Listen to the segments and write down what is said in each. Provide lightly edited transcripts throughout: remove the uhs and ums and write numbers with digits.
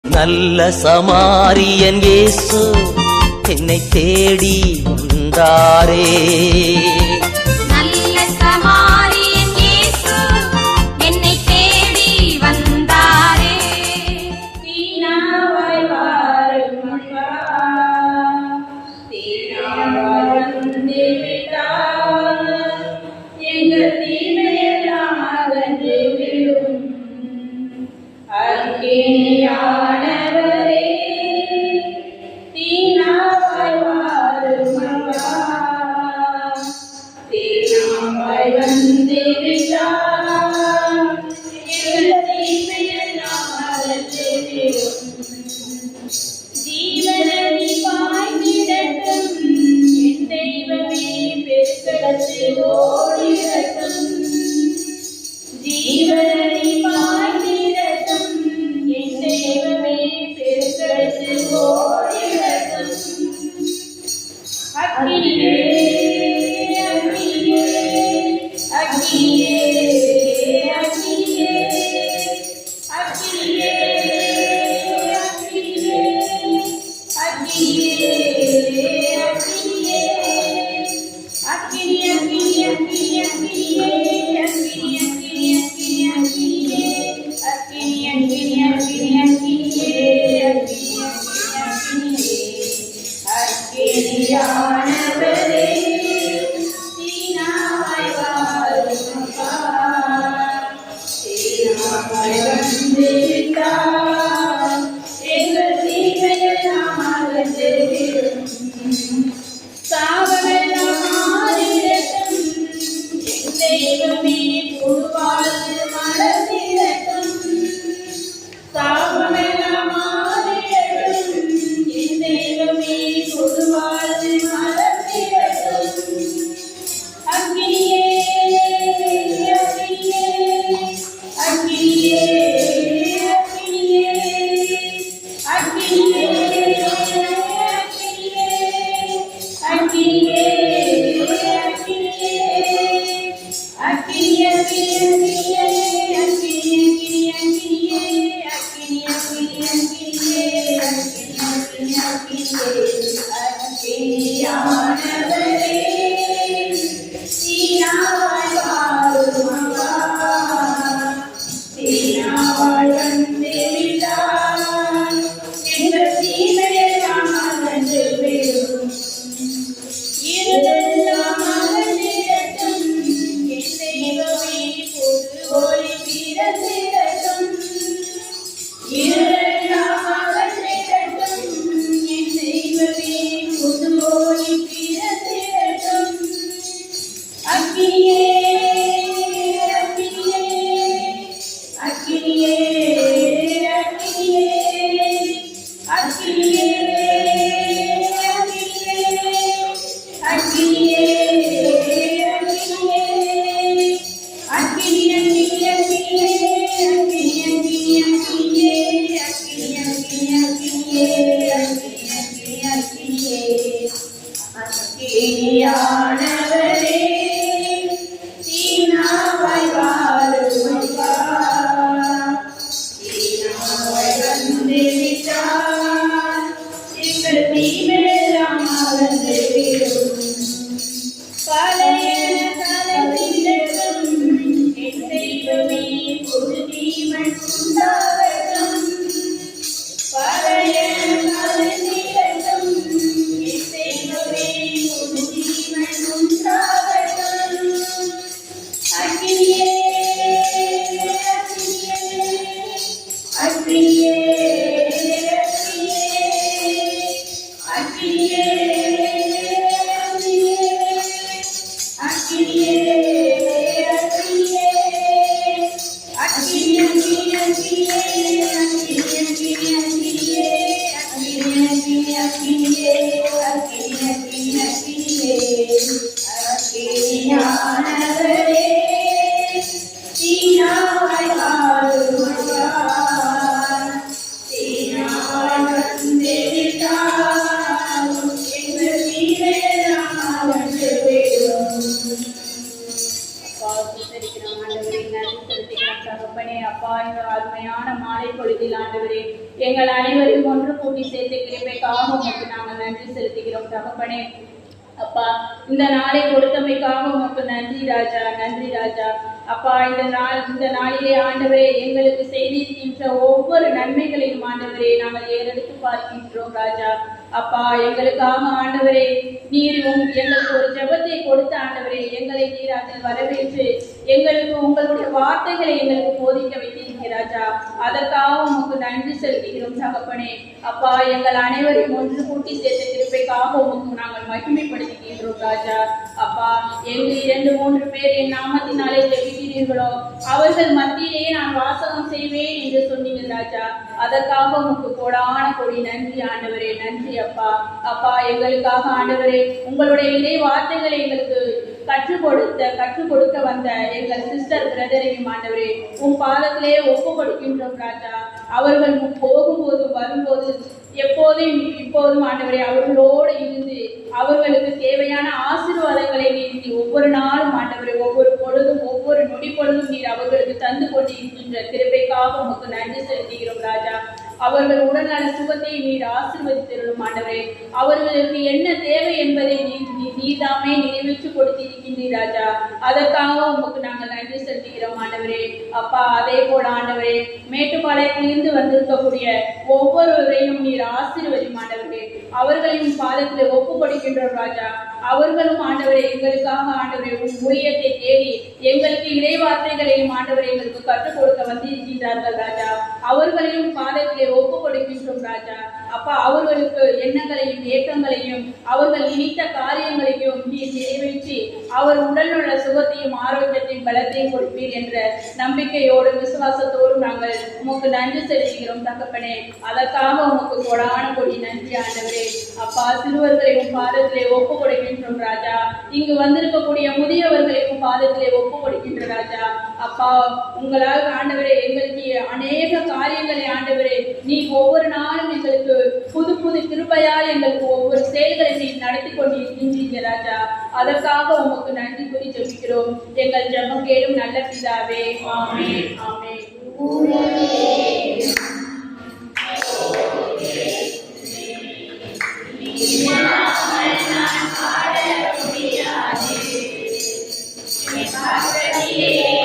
நல்ல சமாரியன் இயேசு என்னை தேடி வந்தாரே. நல்ல சமாரியன் இயேசு என்னை தேடி வந்தாரே. தீனாவாய் வாரும் அப்பா, தீனாவாய் வந்து விட்டார், எங்கள் தீமையெல்லாம் அகன்று விடும். அக்கினியானவரே, தீனாவாய் வாரும் அப்பா, தீனாவாய் வந்து விட்டார், எங்கள் தீமையெல்லாம் அகன்று விடும். ஜீவநதி பாய்ந்திடட்டும், என் தெய்வமே பெருக்கெடுத்து ஓடிடட்டும். ஜீவநதி பாய்ந்திடட்டும், என் தெய்வமே பெருக்கெடுத்து ஓடிடட்டும். அக்கினியே அக்கினியே அக்கினியே அக்கினியே அக்கினியே அக்கினியே அக்கினியானவரே, தீனாவாய் வாரும் அப்பா, தீனாவாய் வந்து விட்டார், எங்கள் தீமையெல்லாம் அகன்று விடும். சாவமெல்லாம் மாறிடட்டும், என் தெய்வமே புதுவாழ்வு மலர்ந்திடட்டும். சாவமெல்லாம் மாறிடட்டும், என் தெய்வமே புதுவாழ்வு மலர்ந்திடட்டும். அக்கினியே அக்கினியே அக்கினியே அக்கினியே அக்கினியே அக்கினியானவரே, தீனாவாய் வாரும் அப்பா, தீனாவாய் வந்து விட்டார், எங்கள் தீமையெல்லாம் அகன்று விடும். இருளெல்லாம் அகன்றிடட்டும், என் தெய்வமே புது ஒளி பிறந்திடட்டும். இருளெல்லாம் அகன்றிடட்டும், என் தெய்வமே புது ஒளி பிறந்திடட்டும். அக்கினியே அக்கினியே அக்கினியே அக்கினியே அக்கினியே அக்கினியே அக்கினியானவரே, தீனாவாய் வாரும் அப்பா, தீனாவாய் வந்து விட்டார், எங்கள் தீமையெல்லாம் அகன்று விடும். பழையன கலந்திடட்டும், என் தெய்வமே புது தீமன் உண்டாகட்டும். பழையன கலந்திடட்டும், என் தெய்வமே புது தீமன் உண்டாகட்டும். அக்கினியே அக்கினியே அக்கினியே அக்கினியே அக்கினியே அக்கினியானவரே, தீனாவாய் வாரும் அப்பா, தீனாவாய் வந்து விட்டார், எங்கள் தீமையெல்லாம் அகன்று விடும். தகப்பனே, அப்பா, இந்த அருமையான மாலை பொழுதில் ஆண்டவரே எங்கள் அனைவரையும் ஒன்று கூட்டி சேர்த்து கிருபைக்காக உமக்கு நாங்கள் நன்றி செலுத்துகிறோம் தகப்பனே. அப்பா, இந்த நாளை கொடுத்தமைக்காக உமக்கு நன்றி ராஜா, நன்றி ராஜா. அப்பா, இந்த நாளிலே ஆண்டவரே எங்களுக்கு செய்திருக்கின்ற ஒவ்வொரு நன்மைகளையும் ஆண்டவரே நாங்கள் ஏறெடுத்து பார்க்கின்றோம் ராஜா. அப்பா, எங்களுக்காக ஆண்டவரே நீர் எங்களுக்கு ஒரு ஜெபத்தை கொடுத்த ஆண்டவரே, எங்களை நீர் அதில் வரவேற்று எங்களுக்கு உங்களுடைய வார்த்தைகளை எங்களுக்கு போதிக்க வைத்தீங்க ராஜா. அதற்காக உமக்கு நன்றி செலுத்துகிறோம் தகப்பனே. அப்பா, எங்கள் அனைவரையும் ஒன்று கூட்டி சேர்த்த கிருபைக்காக உமக்கு நாங்கள் மகிமைப்படுத்துகின்றோம் ராஜா. அப்பா, எங்கு 2-3 பேர் என் நாமத்தினாலே ஜெபிக்கிறீர்களோ அவர்கள் மத்தியிலேயே நான் வாசகம் செய்வேன் என்று சொன்னீங்க ராஜா. அதற்காக உமக்கு கோடான கோடி நன்றி ஆண்டவரே, நன்றி அப்பா. அப்பா, எங்களுக்காக ஆண்டவரே உங்களுடைய இறை வார்த்தைகளை எங்களுக்கு கற்றுக் கொடுக்க வந்த எங்கள் சிஸ்டர் பிரதரையும் ஆண்டவரே உன் பாதத்திலே ஒப்பு கொடுக்கின்றோம் ராஜா. அவர்கள் போகும்போது வரும்போது எப்போதும் இப்போதும் ஆண்டவரே அவர்களோடு இருந்து அவர்களுக்கு தேவையான ஆசீர்வாதங்களை நீர் ஒவ்வொரு நாளும் ஆண்டவரே, ஒவ்வொரு பொழுதும் ஒவ்வொரு நொடி பொழுதும் நீர் அவர்களுக்கு தந்து கொண்டு இருக்கின்ற கிருபைக்காக உமக்கு நன்றி செலுத்துகிறோம் ராஜா. அவர்கள் உடல்நல சுகத்தை நீர் ஆசீர்வதித்திருளும் ஆண்டவரே. அவர்களுக்கு என்ன தேவை என்பதை நீதாமே நிறைவேற்றி கொடுத்திருக்கின்றீர் ராஜா. அதற்காக உமக்கு நாங்கள் நன்றி செலுத்துகிறோம் ஆண்டவரே. அப்பா, அதே போல ஆண்டவரே மேட்டுப்பாளையத்திலிருந்து வந்திருக்கக்கூடிய ஒவ்வொருவரையும் நீர் ஆசீர்வதியும் ஆண்டவரே. அவர்களையும் பாதத்தில் ஒப்பு கொடுக்கின்றோம் ராஜா. அவர்களும் ஆண்டவரே எங்களுக்காக ஆண்டவரே உன் ஊழியத்தை தேடி எங்களுக்கு இறை வார்த்தைகளையும் ஆண்டவரை எங்களுக்கு கற்றுக் கொடுக்க வந்திருக்கின்றார்கள் ராஜா. அவர்களையும் பாதத்திலே ஒப்பு கொடுக்கின்றோம் ராஜா. அப்பா, அவர்களுக்கு எண்ணங்களையும் ஏக்கங்களையும் அவர்கள் நினைத்த காரியங்களையும் நீர் நிறைவேற்றி அவர் உடல் உள்ள சுகத்தையும் ஆரோக்கியத்தையும் பலத்தையும் கொடுப்பீர் என்ற நம்பிக்கையோடும் விசுவாசத்தோடும் நாங்கள் உமக்கு நன்றி செலுத்துகிறோம் தகப்பனே. அதற்காக உமக்கு கொடான கொடி நன்றி ஆண்டவரே. அப்பா, சிறுவர்களை உன் பாதத்திலே ஒப்பு கொடுக்கின்றோம் ராஜா. இங்கு வந்திருக்கக்கூடிய முதியவர்களை உன் பாதத்திலே ஒப்பு கொடுக்கின்ற ராஜா. அப்பா, உங்களால் ஆண்டவரே எங்களுக்கு அநேக காரியங்களை ஆண்டவரே நீ ஒவ்வொரு நாளும் எங்களுக்கு புது புது கிருபையால் எங்களுக்கு ஒவ்வொரு செயல்களை நீ நடத்தி கொண்டு இருக்கின்றீங்க ராஜா. அதற்காக உமக்கு நன்றி கூறி ஜெபிக்கிறோம் எங்கள் ஜெபம் கேளும் நல்ல பிதாவே. ஆமென், ஆமென். Yeah.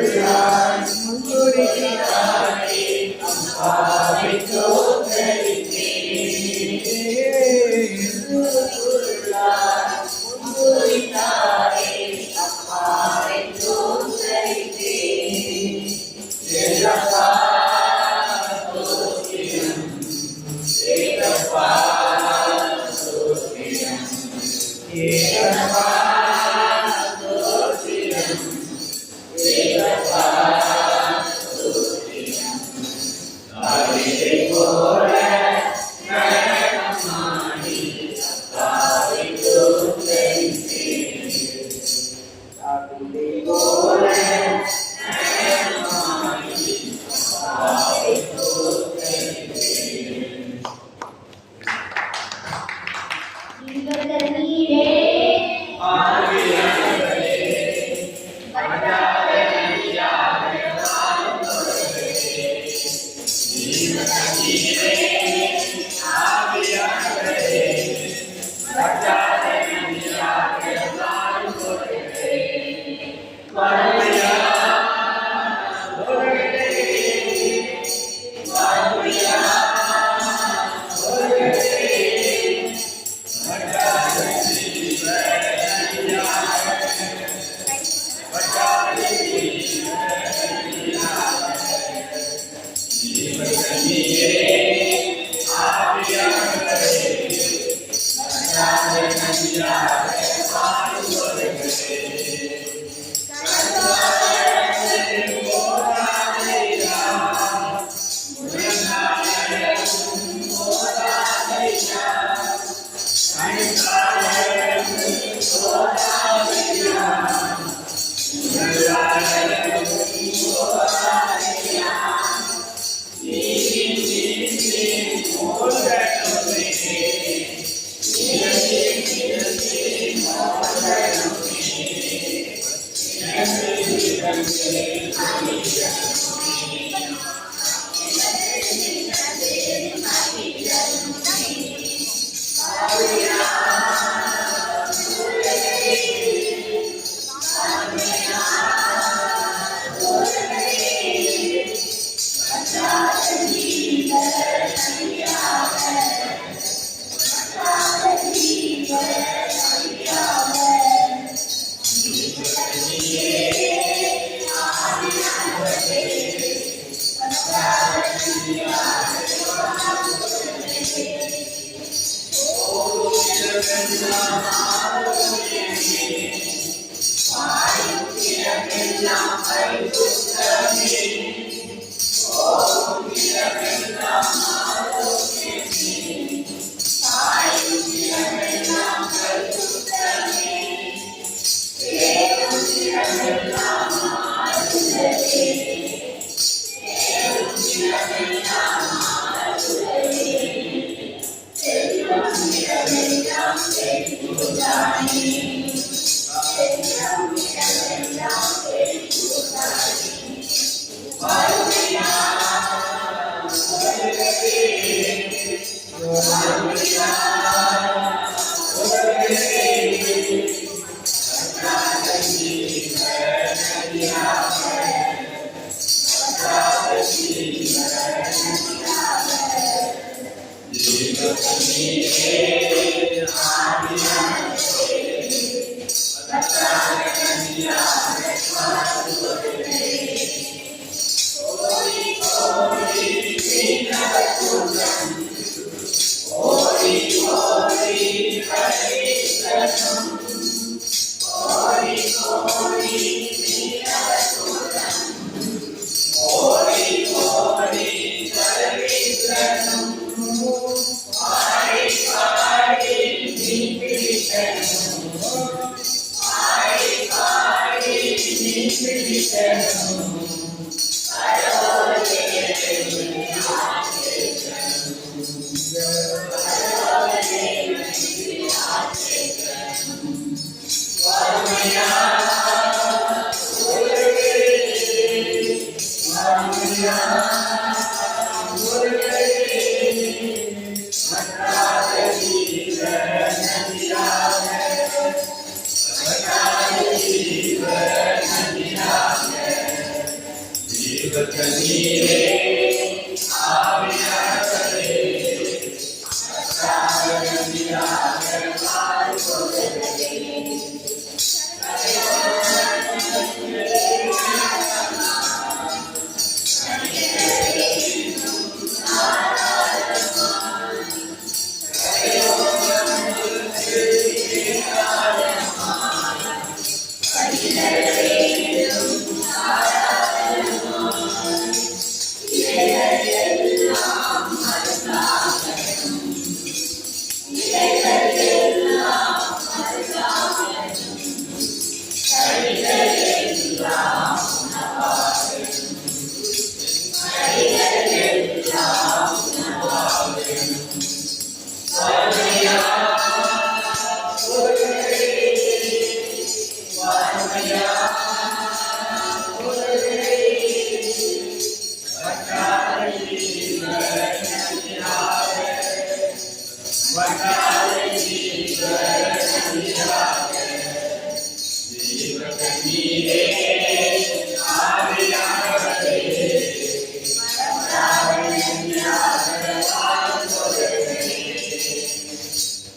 Hallelujah.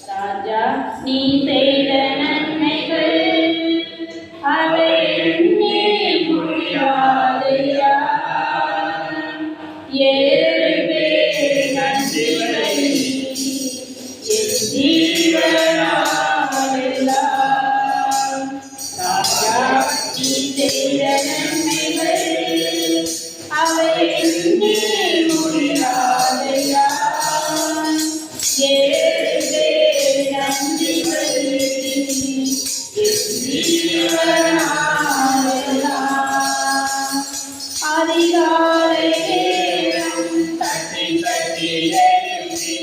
ராஜா நீ செய்த நன்மைகள் அவை எண்ணி முடியாதையா. ஏழு பேர் நன்றிகள் என் ஜீவனாலெல்லாம். ராஜா நீ செய்த நன்மைகள் அவை எண்ணி முடியாதையா. ஏழு பேர் நன்றிகள் என் ஜீவனாலெல்லாம். அதிகாலை நேரம் தட்டி தட்டி எழுப்பி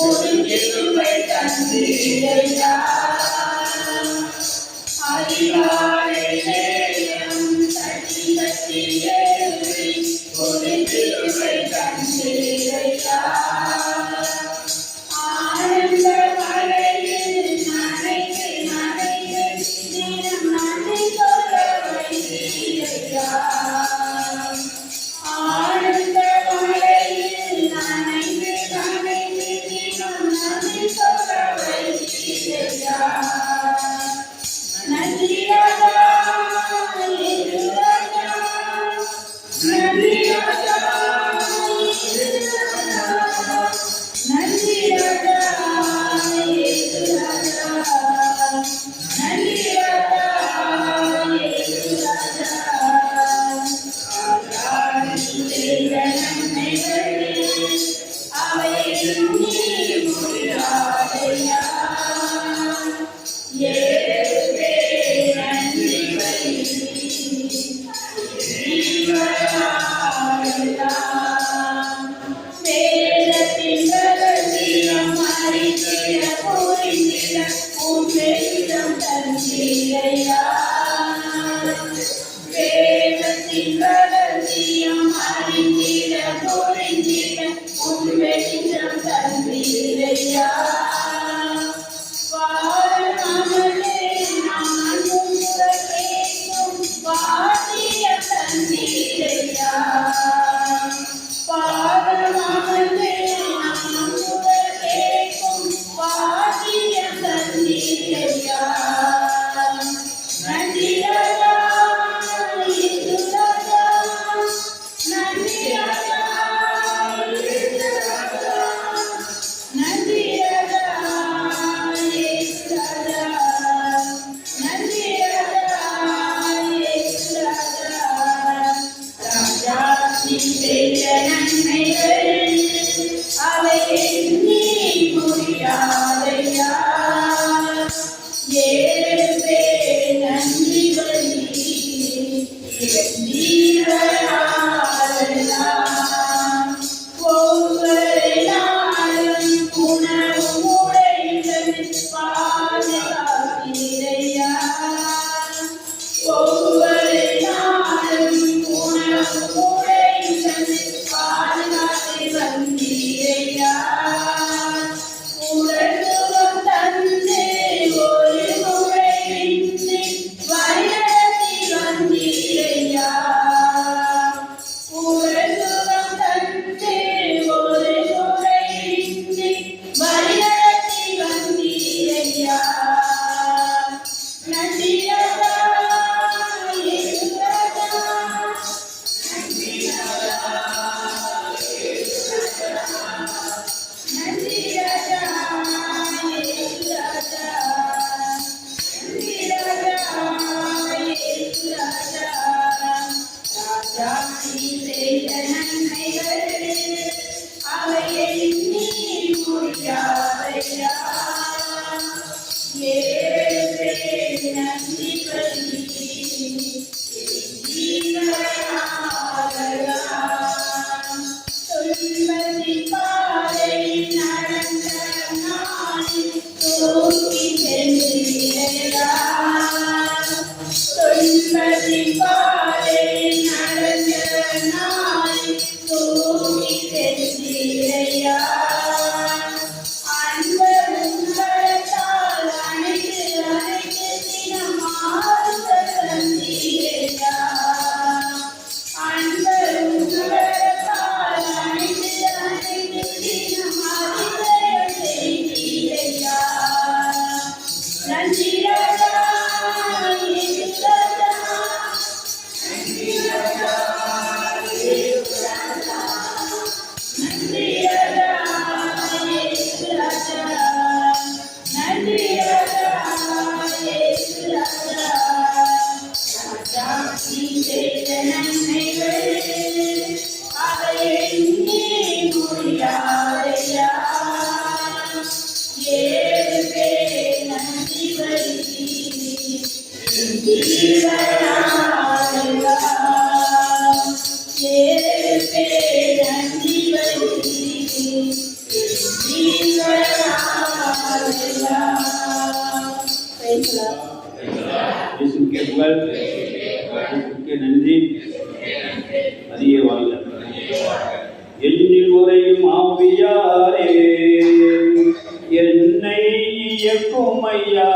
ஒரு கிருபை தந்தீரையா. அதிகாலை நேரம் தட்டி தட்டி எழுப்பி ஒரு கிருபை தந்தீரையா. ஆனந்த மழையில் நனைந்து நனைந்து தினம் நன்றி சொல்ல வைத்தீரையா. ஆனந்த மழையில் நனைந்து நனைந்து தினம் நன்றி சொல்ல வைத்தீரையா. நன்றி ராஜா, இயேசு ராஜா, செய்த நன்மைகள் அதை எண்ணி முடியாதையா. ஏழு பேர் நன்றி வருகி ஏழு பேர் நன்றி வருகி இயேசுவுக்கே புகழ், இயேசுவுக்கே நன்றி. அதிக வாழ்க. எண்ணில் உரையும் ஆவியாரே என்னை இயக்கும் ஐயா.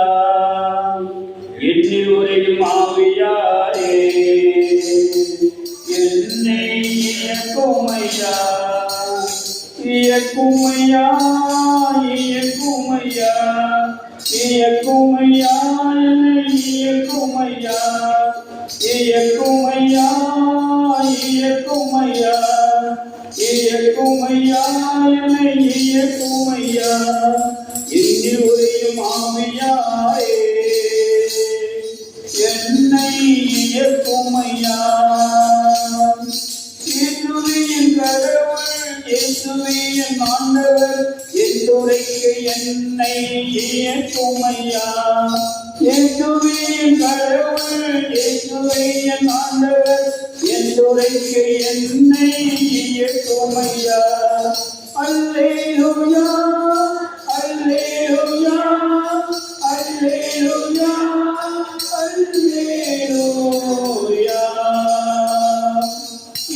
எண்ணில் உரையும் ஆவியாரே என்னை இயக்கும் ஐயா. இயக்கும் ஐயா, இயக்கும் ஐயா, இயக்கும் ஐயா, இயக்கும் ஐயா, இயக்கும் ஐயா, இயக்கும் ஐயா, இயக்கும் ஐயா, என்னை இயக்கும் ஐயா. எண்ணில் உரையும் ஆவியாரே என்னை இயக்கும் ஐயா. இயேசுவே என் கடவுள், இயேசுவே என் ஆண்டவர், என்றுரைக்க என்னை இயக்கும் ஐயா. இயேசுவே என் கடவுள், இயேசுவே என் ஆண்டவர், என்றுரைக்க என்னை இயக்கும் ஐயா. அல்லேலூயா, அல்லேலூயா, அல்லேலூயா, அல்லேலூயா.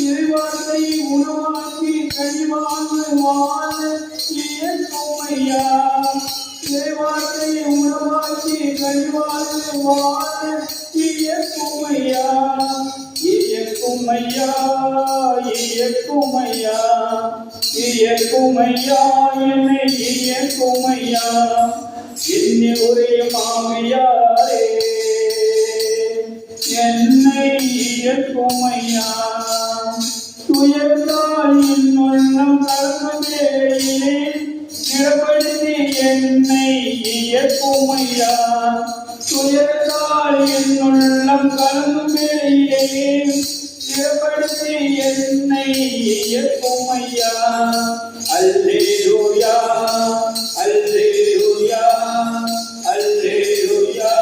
இறைவார்த்தை உருவாக்கி கனிவாக வாழ இயக்கும் ஐயா. இறைவார்த்தை உருவாக்கி கனிவாக வாழ இயக்கும் ஐயா. இயக்கும் ஐயா, இயக்கும் ஐயா, இயக்கும் ஐயா, என்னை இயக்கும் ஐயா. என்னை உரையும் ஆவியாரே என்னை இயக்கும் ஐயா. துயர்ந்தால் இன்னும் கலமையிலே நிலப்படுத்தி என்னை இயக்கும் ஐயா. துயர்ந்தால் என்னுள்ளம் கலமையிலே நிலப்படுத்தி என்னை இயக்கும் ஐயா. அல்லேலூயா, அல்லேலூயா, அல்லேலூயா,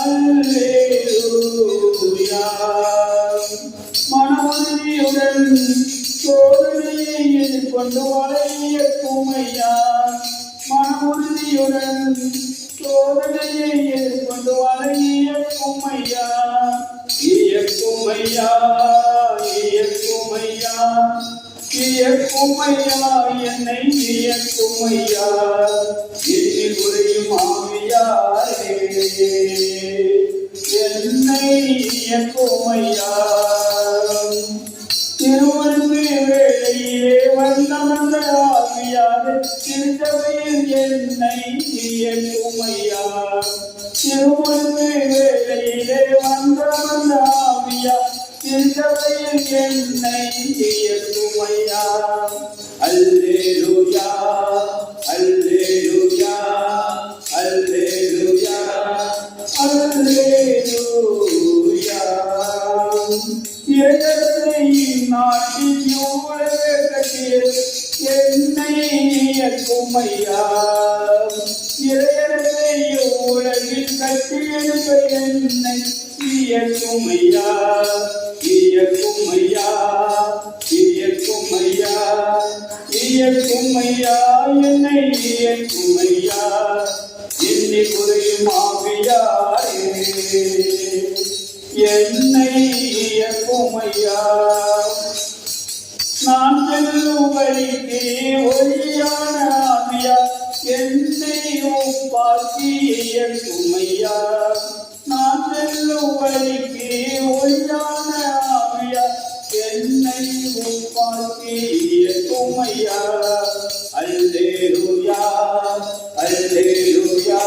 அல்லேலூயா. மனமுறுதியுடன் சோதனையை எதிர்கொண்டு வளையக்கும் ஐயா. மனமுறுதியுடன் சோதனையை எதிர்கொண்டு வளையக்கும் ஐயா. இயக்கும் ஐயா, இயக்கும் ஐயா, இயக்கும் ஐயா, என்னை இயக்கும் ஐயா. என்னில் உரையும் ஆவியாரே என்னை இயக்கும் ஐயா. திருவரும்பு வேளையிலே வந்த ஆவியாரே திருச்சபையில் என்னை இயக்கும் ஐயா. திருவரும்பு வேளையிலே வந்த ஆவியா திருச்சபையில் என்னை இயக்கும் ஐயா. அல்லேலூயா, அல்லேலூயா, அல்லேலூயா, அல்லேலூயா. இடத்தை நாட்டின் உலகத்தில் என்னை இயக்கும் ஐயா. இறையத்தை உலகில் கட்டியெழுப்ப என்னை இயக்கும் ஐயா. இயக்கும் ஐயா, இயக்கும் ஐயா, இயக்கும் ஐயா, என்னை இயக்கும் ஐயா. என்னை புரியும் ஆவியாரே என்னை இயக்கும் ஐயா. நான் செல்லும் வழிக்கு ஒளியான ஆவியா என்னை ஒப்பாக்கி இயக்கும் ஐயா. நான் செல்லும் வழிக்கு ஒளியான ஆவியா என்னை ஒப்பாக்கி இயக்கும் ஐயா. அல்லேலூயா, அல்லேலூயா,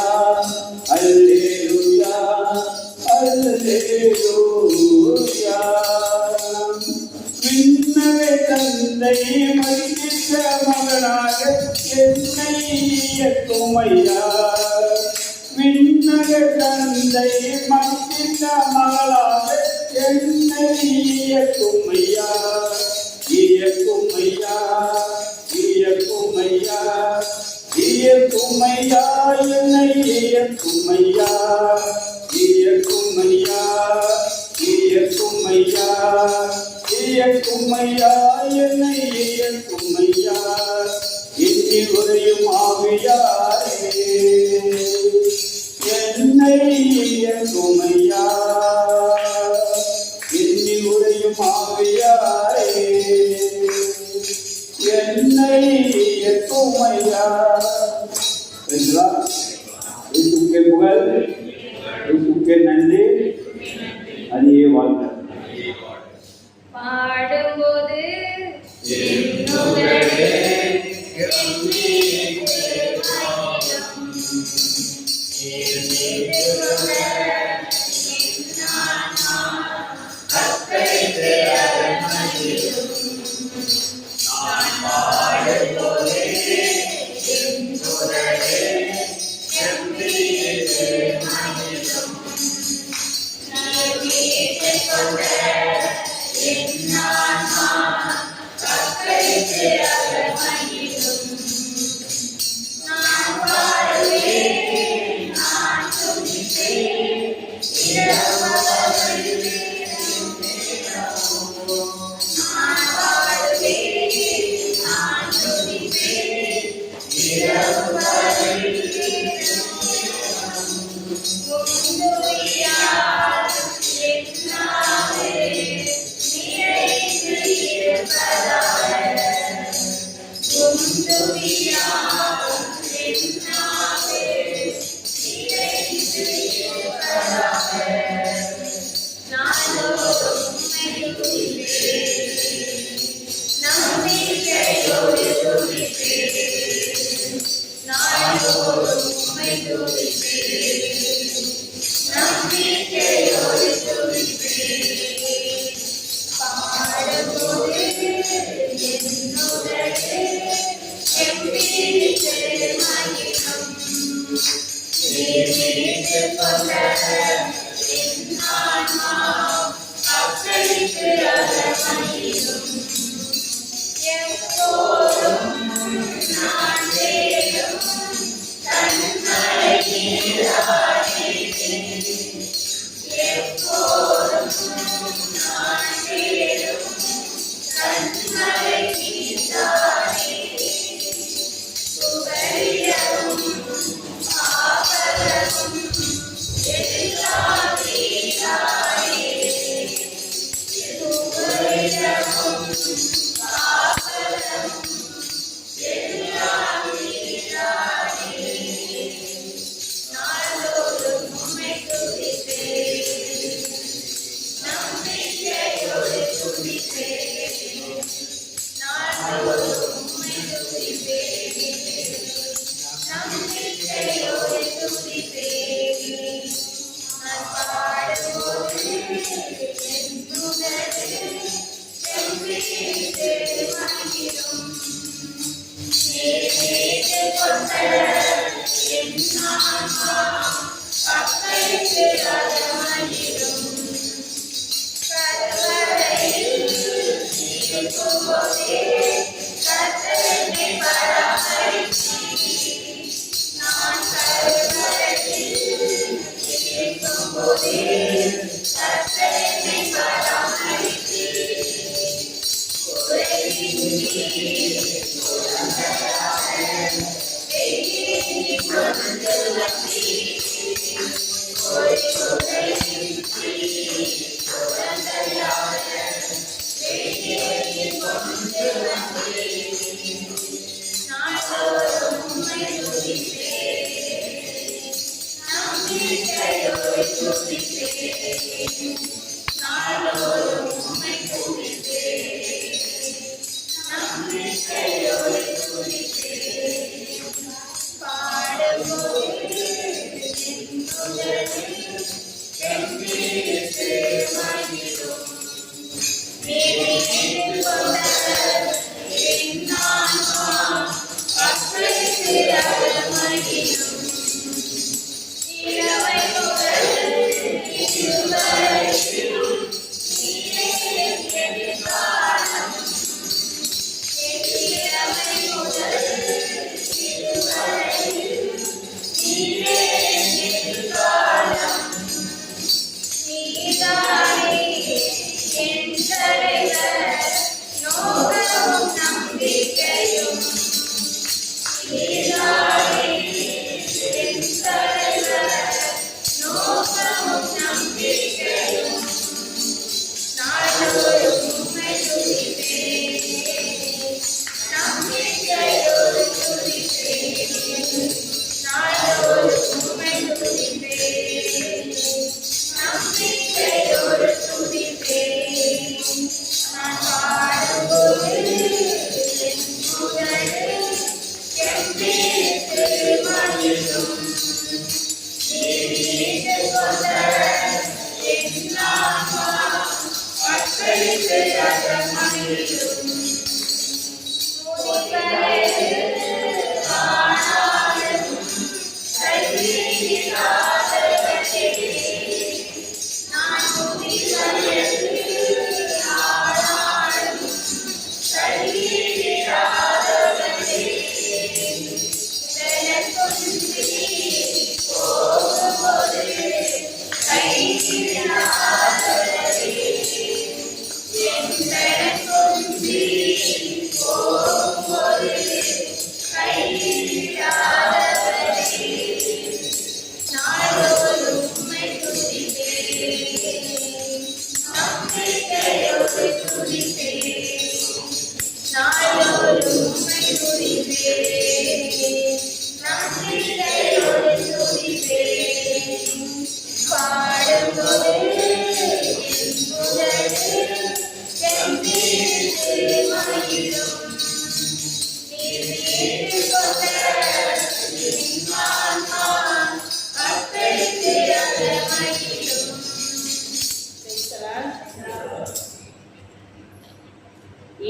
அல்லேலூயா, அல்லேலூயா. விண்ணகை தந்தை மதித்த மகனாக என்னை இயக்கும் ஐயா. விண்ணகை தந்தை மதித்த மகளாக என்னை இயக்கும் ஐயா, இயக்கும் ஐயா, இயக்கும் ஐயா, இயக்கும் ஐயா, என்னை இயக்கும் ஐயா, இயக்கும் ஐயா, இயக்கும் ஐயா, இயக்கும் ஐயா, என்னை இயக்கும் ஐயா, என்னில் உரையும் ஆவியாரே, என்னை இயக்கும் ஐயா, என்னில் உரையும் ஆவியாரே, என்னை இயக்கும் ஐயா. இயேசுவுக்கே புகழ், இயேசுவுக்கே நன்றி, அதையே வாழ்க. பாடும்போது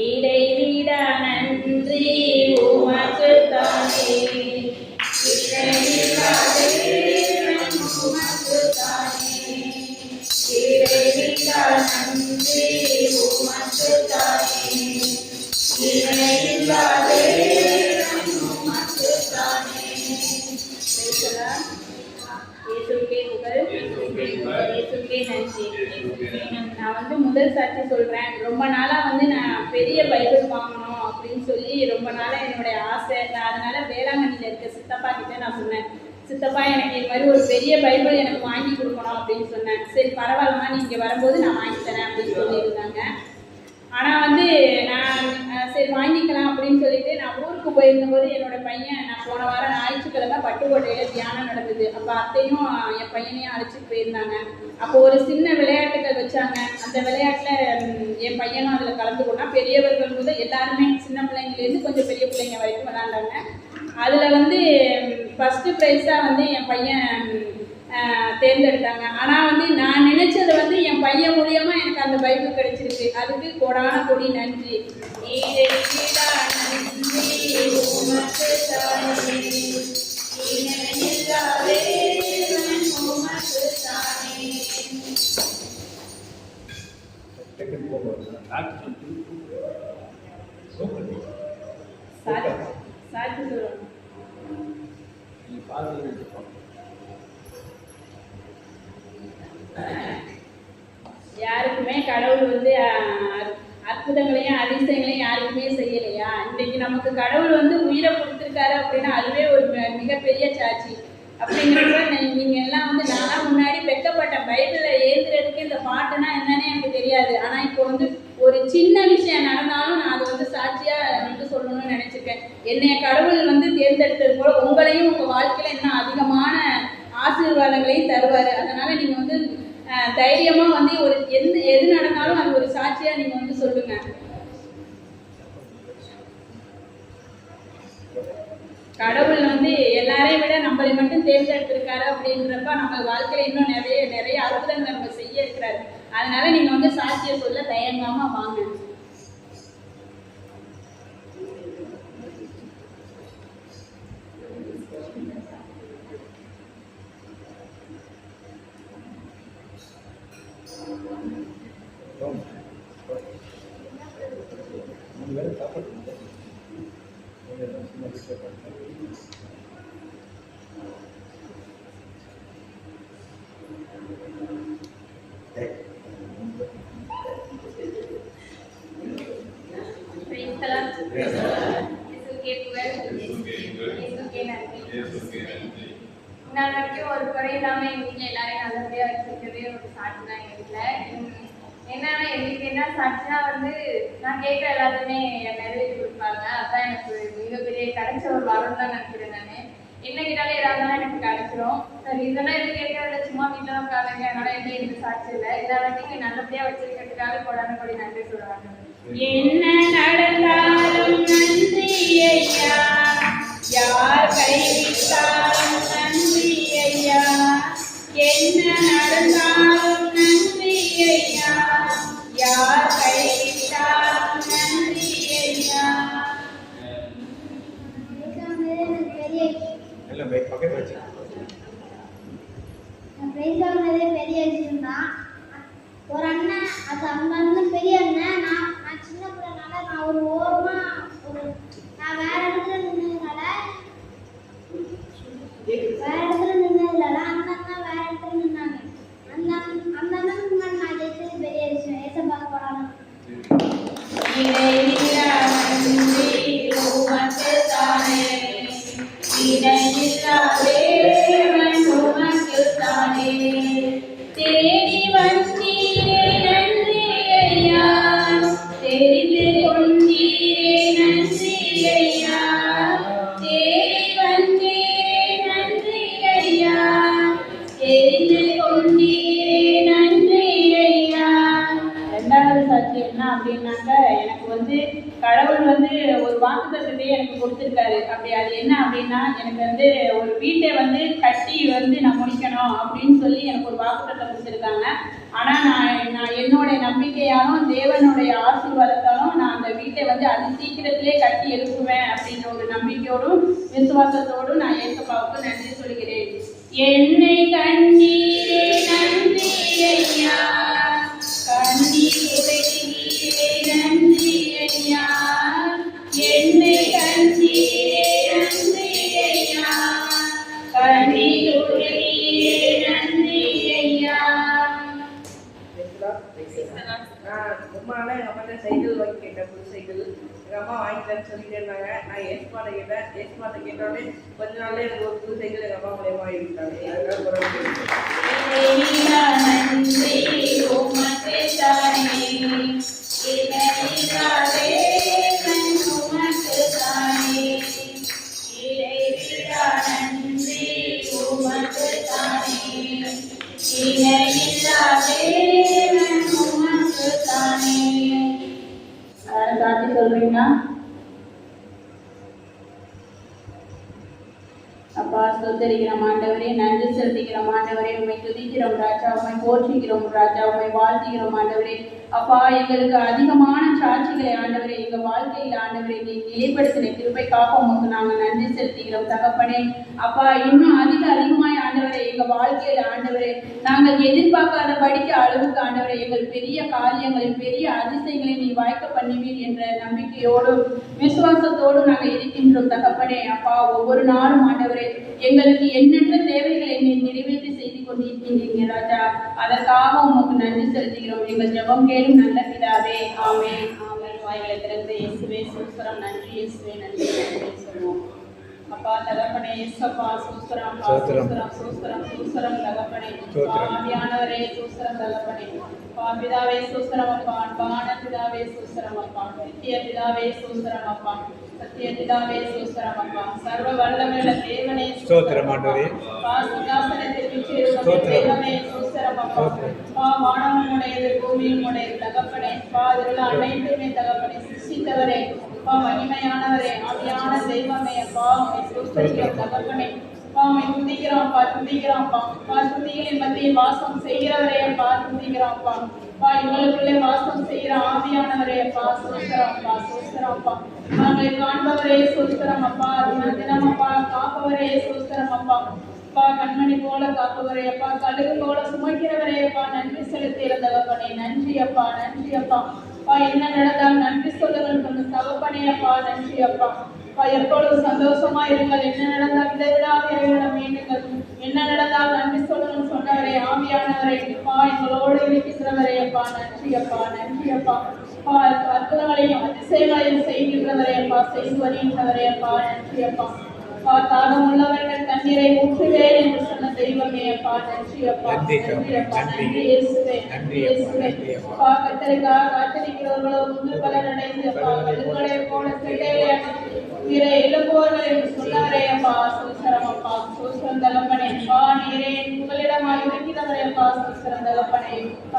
இடைவிட நன்றி உமக்கு தானே, இடைவிட உமக்கு தானே, இடைவிட நன்றி உமக்கு தானே, இடைவிட உமக்கு தானே. இயேசுவுக்கே புகழ், இயேசுவுக்கே நன்றி. நான் முதல் சாட்சி சொல்றேன். ரொம்ப நாளா நான் பெரிய பைபிள் வாங்கணும் அப்படின்னு சொல்லி ரொம்ப நாளா என்னுடைய ஆசை. நான் அதனால வேளாங்கண்ணில இருக்க சித்தப்பா கிட்ட நான் சொன்னேன், சித்தப்பா எனக்கு இது மாதிரி ஒரு பெரிய பைபிள் எனக்கு வாங்கி கொடுக்கணும் அப்படின்னு சொன்னேன். சரி பரவாயில்லமா, நீங்க வரும்போது நான் வாங்கி தரேன் அப்படின்னு சொல்லியிருந்தாங்க. ஆனா நான் சரி வாங்கிக்கலாம் அப்படின்னு சொல்லிட்டு நான் ஊருக்கு போயிருந்தபோது என்னோட பையன், நான் போன வாரம் ஞாயிற்றுக்கிழமை பட்டுக்கோட்டையில தியானம் நடந்தது. அப்ப அத்தையும் என் பையனையும் அழைச்சிட்டு போயிருந்தாங்க. அப்போ ஒரு சின்ன விளையாட்டுகள் வச்சாங்க. அந்த விளையாட்டுல என் பையனும் அதுல கலந்து கொண்டா. பெரியவர்கள் முதல் எல்லாருமே, சின்ன பிள்ளைங்கலேருந்து கொஞ்சம் பெரிய பிள்ளைங்க வரைக்கும் விளையாண்டாங்க. அதுல ஃபர்ஸ்ட் ப்ரைஸா என் பையன் தேர்ந்தெடுத்தாங்க. ஆனா நான் நினைச்சது என் பையன் மூலியமா எனக்கு அந்த பைபிள் கிடைச்சிருக்கு. அதுக்கு கோடான கோடி நன்றி. சாட்சி சொல்லுவாங்க. யாருக்குமே கடவுள் அற்புதங்களையும் அதிசயங்களையும் யாருக்குமே செய்யலையா? இன்னைக்கு நமக்கு கடவுள் உயிரை கொடுத்துருக்காரு அப்படின்னா அதுவே ஒரு மிகப்பெரிய சாட்சி. அப்படிங்கிறப்ப நீங்க எல்லாம் நான் முன்னாடி வெக்கப்பட்ட பைபிளை ஏந்துறதுக்கு இந்த பாட்டுனா என்னன்னே எனக்கு தெரியாது. ஆனா இப்போ ஒரு சின்ன விஷயம் நடந்தாலும் நான் அது சாட்சியா சொல்லணும்னு நினைச்சிருக்கேன். என்னைய கடவுள் தேர்ந்தெடுத்தது போல உங்களையும் உங்க வாழ்க்கையில இன்னும் அதிகமான ஆசீர்வாதங்களையும் தருவாரு. அதனால நீங்க தைரியமா ஒரு எது நடந்தாலும் அது ஒரு சாட்சியா நீங்க சொல்லுங்க. கடவுள் எல்லாரையும் விட நம்மளை மட்டும் தேர்ந்தெடுத்திருக்காரு அப்படின்றப்ப நம்ம வாழ்க்கையில இன்னும் நிறைய அற்புதங்கள் நம்ம செய்ய இருக்கிறாரு. அதனால நீங்க சாட்சியை சொல்ல தயங்காம வாங்க. நான் வரைக்கும் ஒரு குறை இல்லாம எங்க வீட்டுல எல்லாரையும் நல்லபடியா வச்சிருக்கவே ஒரு சாட்சி தான் எங்க வீட்டுல. என்னன்னா எங்களுக்கு என்ன சாட்சினா நான் கேட்க எல்லாத்தையுமே நிறைவேற்றி கொடுப்பாங்க. அதான் எனக்கு மிகப்பெரிய கிடைச்ச ஒரு வரம் தான் நினைக்கிறேன். நான் என்ன கேட்டாலும் ஏதாவது எனக்கு கிடைச்சிரும். சரி இதெல்லாம் எது கேட்கறதில்ல, சும்மா வீட்டுல தான் உட்காருங்க. அதனால எந்த சாட்சி இல்லை. எல்லாத்தையும் நல்லபடியா வச்சிருக்கிறதுக்காக கொடான கொடி நன்றி சொல்றாங்க. என்ன நடந்தாலும் நன்றி ஐயா, யார் கைவிட்டாலும் நன்றி ஐயா, என்ன நடந்தாலும் நன்றி ஐயா, யார் கை அது அந்த அண்ணன் பெரிய அண்ணன். நான் சின்ன பிள்ளைனால நான் ஒரு ஓரமா நான் வேற இடத்துல நின்னதுனால அந்த அண்ணா வேற இடத்துல நின்னாங்க. அந்த அண்ணன் முன்னாடி நான் ஜெயிச்சது பெரிய விஷயம். ஏசப்பாக்கு போறாங்க. தேடி வந்தீரே நன்றி ஐயா, தெரிந்து கொண்டீரே நன்றி ஐயா, தேடி வந்தீரே நன்றி ஐயா, தெரிந்து கொண்டீரே நன்றி ஐயா. ரெண்டாவது சாட்சி என்ன அப்படின்னாக்க, எனக்கு வந்து கடவுள் வந்து ஒரு வாக்குத்தத்தத்தை எனக்கு கொடுத்துருக்காரு. அப்படி அது என்ன அப்படின்னா, எனக்கு வந்து ஒரு வீட்டை வந்து கட்டி வந்து நான் முடிக்கணும் அப்படின்னு சொல்லி எனக்கு ஒரு வாக்குத்தத்தை கொடுத்துருக்காங்க. ஆனால் நான் என்னுடைய நம்பிக்கையாலும் தேவனுடைய ஆசீர்வாதத்தாலும் நான் அந்த வீட்டை வந்து அது சீக்கிரத்திலே கட்டி எழுப்புவேன் அப்படின்ற ஒரு நம்பிக்கையோடும் விசுவாசத்தோடும் நான் ஏசப்பாவுக்கு நன்றி சொல்கிறேன். என்னை கண்டீரே நன்றி ஐயா, கண்ணீர் உடைத்தீரே நன்றி ஐயா, என்னை கண்டீரே நன்றி ஐயா, கண்ணீர் உடைத்தீரே நன்றி ஐயா. ரொம்ப நாளாக எங்கள் அம்மா சைக்கிள் வாங்கி கேட்டேன், புது சைக்கிள். எங்கள் அம்மா வாங்கிட்டேன்னு சொல்லிட்டே இருந்தாங்க. நான் ஏஸ்மாட்ட கேட்டேன். ஏஸ்மாட்ட கேட்டோடனே கொஞ்ச நாள்ல எனக்கு ஒரு புது சைக்கிள் எங்கள் அம்மா மூலியமாக வாங்கிட்டாங்க. சாட்சி சொல்றீங்களா? அப்பா ஸ்தோத்திரிக்கிறோம் ஆண்டவரே, நன்றி செலுத்திக்கிறோம் ஆண்டவரே, உண்மை துதிக்கிறோம் ராஜா, உண்மை போற்றுகிறோம் ராஜா, உண்மை வாழ்த்துகிறோம் ஆண்டவரே. அப்பா எங்களுக்கு அதிகமான சாட்சிகளை ஆண்டவரே எங்கள் வாழ்க்கையில் ஆண்டவரை நீங்க நிலைப்படுத்தின கிருபைக்காக உமக்கு நாங்கள் நன்றி செலுத்துகிறோம் தகப்பனே. அப்பா இன்னும் அதிகமாய் ஆண்டவரை எங்கள் வாழ்க்கையில் ஆண்டவரே நாங்கள் எதிர்பார்க்காத படிக்க அளவுக்கு ஆண்டவரை எங்கள் பெரிய காரியங்களில் பெரிய அதிசயங்களை நீ வாய்க்க பண்ணுவீர் என்ற நம்பிக்கையோடும் விசுவாசத்தோடும் நாங்கள் இருக்கின்றோம் தகப்பனே. அப்பா ஒவ்வொரு நாளும் ஆண்டவரே எங்களுக்கு எண்ணற்ற தேவைகளை நீ நிறைவேற்றி செய்து கொண்டிருக்கின்றீங்க ராஜா, அதற்காக உமக்கு நன்றி செலுத்துகிறோம். எங்கள் ஜெபம் கேளும் நல்ல பிதாவே, ஆமென் ஆமென். வாய்களை திறந்து இயேசுவே சூஸ்திரம், நன்றி இயேசுவே, நன்றி நன்றி சொல்லுவோம். அப்பா தகப்பனே இயேசப்பா சூஸ்திரம், சூஸ்திரம் சூஸ்திரம் சூஸ்திரம் தகப்பனே, ஆவியானவரே சூஸ்திரம் தகப்பனே, பிதாவே சூஸ்திரம் அப்பா, அன்பான பிதாவே சூஸ்திரம் அப்பா, நித்திய பிதாவே சூஸ்திரம் அப்பா, சத்திய பிதாவே சூஸ்திரம் அப்பா, சர்வ வல்லமையுள்ள தேவனே சூஸ்திரம் ஆண்டவரே, சிங்காசனத்தில் வீற்றிருக்கும் தேவனே சூஸ்திரம் அப்பா, வானமுடையது பூமியும் உடையது தகப்பனே, அதில் அனைத்துமே தகப்பனே சிருஷ்டித்தவரே, மகிமையானவரே, ஆவியான தெய்வமே அப்பா, சூஸ்திரம் தகப்பனே, துதிக்கிறோம்ப்பா துதிக்கிறோம்ப்பா, துதிகளின் மத்தியில் வாசம் செய்கிறவரே அப்பா, துதிக்கிறோம்ப்பா, எங்களுக்குள்ளே வாசம் செய்கிற ஆவியானவரே அப்பா, சூஸ்திரம்ப்பா சூஸ்திரம்ப்பா, நாங்களை காண்பவரே சூஸ்திரம் அப்பா, தினம் அப்பா காப்பவரே சூஸ்திரம் அப்பா, கண்மணி போல காப்பவரே அப்பா, கழுகு போல சுமைக்கிறவரே அப்பா, நன்றி செலுத்தி இருந்தவர்களே நன்றி அப்பா, நன்றி அப்பா, என்ன நடந்தால் நன்றி சொல்லுங்கள் சொன்ன தகப்பனே அப்பா, நன்றி அப்பா, எப்பொழுது சந்தோஷமா இருங்கள், என்ன நடந்தால் இடைவிடாத இறைவனம் வேண்டுங்கள், என்ன நடந்தால் நன்றி சொல்லுங்கள் சொன்னவரே ஆவியானவரே அப்பா, எங்களோடு இருக்கிறவரே அப்பா, நன்றி அப்பா, நன்றி அப்பா, அற்புதங்களையும் அதிசயங்களையும் செய்கின்றவரே அப்பா, செய்து வருகின்றவரே அப்பா, நன்றி அப்பா, தாகம் உள்ளவர்கள் தண்ணீரை ஊற்றுவேன் என்று சொன்ன தெய்வமே அப்பா, நன்றி அப்பா, நன்றி அப்பா, நன்றி இயேசுவே, நன்றி இயேசுவே. கத்தரிக்காக காத்திருக்கிறவர்களோ முன்பு பலன் அடைந்து அப்பா, கழுகுகளை போல செட்டைகளை பிற எழுப்புவார்கள் என்று சொன்னவரே அப்பா, சூஸ்திரம் அப்பா, சூஸ்திரம் தகப்பனே, நீரே உங்களிடமாய் இருக்கிறவரே அப்பா, சூஸ்திரம் தகப்பனே,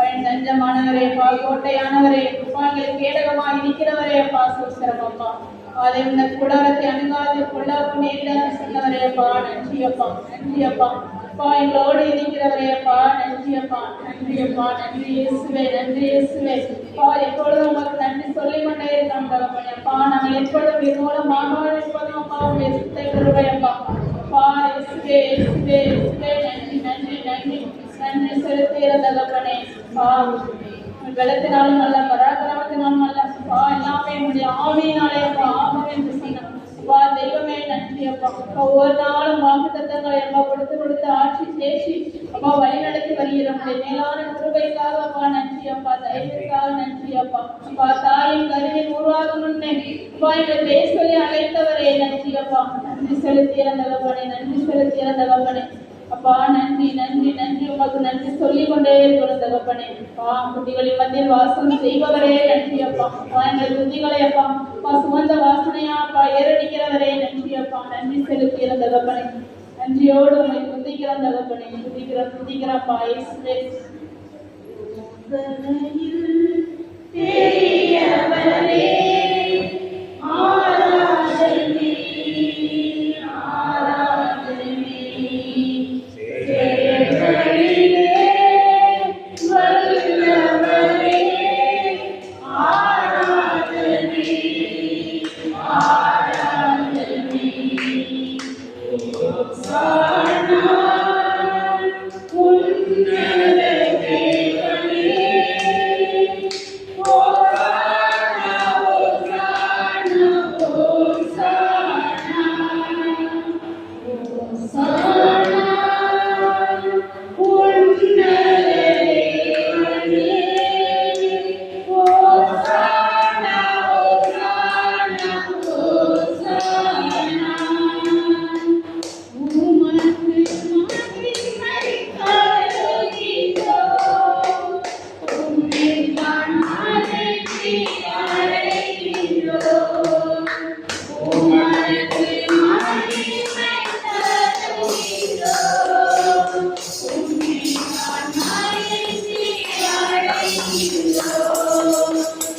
என் தஞ்சமானவரே அப்பா, கோட்டையானவரே, எங்களுக்கு கேடகமாய் இருக்கிறவரே அப்பா, சூஸ்திரம் அப்பா, அதை இந்த கூடாரத்தை அணுகாது கொள்ளாது நேரிடாது சொன்னவரே அப்பா, நன்றி அப்பா, நன்றி அப்பா, எங்களோடு இருக்கிறவரே அப்பா, நன்றி அப்பா, நன்றி அப்பா, நன்றி இயேசுவே, நன்றி இயேசுவே, எப்பொழுதும் உங்களுக்கு நன்றி சொல்லிக் கொண்டே இருக்கான் தகப்பனே அப்பா, நாங்கள் எப்பொழுதும் இது மூலமாக இருப்பதும் அப்பா உங்களுடைய சித்தை கருவை அப்பா, இயேசுவே இயேசுவே இயேசுவே, நன்றி நன்றி நன்றி நன்றி செலுத்துகிற தகப்பனே, பலத்தினாலும் அல்ல, பராக்கிரமத்தினாலும் அல்ல அப்பா, எல்லாமே உங்களுடைய ஆவியினாலே அப்பா, ஆகும் என்று சொன்ன அப்பா தெய்வமே நன்றி அப்பா. ஒவ்வொரு நாளும் வாக்குத்தத்தங்களை அப்பா கொடுத்து ஆட்சி தேசி அப்பா வழி நடத்தி வருகிற உங்களுடைய மேலான கிருபைக்காக அப்பா நன்றி அப்பா, தைரியத்துக்காக நன்றி அப்பா. அப்பா தாயின் கருவில் உருவாகும் முன்னே அப்பா எங்களை பேர் சொல்லி அழைத்தவரே நன்றி அப்பா. நன்றி செலுத்திய தகப்பனே, நன்றி செலுத்திய தகப்பனே அப்பா. நன்றி நன்றி நன்றி, உமக்கு நன்றி சொல்லிக் கொண்டே இருக்கிற தகப்பனே அப்பா. குட்டிகளின் மத்தியில் வாசம் செய்பவரே நன்றி அப்பா. அப்பா எங்கள் குட்டிகளை அப்பா அப்பா சுமந்த வாசனையா அப்பா ஏறடிக்கிறவரே நன்றி அப்பா. நன்றி செலுத்திய தகப்பனே, நன்றியோடு உண்மை துதிக்கிற தகப்பனே, துதிக்கிறப்பா இயேசுவே. பெரியவரே ஆராதனை ஆராதனை செயல்களிலே வல்லவரே ஆராதனை ஆராதனை ஓசானா உன்னத தேவனே ஓசானா ஓசானா ஓசானா ஓசானா உன்னத தேவனே ஓசானா ஓசானா ஓசானா உமக்கு மகிமை தருகிறோம், உம்மைத்தான் அழைத்து அழைக்கிறோம். உமக்கு மகிமை தருகிறோம், உம்மைத்தான் அழைத்து அழைக்கிறோம்.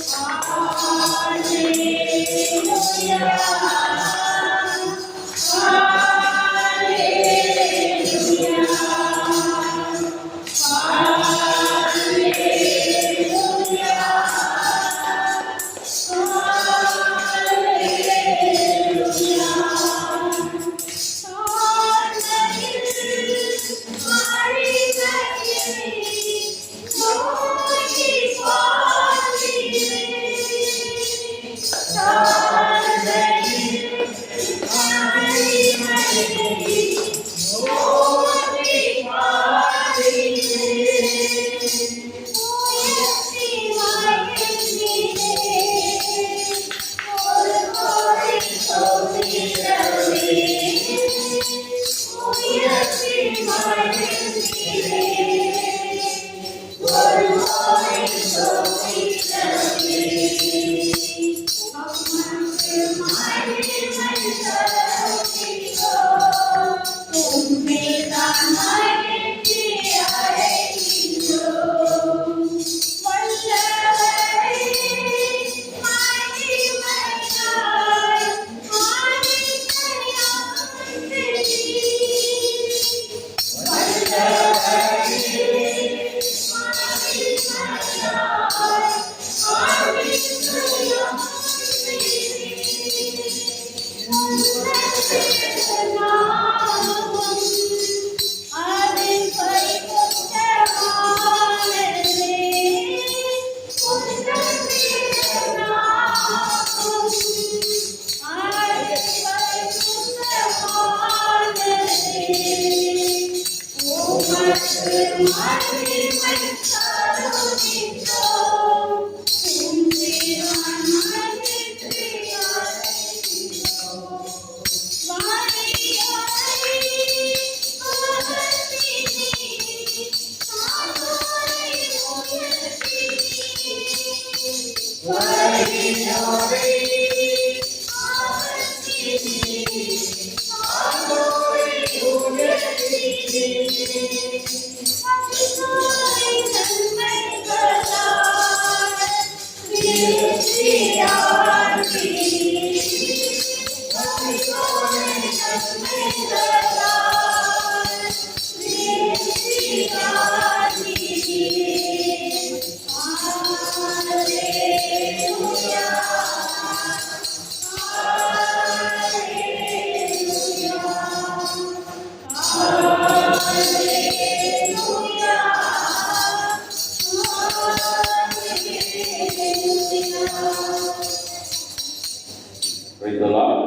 Praise the Lord.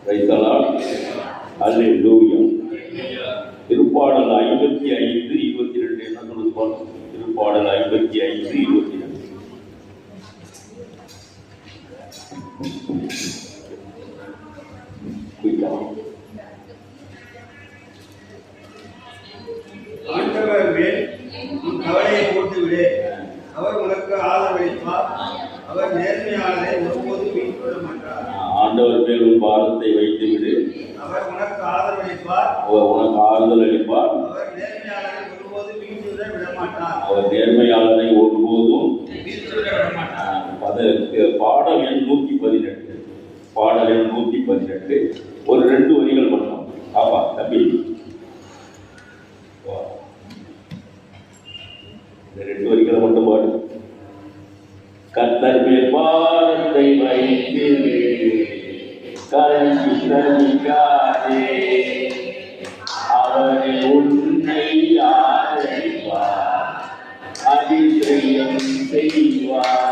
Praise the Lord. Hallelujah. திருப்பாடல் 55:22 என்ன சொல்லுது பாருங்க. திருப்பாடல் 55:22. ஆண்டவர் மேல் உன் கவலையை போட்டு விடு, அவர் உனக்கு ஆதரவளிப்பார், அவர் நேர்மையாளரை ஒருபோதும் வீழ்த்திவிட மாட்டார். ஆண்டவர் மேல் உன் பாரத்தை வைத்து விடு, அவர் உனக்கு ஆதரவளிப்பார், அவர் உனக்கு ஆறுதல் அளிப்பார், அவர் நேர்மையாளரை ஒருபோதும் வீழ்த்திவிட விட மாட்டார். அவர் நேர்மையாளரை ஒருபோதும் வீழ்த்திவிட விட மாட்டார். பாடல் எண் 118. பாடல் எண் 118. ஒரு 2 வரிகள் பண்ணோம். ஆமா தம்பி, இந்த 2 வரிகளை மட்டும் பாடு. கர்த்தர் மேல் பாரத்தை வைத்து கலங்கி தவிக்காதே, அவரை உன்னை ஆதரிப்பார், அதிசயம் செய்வார்.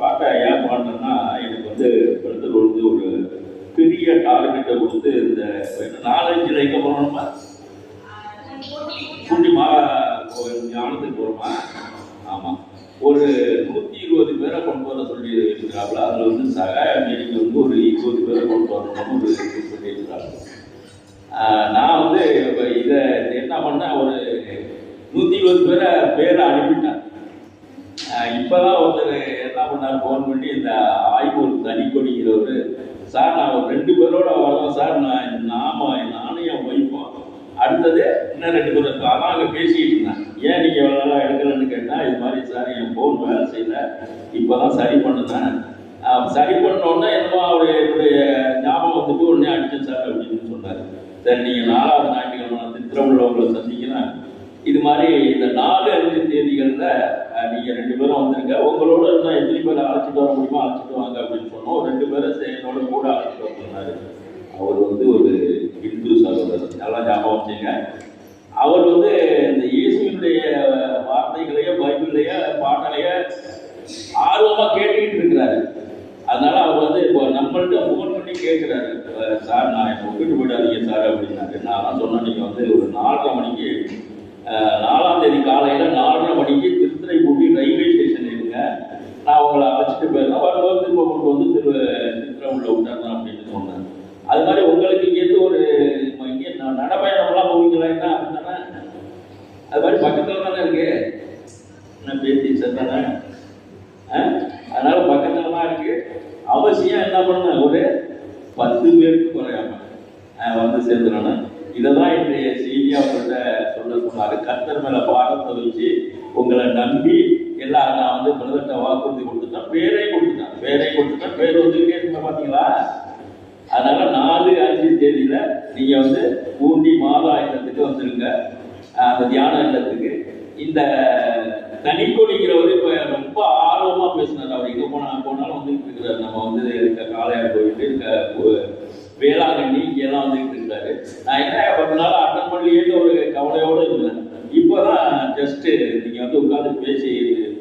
பாட்டை ஏன் பாடினேன்னா, எனக்கு பிரதர் ஒரு பெரிய டார்கெட்டை கொடுத்து இந்த 4-5 எங்கே போகணுமா, பூண்டி மாறா ஞானத்துக்கு போகிறோமா. ஆமாம், ஒரு 120 பேரை கொண்டு வர சொல்லி இருக்கிறாங்களா. அதில் சகாய மீனிங் ஒரு 20 பேரை கொண்டு வரணும்னு சொல்லியிருக்கிறாங்க. நான் இதை என்ன பண்ணேன், ஒரு 120 பேரை அனுப்பிட்டேன். இப்போதான் ஒருத்தர் என்ன பண்ணார், ஃபோன் பண்ணி இந்த ஆய்வூர் தனிக்கொடிங்கிறவர், சார் நான் ஒரு 2 பேரோட வரோம் சார், நானும் என் ஒய்ஃபும், அடுத்தது இன்னும் 2 பேர் இருக்கோம். அதான் அங்கே பேசிக்கிட்டு இருந்தேன். ஏன் நீங்கள் எவ்வளோ நாளாக எடுக்கலன்னு கேட்டால், இது மாதிரி சார் என் ஃபோன் வேலை செய்யலை, இப்போ தான் சரி பண்ணுனேன். சரி பண்ணோன்னே என்னமோ என்னுடைய ஞாபகம் உடனே அடிச்சேன் சார் அப்படின்னு சொன்னார். சரி, நீங்கள் 4வது ஞாயிற்றுக்கிழமை திருத்திரவுள்ளவங்களை சந்திக்கிறேன், இது மாதிரி இந்த 4-5 தேதிகளில் நீங்கள் 2 பேரும் வந்துருங்க, உங்களோட இருந்தால் எத்தனை பேர் அழைச்சிட்டு வர முடியுமோ அழைச்சிட்டு வாங்க அப்படின்னு சொன்னோம். 2 பேரை என்னோட கூட அழைச்சிட்டு வர சொன்னார். அவர் ஒரு இந்து சகோதரர், நல்லா ஞாபகம் வச்சுங்க. அவர் இந்த இயேசுவினுடைய வார்த்தைகளையோ பைபிளையோ பாட்டலையோ ஆர்வமாக கேட்டுக்கிட்டு இருக்கிறாரு. அதனால அவர் இப்போ நம்மள்கிட்ட ஃபோன் பண்ணி கேட்குறாரு, சார் நான் என்னை விட்டுட்டு போயிடாதீங்க சார் அப்படின்னாரு. நான் சொன்னேன், நீங்கள் ஒரு 4:30 மணிக்கு 4ஆம் தேதி காலையில் 4:30 மணிக்கு திருத்துறைப்பூண்டி ரயில்வே ஸ்டேஷன் இருங்க, நான் உங்களை அழைச்சிட்டு போயிருந்தேன், வரும்போது திரும்ப கொண்டு வந்து திருத்திரவுள்ள விட்டாருந்தேன் அப்படின்னு சொன்னேன். அது மாதிரி உங்களுக்கு இங்கேருந்து இங்கே நடைப்பயணம்லாம் போவீங்களா அப்படின்னா, அது மாதிரி பக்கத்தில் தானே இருக்கு, என்ன பேசி சார் தானே, அதனால பக்கத்தில் தான் இருக்கு. அவசியம் என்ன பண்ண, ஒரு 10 பேருக்கு குறையாம சேர்ந்துடணும். இதை தான் இன்றைய செய்தி அவங்கள்ட்ட சொன்னாரு. கர்த்தர் மேலே பாரத்தை வச்சு உங்களை நம்பி எல்லாம் நான் பிரதர்கிட்ட வாக்குறுதி கொடுத்துட்டேன், பேரை கொடுத்துட்டேன், பேர் வந்துக்கிட்டே இருக்க பார்த்தீங்களா. அதனால 4-5 தேதியில் நீங்கள் பூண்டி மாதா இல்லத்துக்கு வந்துருங்க, அந்த தியான இல்லத்துக்கு. இந்த தனிக்கொடிங்கிறவர் இப்போ ரொம்ப ஆர்வமாக பேசினார். அவர் எங்கே போனாலும் வந்துட்டு இருக்கிறார். நம்ம இருக்க காளையார் கோயில், வேளாங்கண்ணி, இங்கெல்லாம் வந்துட்டு இருக்கிறாரு. நான் என்ன 10 நாள் அட்டன் பண்ணலையேன்னு ஒரு கவலையோடு இருந்தேன். இப்போதான் ஜஸ்ட்டு நீங்கள் உட்காந்து பேசி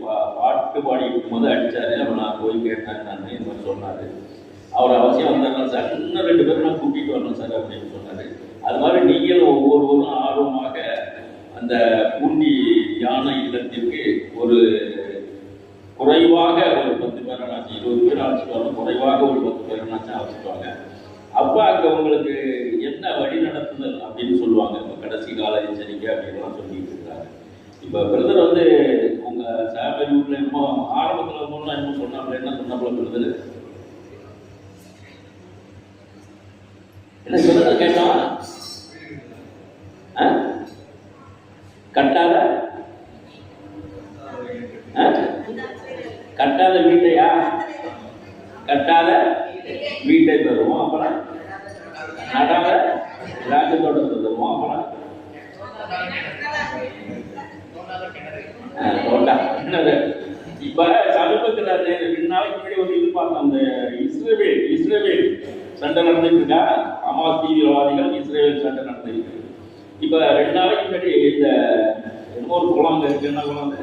பாட்டு பாடிட்டு இருக்கும்போது அடித்தாரு. அப்போ நான் போய் கேட்டேன், நான் இந்த மாதிரி சொன்னார். அவர் அவசியம் வந்துடலாம் சார், இன்னும் 2 பேரும் நான் கூட்டிகிட்டு வரணும் சார் அப்படின்னு சொன்னார். அது மாதிரி நீங்களும் ஒவ்வொருவரும் ஆர்வமாக அந்த பூண்டி யானை இல்லத்திற்கு ஒரு குறைவாக ஒரு 10 பேராச்சும் 20 பேர் அழைச்சிட்டு வரணும், குறைவாக ஒரு 10 பேராச்சும் அழைச்சிட்டு வாங்க. அப்போ அங்கே உங்களுக்கு என்ன வழி நடத்துதல் அப்படின்னு சொல்லுவாங்க. இப்போ கடைசி கால எச்சரிக்கை அப்படின்லாம் சொல்லிட்டு இருக்காங்க. இப்போ பிரதர் உங்கள் சாமரி வீட்டில் என்னமோ ஆரம்பத்தில் என்னமோ சொன்னாப்புல, என்ன சொன்னாப்புல பிரதர், என்ன சொல்றத கேட்டோம், கட்டாத வீட்டையா, கட்டாத வீட்டை தருவோம், அப்புறம் நடாத ராஜத்தோட்டத்தை தருவோம், அப்புறம் என்னது இப்ப சமீபத்துல 2 நாளைக்கு முன்னாடி ஒரு இது பார்த்தோம். அந்த இஸ்ரேல் சண்டை நடந்துட்டு இருக்கா. ஹமாஸ் தீவிரவாதிகள் இஸ்ரேல் சண்டை நடந்துருக்கு. இப்ப 2 நாளைக்கு முன்னாடி இந்த ஒரு குளம் இருக்கு. என்ன குளம்?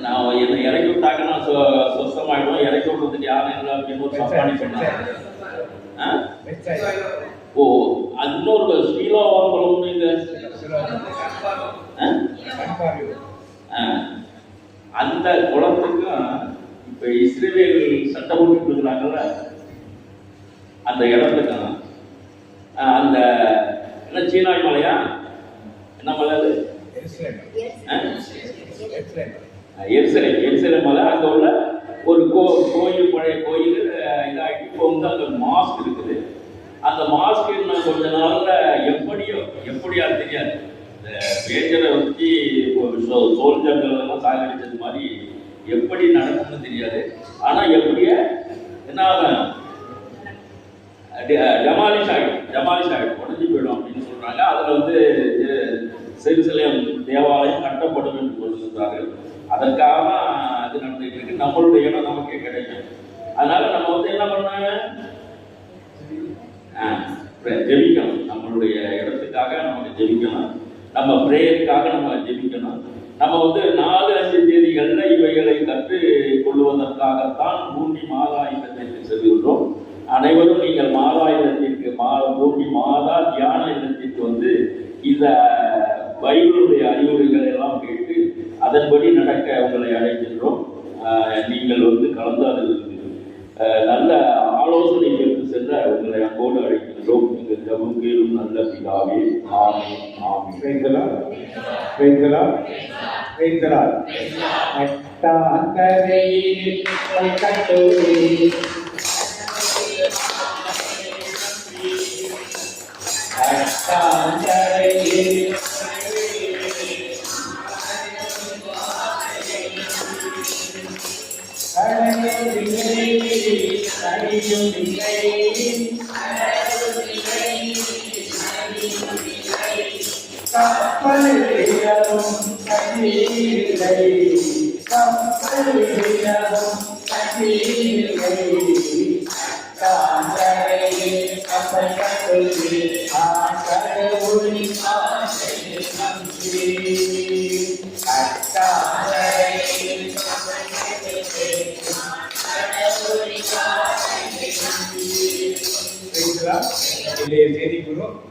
நான் என்ன இறக்கி விட்டாங்கன்னா சொசமாயிடும். இறக்கி விடுறதுக்கு யாரும் இல்லை அப்படின்னு ஒரு சப்பானி சொன்னாங்க. ஓ, அது இன்னொரு ஸ்ரீலோவான் குளம்னு இந்த அந்த குளத்துக்கும் இப்ப இஸ்ரேல் சட்டம் போட்டு இருக்கிறாங்கல்ல, அந்த இடத்துக்கும் அந்த என்ன சீனாய் மலையா என்ன மலை அது? எருசலேம் மலை. அங்க உள்ள ஒரு கோயில், பழைய கோயில் இதாகிட்டு இப்போ வந்து அங்க மாஸ்க் இருக்குது. அந்த மாஸ்க் நான் கொஞ்ச நாள்ல எப்படியா தெரியாது, இந்த மேஜரை வச்சு சோல்ஜர்கள் எல்லாம் சாகடிச்சது மாதிரி எப்படி நடக்கும்னு தெரியாது. ஆனா எப்படிய என்ன ஜமாலிஷ் ஆகிடும், உடஞ்சி போயிடும் அப்படின்னு சொல்றாங்க. அதுல வந்து செருசலேம் தேவாலயம் கட்டப்படும் என்று சொல்லுகிறார்கள். அதற்காக அது நடந்துட்டு இருக்கு. நம்மளுடைய இடம் நமக்கே கிடைக்கும். அதனால நம்ம வந்து என்ன பண்ணாங்க, ஜெபிக்கணும். நம்மளுடைய இடத்துக்காக நமக்கு ஜெபிக்கணும். நம்ம பிரேயருக்காக நம்ம ஜெபிக்கணும். நம்ம வந்து 4-5 தேதிகள்ல இவைகளை கற்று கொள்வதற்காகத்தான் பூமி மாதா இல்லத்திற்கு செல்கின்றோம். அனைவரும் நீங்கள் மாதா இல்லத்திற்கு பூமி மாதா தியான இல்லத்திற்கு வந்து இந்த பைபிளுடைய அறிவுரைகளை எல்லாம் கேட்டு அதன்படி நடக்க உங்களை அழைக்கின்றோம். நீங்கள் வந்து கலந்து அதில் நல்ல ஆலோசனை பெற்று சென்ற உங்களை அன்போடு அழைக்கின்றோம். எங்கள் ஜெபம் கேளும் நல்ல பிதாவே, ஆமென். ஆமென்.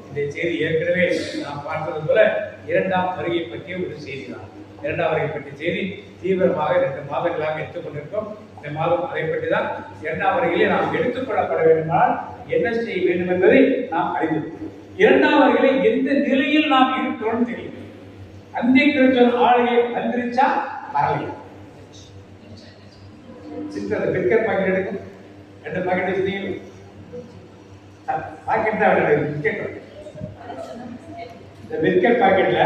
இந்த செய்தி ஏற்கனவே நாம் பார்த்தது போல 2ஆம் வருகை பற்றிய ஒரு செய்தி தான். 2ஆம் வருகை பற்றிய செய்தி தீவிரமாக 2 மாதங்களாக எடுத்துக்கொண்டிருக்கோம். இந்த மாதம் அதை பற்றி தான் 2ஆம் வருகையிலே நாம் எடுத்துக்கொள்ளப்பட வேண்டுமானால் என்ன செய்ய வேண்டும் என்பதை நாம் அறிந்தோம். 2ஆம் வருகையிலே எந்த நிலையில் நாம் இருக்கிறோம் தெரியும். அந்திகிறிஸ்து ஆளுகை வந்துருச்சா வரலையா? சிஸ்டர் பிஸ்கட் பாக்கெட் எடுக்கும், 2 பாக்கெட் வச்சுட்டீங்க. பாக்கெட் தான் பிஸ்கெட். இந்த பிஸ்கட் பாக்கெட்ல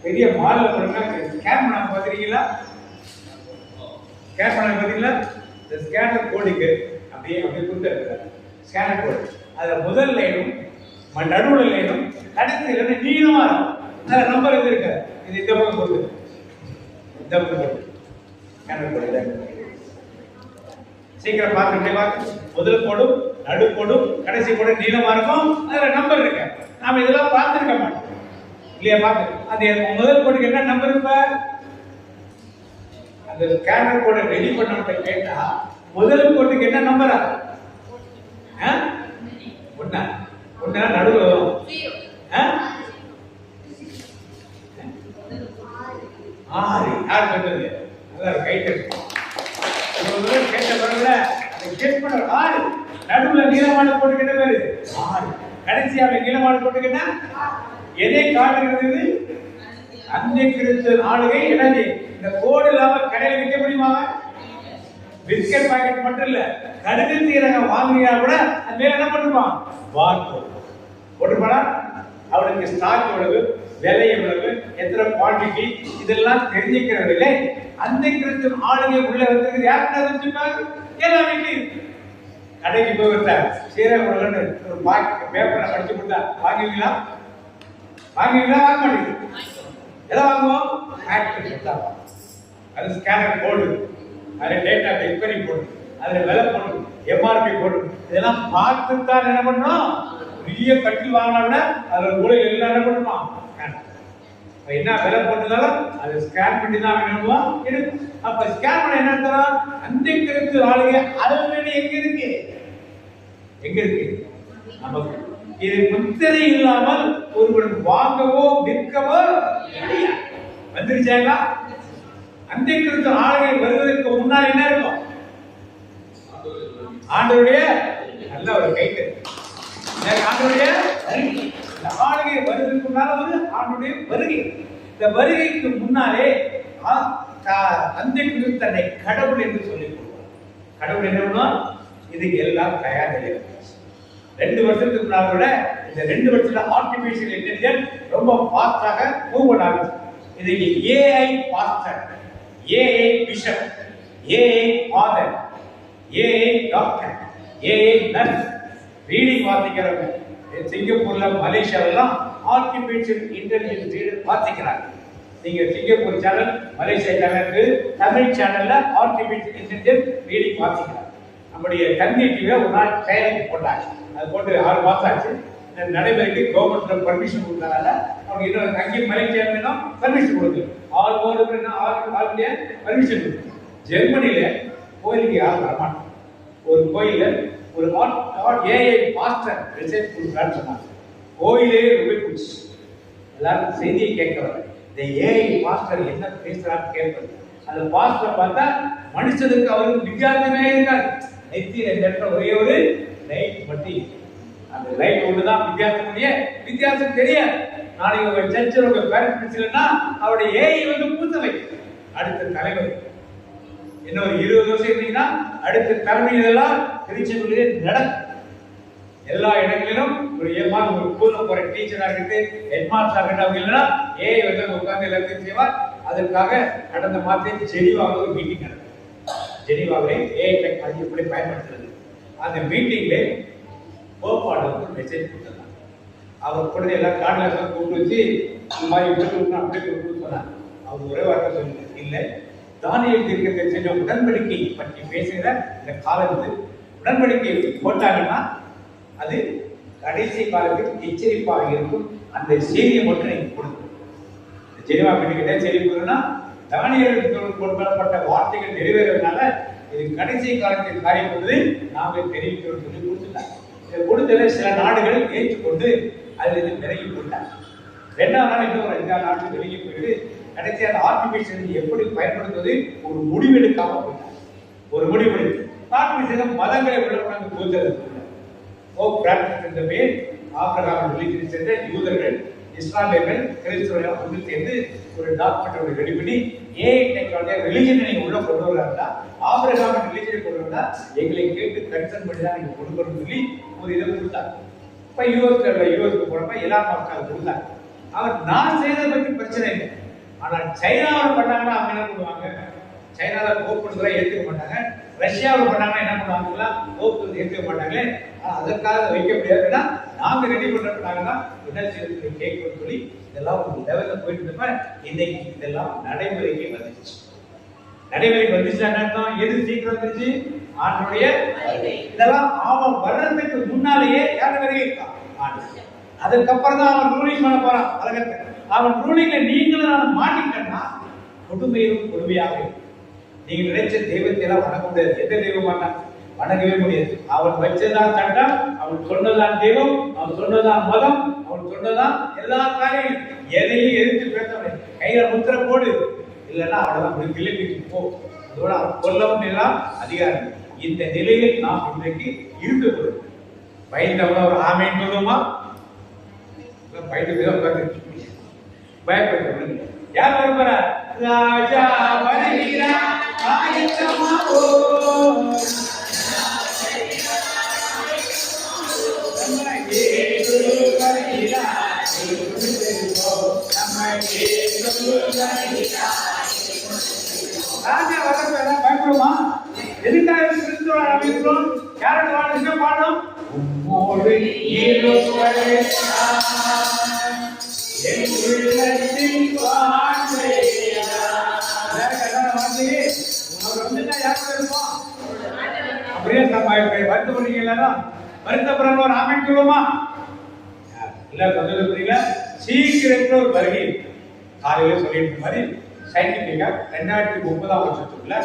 பெரிய மால்ல போனா ஸ்கேன் பண்ண பாத்தீங்களா? ஸ்கேன் பண்ண பாத்தீங்களா? இந்த ஸ்கேனர் கோடுக்கு அப்படியே கொடுத்துருக்காங்க. ஸ்கேனர் கோடு அதுல முதல் லைனும் நடுவுல லைனும் கடைசியில நீளமா இருக்கும். அதுல நம்பர் எது இருக்கு? இது இந்த பக்கம் போட்டு இந்த பக்கம் போட்டு ஸ்கேனர் கோடு சீக்கிரம் பார்த்து முதல் கோடும் நடு கோடும் கடைசி கோடு நீளமா இருக்கும். அதுல நம்பர் இருக்கு. நாம இதெல்லாம் பார்த்துருக்க மாட்டோம் இல்லையா? பார்த்து அது முதல் கோடுக்கு என்ன நம்பர் இருப்ப? அந்த ஸ்கேனர் கோடை ரெடி பண்ண கேட்டா முதல் கோட்டுக்கு என்ன நம்பரா? ஒன்னா நடுவில் வரும். 6 யார் சொன்னது? அதான் கை கேட்ட பிறகுல செக் பண்ண 6 நடுவுல நீளமான கோட்டுக்கு என்ன பேரு? 6. கடைசியாக நீளமான கோட்டுக்கு என்ன? எதை காட்டுகிறது? அந்திகிறிஸ்து ஆளுகை. என்னது? இந்த கோடு இல்லாம கடையில் விற்க முடியுமா? பிஸ்கட் பாக்கெட் மட்டும் இல்ல, கடுகு சீரகம் வாங்கினா கூட அது மேல என்ன பண்ணுவான்? வார்க்கோட் போட்டுப்பாடா. அவனுக்கு ஸ்டாக் எவ்வளவு, விலை எவ்வளவு, எத்தனை குவான்டிட்டி, இதெல்லாம் தெரிஞ்சுக்கிறதில்லை. அந்திகிறிஸ்து ஆளுகை உள்ள வந்திருக்கு. யாருன்னா தெரிஞ்சுப்பாங்க? எல்லா வீட்லையும் கடைக்கு போய் விட்டார் சீரகம் ஒரு பாக்கெட் பேப்பரை படிச்சு கொடுத்தா வாங்குவீங்களா? வாங்க மாட்டீங்க. எதை வாங்குவோம்? ஃபேக்டரி அது ஸ்கேனர் போடு, அதில் டேட்டா எக்ஸ்பைரி போடு, அதில் விலை போடு, எம்ஆர்பி போடு, இதெல்லாம் பார்த்து தான் என்ன பண்ணணும். பெரிய கட்டில் வாங்கினா கூட அதில் ஊழல் எல்லாம் என்ன பண்ணணும். என்ன விலை போட்டதாலும் அதை ஸ்கேன் பண்ணி தான் வேணுமா எடுக்கும். அப்ப ஸ்கேன் பண்ண என்ன தரும்? அந்த கிறிஸ்து ஆளுகை ஆல்ரெடி எங்க இருக்கு? எங்க இருக்கு? நமக்கு இது முத்திரை இல்லாமல் ஒருவன் வாங்கவோ விற்கவோ வந்துருச்சாங்களா? அந்த கிறிஸ்து ஆளுகை வருவதற்கு முன்னால் என்ன இருக்கும்? ஆண்டவருடைய நல்ல ஒரு கைது, ஆண்டவருடைய ஆளுகை வருவதற்கு முன்னால வந்து ஆண்டவருடைய வருகை. இந்த வருகைக்கு முன்னாலே அந்த கிறிஸ்து தன்னை கடவுள் என்று சொல்லிக் கொள்வார். கடவுள் என்ன? இதுக்கு எல்லாம் தயார் நிலையில் 2 வருஷத்துக்கு முன்னால் கூட இந்த 2 வருஷத்துல ஆர்டிபிஷியல் இன்டெலிஜென்ஸ் ரொம்ப ஃபாஸ்டாக மூவ் பண்ண ஆரம்பிச்சு. இதுக்கு AI pastor, AI bishop, AI father, AI doctor, AI nurse, reading வாசிக்கிறவங்க. சிங்கப்பூர்ல மலேசியாவெல்லாம் ஆர்டிபிஷியல் இன்டெலிஜென்ஸ் ரீடர் வாசிக்கிறாங்க. நீங்க சிங்கப்பூர் சேனல், மலேசியா சேனலுக்கு தமிழ் சேனல்ல ஆர்டிபிஷியல் இன்டெலிஜென்ஸ் ரீடிங் வாசிக்கிறாங்க. நம்முடைய தந்தி டிவில ஒரு நாள் ட்ரைனிங் போட்டாங்க. அது போட்டு 6 மாசம் ஆச்சு. நடைமுறைக்கு கவர்மெண்ட்ல பர்மிஷன் கொடுத்தனால அவங்க இன்னொரு தங்கி மலேசியா வேணும் பர்மிஷன் கொடுக்கல. ஆல் ஓவர் ஆல் பர்மிஷன் கொடுத்து ஜெர்மனியில கோயிலுக்கு யாரும் வரமாட்டோம். ஒரு கோயில ஒரு ஏஐ மாஸ்டர் ரிசர்ச் கொடுக்குறான்னு சொன்னாங்க. கோயிலே ரொம்ப பிடிச்சி எல்லாரும் செய்தியை கேட்க வர இந்த ஏஐ மாஸ்டர் என்ன பேசுறான்னு கேட்பது. அந்த மாஸ்டர் பார்த்தா மனுஷனுக்கு அவருக்கு வித்தியாசமே இருக்காது. நெத்தியில இந்த இடத்துல ஒரே ஒரு லைட் மட்டும், அந்த லைட் ஒண்ணுதான் வித்தியாசம் தெரியாது. நாளைக்கு உங்க சர்ச்சில் உங்க பேரண்ட்ஸ் இல்லைன்னா அவருடைய ஏஐ வந்து பூத்த வைக்கும். அடுத்த தலைவர் என்ன ஒரு 20 வருஷம் இருந்தீங்கன்னா அடுத்த தலைமையில் எல்லாம் திருச்செந்தூரிலே நடக்கும். எல்லா இடங்களிலும் ஒரு ஏமாறு ஒரு ஸ்கூல்ல போற டீச்சர் ஆகிட்டு ஹெட் மாஸ்டர் ஆகிட்டு அவங்க இல்லைன்னா ஏஐ வந்து உட்கார்ந்து எல்லாத்தையும் செய்வார். அதற்காக கடந்த மாதம் ஜெனீவாவில் ஒரு மீட்டிங் நடக்கும். ஜெனீவாவிலே ஏஐ டெக்னாலஜி எப்படி பயன்படுத்துறது, அந்த மீட்டிங்ல போப்பாளருக்கு ஒரு மெசேஜ் கொடுத்தாங்க. அவர் கூட எல்லாம் கார்டில் கூப்பிட்டு வச்சு இந்த மாதிரி அப்படி கொடுத்து சொன்னாங்க. அவர் ஒரே வார்த்தை சொல்லுங்க, இல்லை தானியேல் தீர்க்கதரிசி செஞ்ச உடன்படிக்கை பற்றி பேசுகிற இந்த காலத்து உடன்படிக்கை போட்டாங்கன்னா அது கடைசி காலத்தில் எச்சரிப்பாக இருக்கும். அந்த செய்தியை மட்டும் நீங்க கொடுக்கணும். ஜெனீவா மீட்டிங் செய்தி கொடுக்கணும்னா தானியேல் கொடுக்கப்பட்ட வார்த்தைகள் நிறைவேறதுனால இது கடைசி காலத்தில் காரியம் என்பது நாங்கள் தெரிவிக்கிறோம் சொல்லி கொடுத்துட்டாங்க. இதை கொடுத்ததை சில நாடுகள் ஏற்றுக்கொண்டு அதில் இது விலகி போட்டாங்க. 2ஆம் நாள் இன்னும் ஒரு 5 நாட்கள் விலகி போயிட்டு கடைசியாக ஆர்டிபிஷியல் எப்படி பயன்படுத்துவது ஒரு முடிவெடுக்காம போயிட்டாங்க. ஒரு முடிவெடுத்து ஆர்டிபிஷியல் மதங்களை உள்ளவங்க போகிறது என்ற பேர் ஆபிரகாம் ரிலீஜியன் சேர்ந்த யூதர்கள், இஸ்லாமியர்கள், கிறிஸ்தவர்கள் ஒன்று சேர்ந்து ஒரு டாக்குமெண்ட் ரெடி பண்ணி ஏஐ டெக்னாலஜி ரிலீஜனை நீங்க உள்ள கொண்டு வர்றாருன்னா ஆபிரகாம் ரிலீஜனை கொண்டு வந்தா எங்களை கேட்டு கன்சர்ன் பண்ணி தான் நீங்க கொடுக்கணும்னு சொல்லி ஒரு இதை கொடுத்தாங்க. இப்ப யூஎஸ்க்கு போறப்ப எல்லாம் மக்கள் கொடுத்தாங்க. அவர் நான் செய்யறதை பற்றி பிரச்சனை இல்லை. ஆனால் சைனாவில் பண்ணாங்கன்னா அவங்க என்ன பண்ணுவாங்க? சைனாவில் போக்குவரத்து ஏற்றுக்க மாட்டாங்க. ரஷ்யாவில் பண்ணாங்கன்னா என்ன பண்ணுவாங்களா? போக்குவரத்து ஏற்றுக்க மாட்டாங்களே. அதற்காக வைக்க முடியாதுன்னா நாங்க ரெடி பண்றாங்கன்னா என்ன செய்யறது கேட்கணும்னு சொல்லி இதெல்லாம் ஒரு லெவல்ல போயிட்டு இருப்ப இன்னைக்கு இதெல்லாம் நடைமுறைக்கு வந்துச்சு. நடைமுறைக்கு வந்துச்சு அர்த்தம் எது சீக்கிரம் வந்துச்சு? ஆண்டவருடைய இதெல்லாம் அவன் வர்றதுக்கு முன்னாலேயே யார வரைக்கும் இருக்கான் ஆண்டு. அதுக்கப்புறம் தான் அவன் ரூலிங் பண்ண போறான் உலகத்தை. அவன் ரூலிங்ல நீங்களும் நான் மாட்டிக்கிட்டேன்னா கொடுமையும் கொடுமையாக இருக்கும். நீங்க நினைச்ச தெய்வத்தை எல்லாம் வணங்க முடியாது. எந்த தெய்வம் வணங்கவே முடியாது. அவன் வச்சதான் சட்டம், அவன் சொன்னதான் தெய்வம், அவன் சொன்னதான் மதம், அவன் சொன்னதான் எல்லா காரியம். எதையும் எதிர்த்து பேச கையில முத்திர போடு, இல்லைன்னா அவ்வளவுதான் கிளம்பிட்டு போ. அதோட அவன் கொல்லவும் எல்லாம் அதிகாரம். இந்த நிலையில் நாம் இன்றைக்கு இருந்து கொள்ளும். பயந்தவன ஒரு ஆமைன்னு சொல்லுமா? பயந்து பயப்பட யார் வருவாரா? ராஜா வருகிறார் ஆயத்தமாவோ. ராஜா வர பயப்படுமா? எதுக்காக கிறிஸ்துவோம் யாருக்கு வாழ்க்கை பாடம்? உம்மோடு இருப்பதே என் உள்ளத்தில் நம்ம வருத்தப்படுறீங்க எல்லாரும்? வருத்தப்படுற ஒரு ஆமென் சொல்லுமா? இல்ல சொல்றது புரியல. சீக்கிரத்துல ஒரு வருகை காலையில சொல்லிட்டு மாதிரி சயின்டிபிக்கா 2030ஆம் வருஷத்துக்குள்ள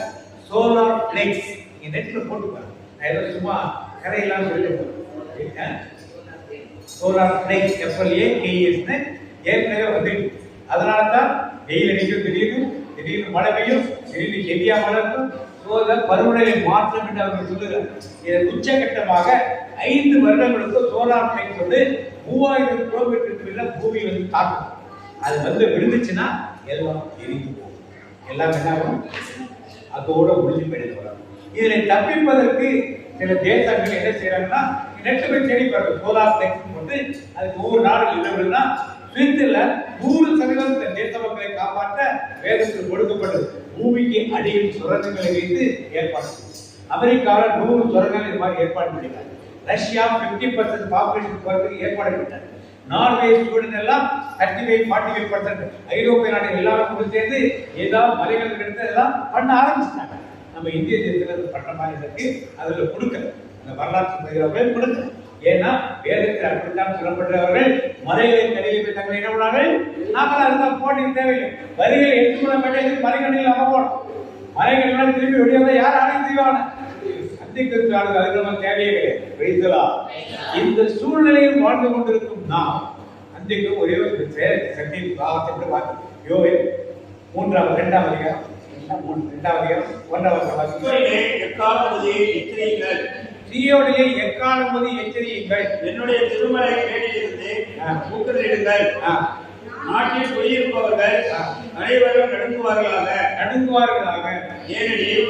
சோலார் பிளெக்ஸ் நீங்க நெட்ல போட்டு பாருங்க. நான் ஏதோ சும்மா கதையெல்லாம் சொல்லிட்டு சோலார் பிளெக்ஸ் FLAKES ஏற்கனவே வந்துட்டு, அதனால தான் வெயில் அடிக்கும், திடீர்னு மழை பெய்யும், திடீர்னு ஹெவியா மழை இருக்கும். பருவநிலை மாற்றம் என்று அவர்கள் சொல்லுகிறார். இதன் உச்சகட்டமாக 5 வருடங்களுக்கு சோலார் பிளெக்ஸ் வந்து 3000 கிலோமீட்டருக்கு பூமி வந்து தாக்கும். அது வந்து விழுந்துச்சுன்னா எல்லாம் எரிந்து போகும், எல்லாம் என்னாகும், அதோட முடிஞ்சு போயிடுது. இதனை தப்பிப்பதற்கு சில தேசங்கள் என்ன செய்யறாங்கன்னா, நெட்டு போய் தேடி பாருங்க சோலார் பிளெக்ஸ் போட்டு அதுக்கு ஒவ்வொரு நாடுகள் என்ன விடுனா, சுவிட்சர்லாந்து 100% தேச மக்களை காப்பாற்ற வேதத்தில் கொடுக்கப்பட்டது. பூமிக்கு அடியில் சுரங்கங்களை வைத்து ஏற்பாடு. அமெரிக்காவில் 100 சுரங்கங்கள் இது மாதிரி ஏற்பாடு பண்ணிட்டாங்க. ரஷ்யா 50% பாப்புலேஷன் போறதுக்கு ஏற்பாடு பண்ணிட்டாங்க. நார்வே, ஸ்வீடன் எல்லாம் 35-45%. ஐரோப்பிய நாடுகள் எல்லாரும் கூட சேர்ந்து ஏதாவது மலைகள் எடுத்து எல்லாம் பண்ண ஆரம்பிச்சிட்டாங்க. நம்ம இந்திய தேசத்தில் பண்ற மாதிரி இருக்கு, அதுல கொடுக்கல. அந்த வரலாற்று பகிர்வுகள் கொடுக்கல. ஏன்னா வேதத்தில் அப்படித்தான் சொல்லப்படுறவர்கள் மலைகளின் கடையில் போய் தங்களை என்ன பண்ணார்கள், நாங்கள் அதுதான் போட்டிக்கு தேவையில்லை, வரிகளை எடுத்துக்கொள்ள வேண்டியது மலைகளில் நம்ம போனோம். மலைகள் திரும்பி வெளியே யார் ஆணையம் செய்வாங்க? அந்திக்கிறிஸ்து ஆளுங்க, அதுக்கு நம்ம தேவையே கிடையாது. இந்த சூழ்நிலையில் வாழ்ந்து கொண்டிருக்கும் நாம் அந்திக்கு ஒரே ஒரு சக்தி பாவத்தை பார்த்து யோவேல் 3-2 அதிகாரம் 1-வது எச்சரியுங்கள், தீயோடைய எக்காலம் போது எச்சரியுங்கள், என்னுடைய திருமலை மேலிலிருந்து கூக்குரலிடுங்கள். நாட்டில் குடியிருப்பவர்கள் அனைவரும் நடுங்குவார்களாக. ஏனெனில்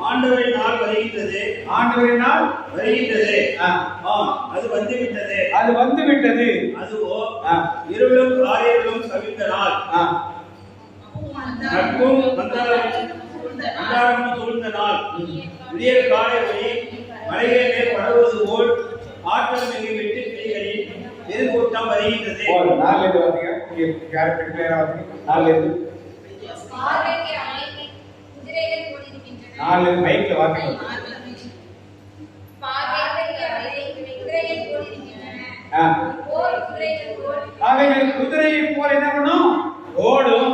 ஆண்டவரின் நாள் வருகின்றது, அது வந்துவிட்டது. அதுவோ இருளும் காரியங்களும் சவித்த நாள், நட்பும் அந்தாரமும் சூழ்ந்த நாள். விடியற் காலை ஒளி மலைகள் மேல் பரவுவது போல் ஆற்றல் மிகு வெற்றி கிளிகளில் எதிர்கூட்டம் வருகின்றது. குதிரையை போல என்ன பண்ணும்? ஓடும்.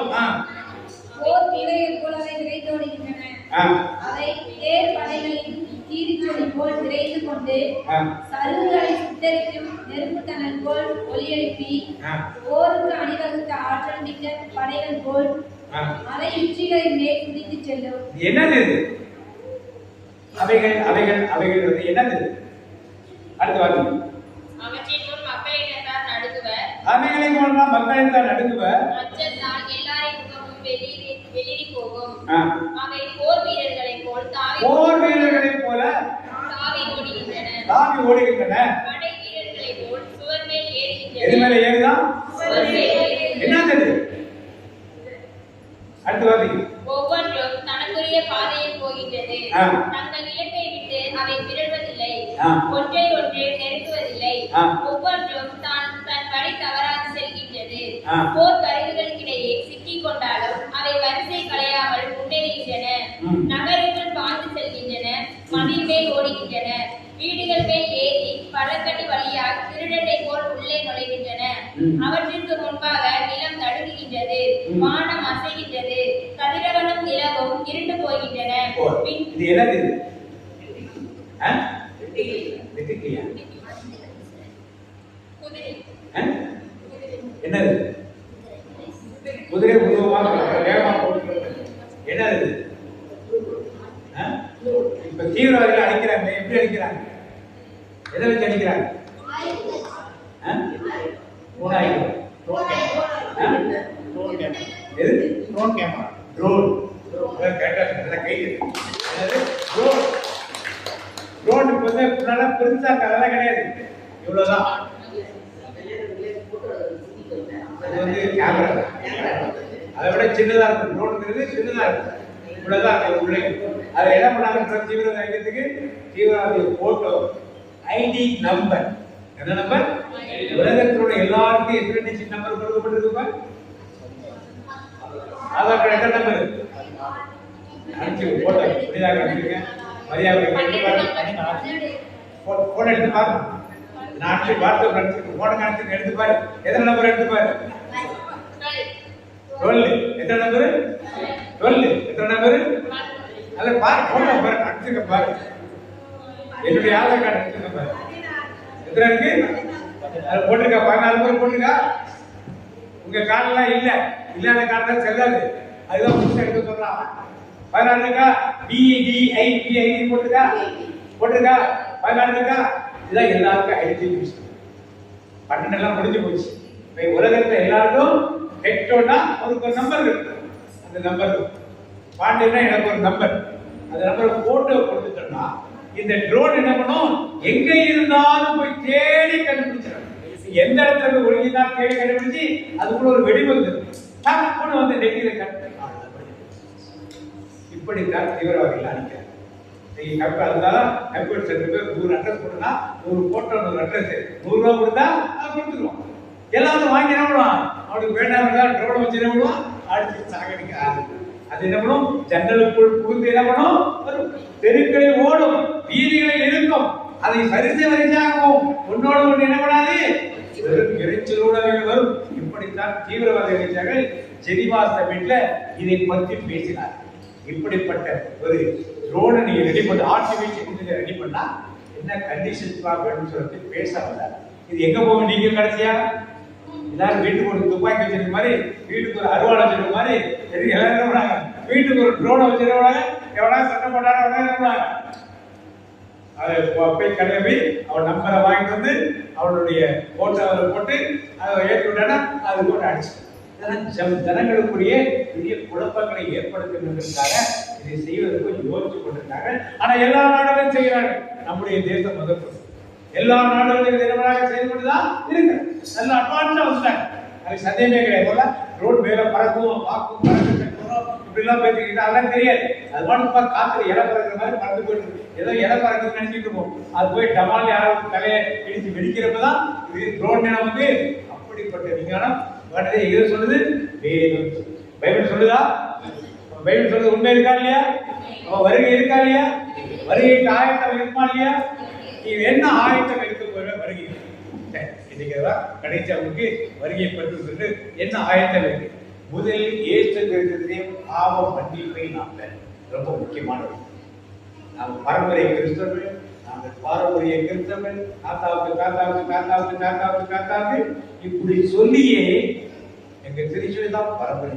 அவை தேர் படைகளின் கீரிச்சொலி போல் விரைந்து கொண்டு சருகுகளை சுட்டரிக்கும் நெருப்பு தணல் போல் ஒலியெழுப்பி போருக்கு அணிவகுத்த ஆற்றல் மிக்க படைகள் போல் மலை உச்சிகளின் மேல் குதித்து செல்லும். என்னது அவைகள் அவைகள் அவைகள் வந்து என்னது? அடுத்த வார்த்தை, அவற்றின் முன் மக்களிடத்தார் நடுங்குவர், அவைகளை போல மக்களிடத்தார் நடுங்குவர். அச்சத்தால் எல்லாரின் முகமும் வெளிரி போகும். அவை போர் வீரர்களைப் போல தாவி ஓடுகின்றன. படை வீரர்களைப் போல் சுவர் மேல் ஏறுகின்றன. எது மேல ஏறுதான்? என்னது? அடுத்த வார்த்தை, ஒவ்வொன்றும் தனக்குரிய பாதையில் போகின்றது. தங்கள் இலக்கை விட்டு அவை பிறழ்வதில்லை, ஒன்றை ஒன்று நெருங்குவதில்லை. ஒவ்வொன்றும் தன் வழி தவறாது செல்கின்றது. போர் கருவிகளுக்கிடையே சிக்கிக் கொண்டாலும் அவை வரிசை களையாமல் முன்னேறுகின்றன. நகருக்குள் பாய்ந்து செல்கின்றன, மதில் மேல் ஓடுகின்றன, வீடுகள் மேல் ஏறி பள்ளக்கட்டி வழியாக திருடனை போல் உள்ளே நுழைகின்றன. அவற்றிற்கு முன்பாக நிலம் நடுங்குகின்றது, வானம் அசைகின்றது, கதிரவனும் நிலவும் இருண்டு போகின்றன. இது என்னது? என்னது? குதிரை உருவமாக என்னது? இப்ப தீவிரவாதிகள் அடிக்கிறாங்க, எப்படி அடிக்கிறாங்க? எதை வச்சு அடிக்கிறாங்க? பெருசா அதெல்லாம் கிடையாது, இவ்வளவுதான். அது வந்து கேமரா, அதை விட சின்னதா இருக்கும். ட்ரோனுங்கிறது சின்னதா இருக்கும், இவ்வளவுதான் உள்ளே. அதை என்ன பண்ணாங்க? தீவிரவாதத்துக்கு தீவிரவாதிய போட்டோ, ஐடி நம்பர், என்ன நம்பர்? உலகத்தோட எல்லாருக்கும் எத்தனை டிஜிட் நம்பர் கொடுக்கப்பட்டிருக்கு? ஆதார் கார்டு எத்தனை நம்பர்? அனுப்பிச்சு போட்டோ புரியுதாக அனுப்பிச்சிருக்கேன். மரியாதை எடுத்து பாரு. போன் எடுத்து பாரு. நான் வாட்ஸ்அப் எடுத்து போன கணக்கு எடுத்து பாரு. எத்தனை நம்பர் எடுத்து பாரு? 12. எத்தனை நம்பர்? 12. எத்தனை நம்பர்? அத பாரு. போன் நம்பர் அடிச்சுக்க பாரு. என்னுடைய ஆதார் கார்டு எடுத்துக்க பாரு. எத்தனை இருக்கு? அது போட்டுருக்கா? 14 நம்பர் போட்டுருக்கா? உங்க கார்டுலாம் இல்லாத கார்டு செல்லாது. அதுதான் புதுசா எடுக்க சொல்றான். 14 இருக்கா? BDIPI போட்டுருக்கா? 14 இருக்கா? இதான் எல்லாருக்கும் ஐடென்டிஃபிகேஷன். 12 எல்லாம் முடிஞ்சு போச்சு. இப்போ உலகத்துல எல்லாருக்கும் ஹெட்டோனா அவருக்கு ஒரு நம்பர் இருக்கு. அந்த நம்பர் பாண்டியனா எனக்கு ஒரு நம்பர். அந்த நம்பரை போட்டோ கொடுத்துட்டோம்னா இந்த ட்ரோன் என்ன பண்ணும்? எங்க இருந்தாலும் போய் தேடி கண்டுபிடிச்சிடும். எந்த இடத்துல ஒழுங்கினா தேடி கண்டுபிடிச்சு அதுக்குள்ள ஒரு வெடிமருந்து டக்குன்னு வந்து நெட்டியில கட்டு. இப்படித்தான் தீவிரவாதிகள் அடிக்கிறாங்க. நீங்க கம்பெனி அதனால கம்ப்யூட்டர் சென்டருக்கு 100 அட்ரஸ் கொடுத்தா 100 போட்டோ 100 அட்ரஸ் 100 ரூபா கொடுத்தா அது கொடுத்துருவோம். எல்லாரும் வாங்கி என்ன பண்ணுவான்? அவனுக்கு வேண்டாம் ட்ரோன் வச்சு என்ன பண்ணுவான்? அடிச்சு சாகடிக்க ஆரம்பிக்கும். அது என்ன பண்ணும்? ஜன்னலுக்குள் புகுந்து என்ன பண்ணும்? தெருக்களில் ஓடும், வீதிகளில் இருக்கும். அதை வரிசையாகவும் ஒன்னோட ஒன்று என்ன பண்ணாது? இறைச்சலோட வரும். இப்படித்தான் தீவிரவாதிகள் ஜெனீவா சமிட்ல இதை பற்றி பேசினார். இப்படிப்பட்ட ஒரு ட்ரோனை நீங்க ரெடி பண்ண ஆர்டிபிஷியல் இன்டெலிஜென்ஸ் ரெடி பண்ணா என்ன கண்டிஷன்ஸ் வேணும்னு சொல்லிட்டு பேச வந்தார். இது எங்க போகும்? நீங்க கடைசியா எல்லாரும் வீட்டுக்கு ஒரு துப்பாக்கி வச்சிருக்க மாதிரி, வீட்டுக்கு ஒரு அருவாள் வச்சிருக்க மாதிரி எல்லாரும் என்ன பண்ணாங்க? வீட்டுக்கு ஒரு ட்ரோனை வச்சிருக்காங்க. எவ்வளோ சட்டம் போட்டாங்க அதை போய் கிளம்பி அவன் நம்பரை வாங்கிட்டு வந்து அவனுடைய போட்டோவை போட்டு அதை ஏற்றி விட்டானா அது போட்டு அடிச்சு. இதெல்லாம் ஜனங்களுக்குரிய பெரிய குழப்பங்களை ஏற்படுத்துவதற்காக இதை செய்வதற்கு யோசிச்சு கொண்டிருக்காங்க. ஆனா எல்லா நாடுகளும் செய்யறாங்க. நம்முடைய தேசம் முதல் எல்லா நாடுகளும் தினமாக செயல்பட்டுதான் இருக்கு. நல்ல அட்வான்ஸா வந்துட்டாங்க. அது சந்தேகமே கிடையாது. ரோட் மேல பறக்கும், வாக்கும் பறக்க இப்படிலாம் பேசிக்கிட்டு அதெல்லாம் தெரியாது. அது மட்டும் காத்துல இலை பறக்கிற மாதிரி பறந்து போயிட்டு இருக்கு. ஏதோ இலை பறக்குன்னு நினைச்சிட்டு இருக்கோம். அது போய் டமால் யாரும் தலையை இடிச்சு வெடிக்கிறப்பதான் இது ட்ரோன் நமக்கு அப்படிப்பட்ட விஞ்ஞானம் வருது. எது சொல்லுது? பைபிள் சொல்லுதா? பைபிள் சொல்றது உண்மை இருக்கா இல்லையா? வருகை இருக்கா இல்லையா? வருகைக்கு ஆயத்தம் இருக்குமா இல்லையா? நீ என்ன ஆயத்தம் இருக்க போற வருகை? இன்னைக்குதான் கடைசி அவங்களுக்கு வருகை பற்றி சொல்லி என்ன ஆயத்தம் இருக்கு? முதலில் ஏற்ற கிறிஸ்தவத்தையும் பாவ மன்னிப்பை நாம் ரொம்ப முக்கியமானது. நாம் பரம்பரை கிறிஸ்தவர்கள், நாங்கள் பாரம்பரிய கிறிஸ்தவர்கள், தாத்தாவுக்கு தாத்தாவுக்கு தாத்தாவுக்கு தாத்தாவுக்கு தாத்தாவுக்கு இப்படி சொல்லியே எங்க திருச்சி தான் பரம்பரை.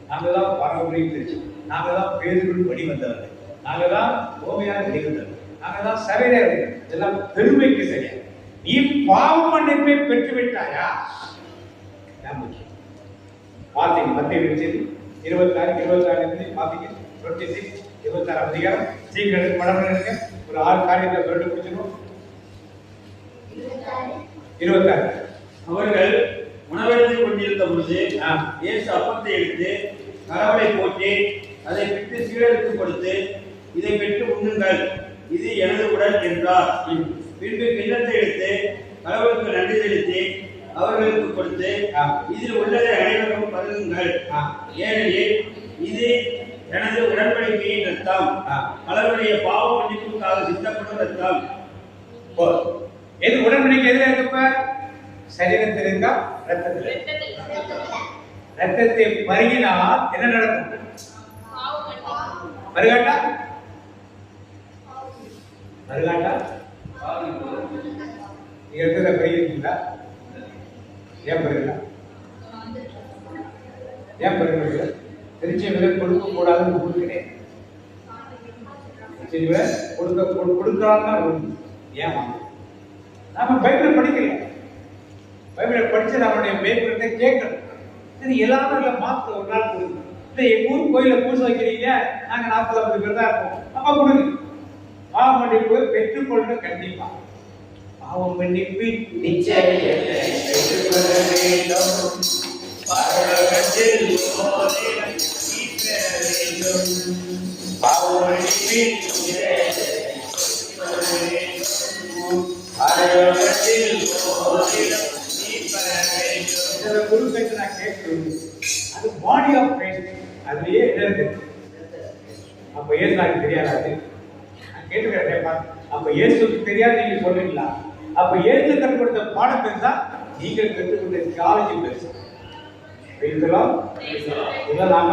நாங்க தான் பாரம்பரிய திருச்சி. நாங்க தான் பேருக்குள் படி வந்தவர்கள். நாங்க தான் ஓமையாக வெளிவந்தவர்கள். நாங்க தான் சரையர்கள். இதெல்லாம் பெருமைக்கு சரியா. நீ பாவ மன்னிப்பை பெற்றுவிட்டாயா? முக்கியம். பார்த்தீங்க மத்திய 26 பார்த்தீங்க 26 26 அதிகாரம். சீக்கிரம் படம் இருக்க ஒரு 6 காரியத்தை சொல்லிட்டு முடிச்சிடும். 26 அவர்கள் உணவெடுத்து கொண்டிருந்த பொழுது இயேசு அப்பத்தை எடுத்து கடவுளை போற்றி அதை பெற்று சீடருக்கு கொடுத்து, இதை பெற்று உண்ணுங்கள், இது எனது உடல் என்றார். பின்பு கிண்ணத்தை எடுத்து கடவுளுக்கு நன்றி செலுத்தி அவர்களுக்கு கொடுத்து, இதில் உள்ளதை அனைவருக்கும் பருகுங்கள், ஏனெனில் இது எனது உடன்படிக்கையின் ரத்தம், பலருடைய பாவ மன்னிப்புக்காக சித்தப்படும் ரத்தம். எது உடன்படிக்கை? எதுல இருக்கப்ப? சரீரத்தில் இருக்கா? ரத்தத்தில். ரத்தத்தை பருகினால் என்ன நடக்கும்? மறுகாட்டா நீங்க இருக்கிறத பருகிறீங்களா? ஏன் பருகலாம்? ஏன் பருக? திருச்சியை கொடுக்க கூடாதுன்னு ரூல் கிடையாது. திருச்சியை கொடுக்கலாம். ஏன் வாங்க? நாம பைபிளை படிக்கல. பைபிளை படிச்சு நம்மளுடைய பைபிளை கேட்கணும். சரி எல்லாரும் இல்லை மாத்திர ஒரு நாள் கொடுங்க. இல்லை எங்க ஊர் கோயில பூசை வைக்கிறீங்க, நாங்க 40-50 பேர் தான் இருப்போம். அப்ப கொடுங்க. பாவ மன்னிப்பு பெற்றுக்கொள்ள கண்டிப்பா. பாவ மன்னிப்பு நிச்சயம் பெற்றுக்கொள்ள வேண்டும். பரலோகத்தில் பாவ மன்னிப்பு குருக்கிட்ட நான் கேட்கிறேன். அது பாடி ஆஃப் கிரைஸ்ட். அதுலயே என்ன இருக்கு? அப்ப ஏன் எனக்கு தெரியாது. கேட்டுக்கிறேன். அப்ப இயேசுக்கு தெரியாது நீங்க சொல்றீங்களா? அப்ப இயேசு கற்றுக் கொடுத்த பாடம் பெருசா, நீங்கள் கற்றுக்கொண்ட தியாலஜி பெருசா? நாம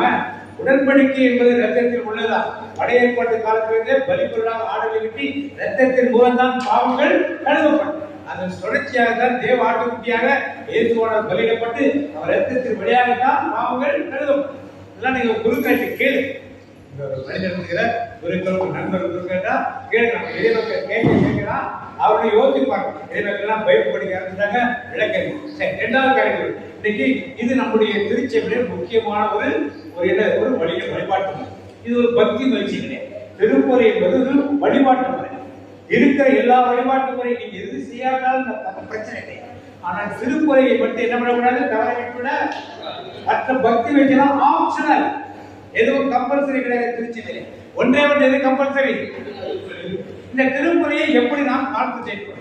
உடன்படிக்கை என்பது ரத்தத்தில் உள்ளதா? பழைய ஏற்பாட்டு காலத்திலிருந்தே பலிபொருளாக ஆடுகளை வெட்டி ரத்தத்தின் மூலம்தான் பாவங்கள் கழுவப்படும். அதன் தொடர்ச்சியாக தான் தேவ ஆட்டுக்குட்டியாக இயேசுவோட பலியிடப்பட்டு அவர் ரத்தத்தின் வழியாகத்தான் பாவங்கள் கழுவப்படும். இதெல்லாம் நீங்க குருக்காட்சி கேளு. மனிதன் குருக்கள் நண்பர்கள் குருக்கா கேளு. நம்ம இறைவர்கள் கேட்கலாம், அவருடைய யோசிப்பாங்க. இறைவர்கள்லாம் பயப்படுத்தி ஆரம்பிச்சாங்க விளக்கறி. சரி, இரண்டாவது காரியம் இன்னைக்கு இது நம்முடைய திருச்சபையில முக்கியமான ஒரு வழிபாட்டு முறை. இது ஒரு பக்தி முயற்சி கிடையாது. திருப்பொறை என்பது ஒரு வழிபாட்டு முறை. இருக்கிற எல்லா வழிபாட்டு முறை நீங்க எது செய்யாட்டாலும் பிரச்சனை கிடையாது. ஆனால் திருப்பொறையை மட்டும் என்ன பண்ணக்கூடாது, தவற விட. மற்ற பக்தி வச்சுலாம் ஆப்ஷனல், எதுவும் கம்பல்சரி கிடையாது. திருச்சபையில ஒன்றே ஒன்று எது கம்பல்சரி? இந்த திருப்பொறையை எப்படி நாம் காத்து செய்யணும்?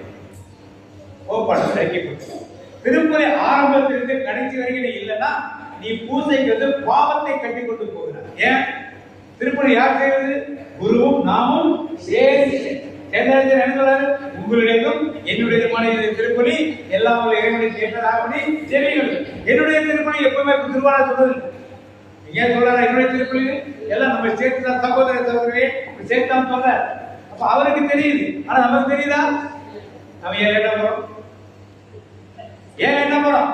திருப்பொறை ஆரம்பத்திலிருந்து கடைசி வரைக்கும் இல்லைன்னா நீ பூசைக்கு பாவத்தை கட்டி கொண்டு போகிறார். ஏன்? திருப்பொறை யார் செய்வது? குருவும் நாமும் சேர்ந்து. உங்களுடையதும் என்னுடையதுமான திருப்பலி எல்லாம் இறைவனை கேட்டதாகப்படி ஜெபிகள். என்னுடைய திருப்பலி எப்பவுமே திருவாரூர் சொல்றது ஏன் சொல்றாரு? என்னுடைய திருப்பலி எல்லாம் நம்ம சேர்த்துதான் சகோதர சகோதரே சேர்த்தான் சொல்ற. அப்ப அவருக்கு தெரியுது, ஆனா நமக்கு தெரியுதா? நம்ம ஏன் என்ன போறோம்? ஏன் என்ன போறோம்?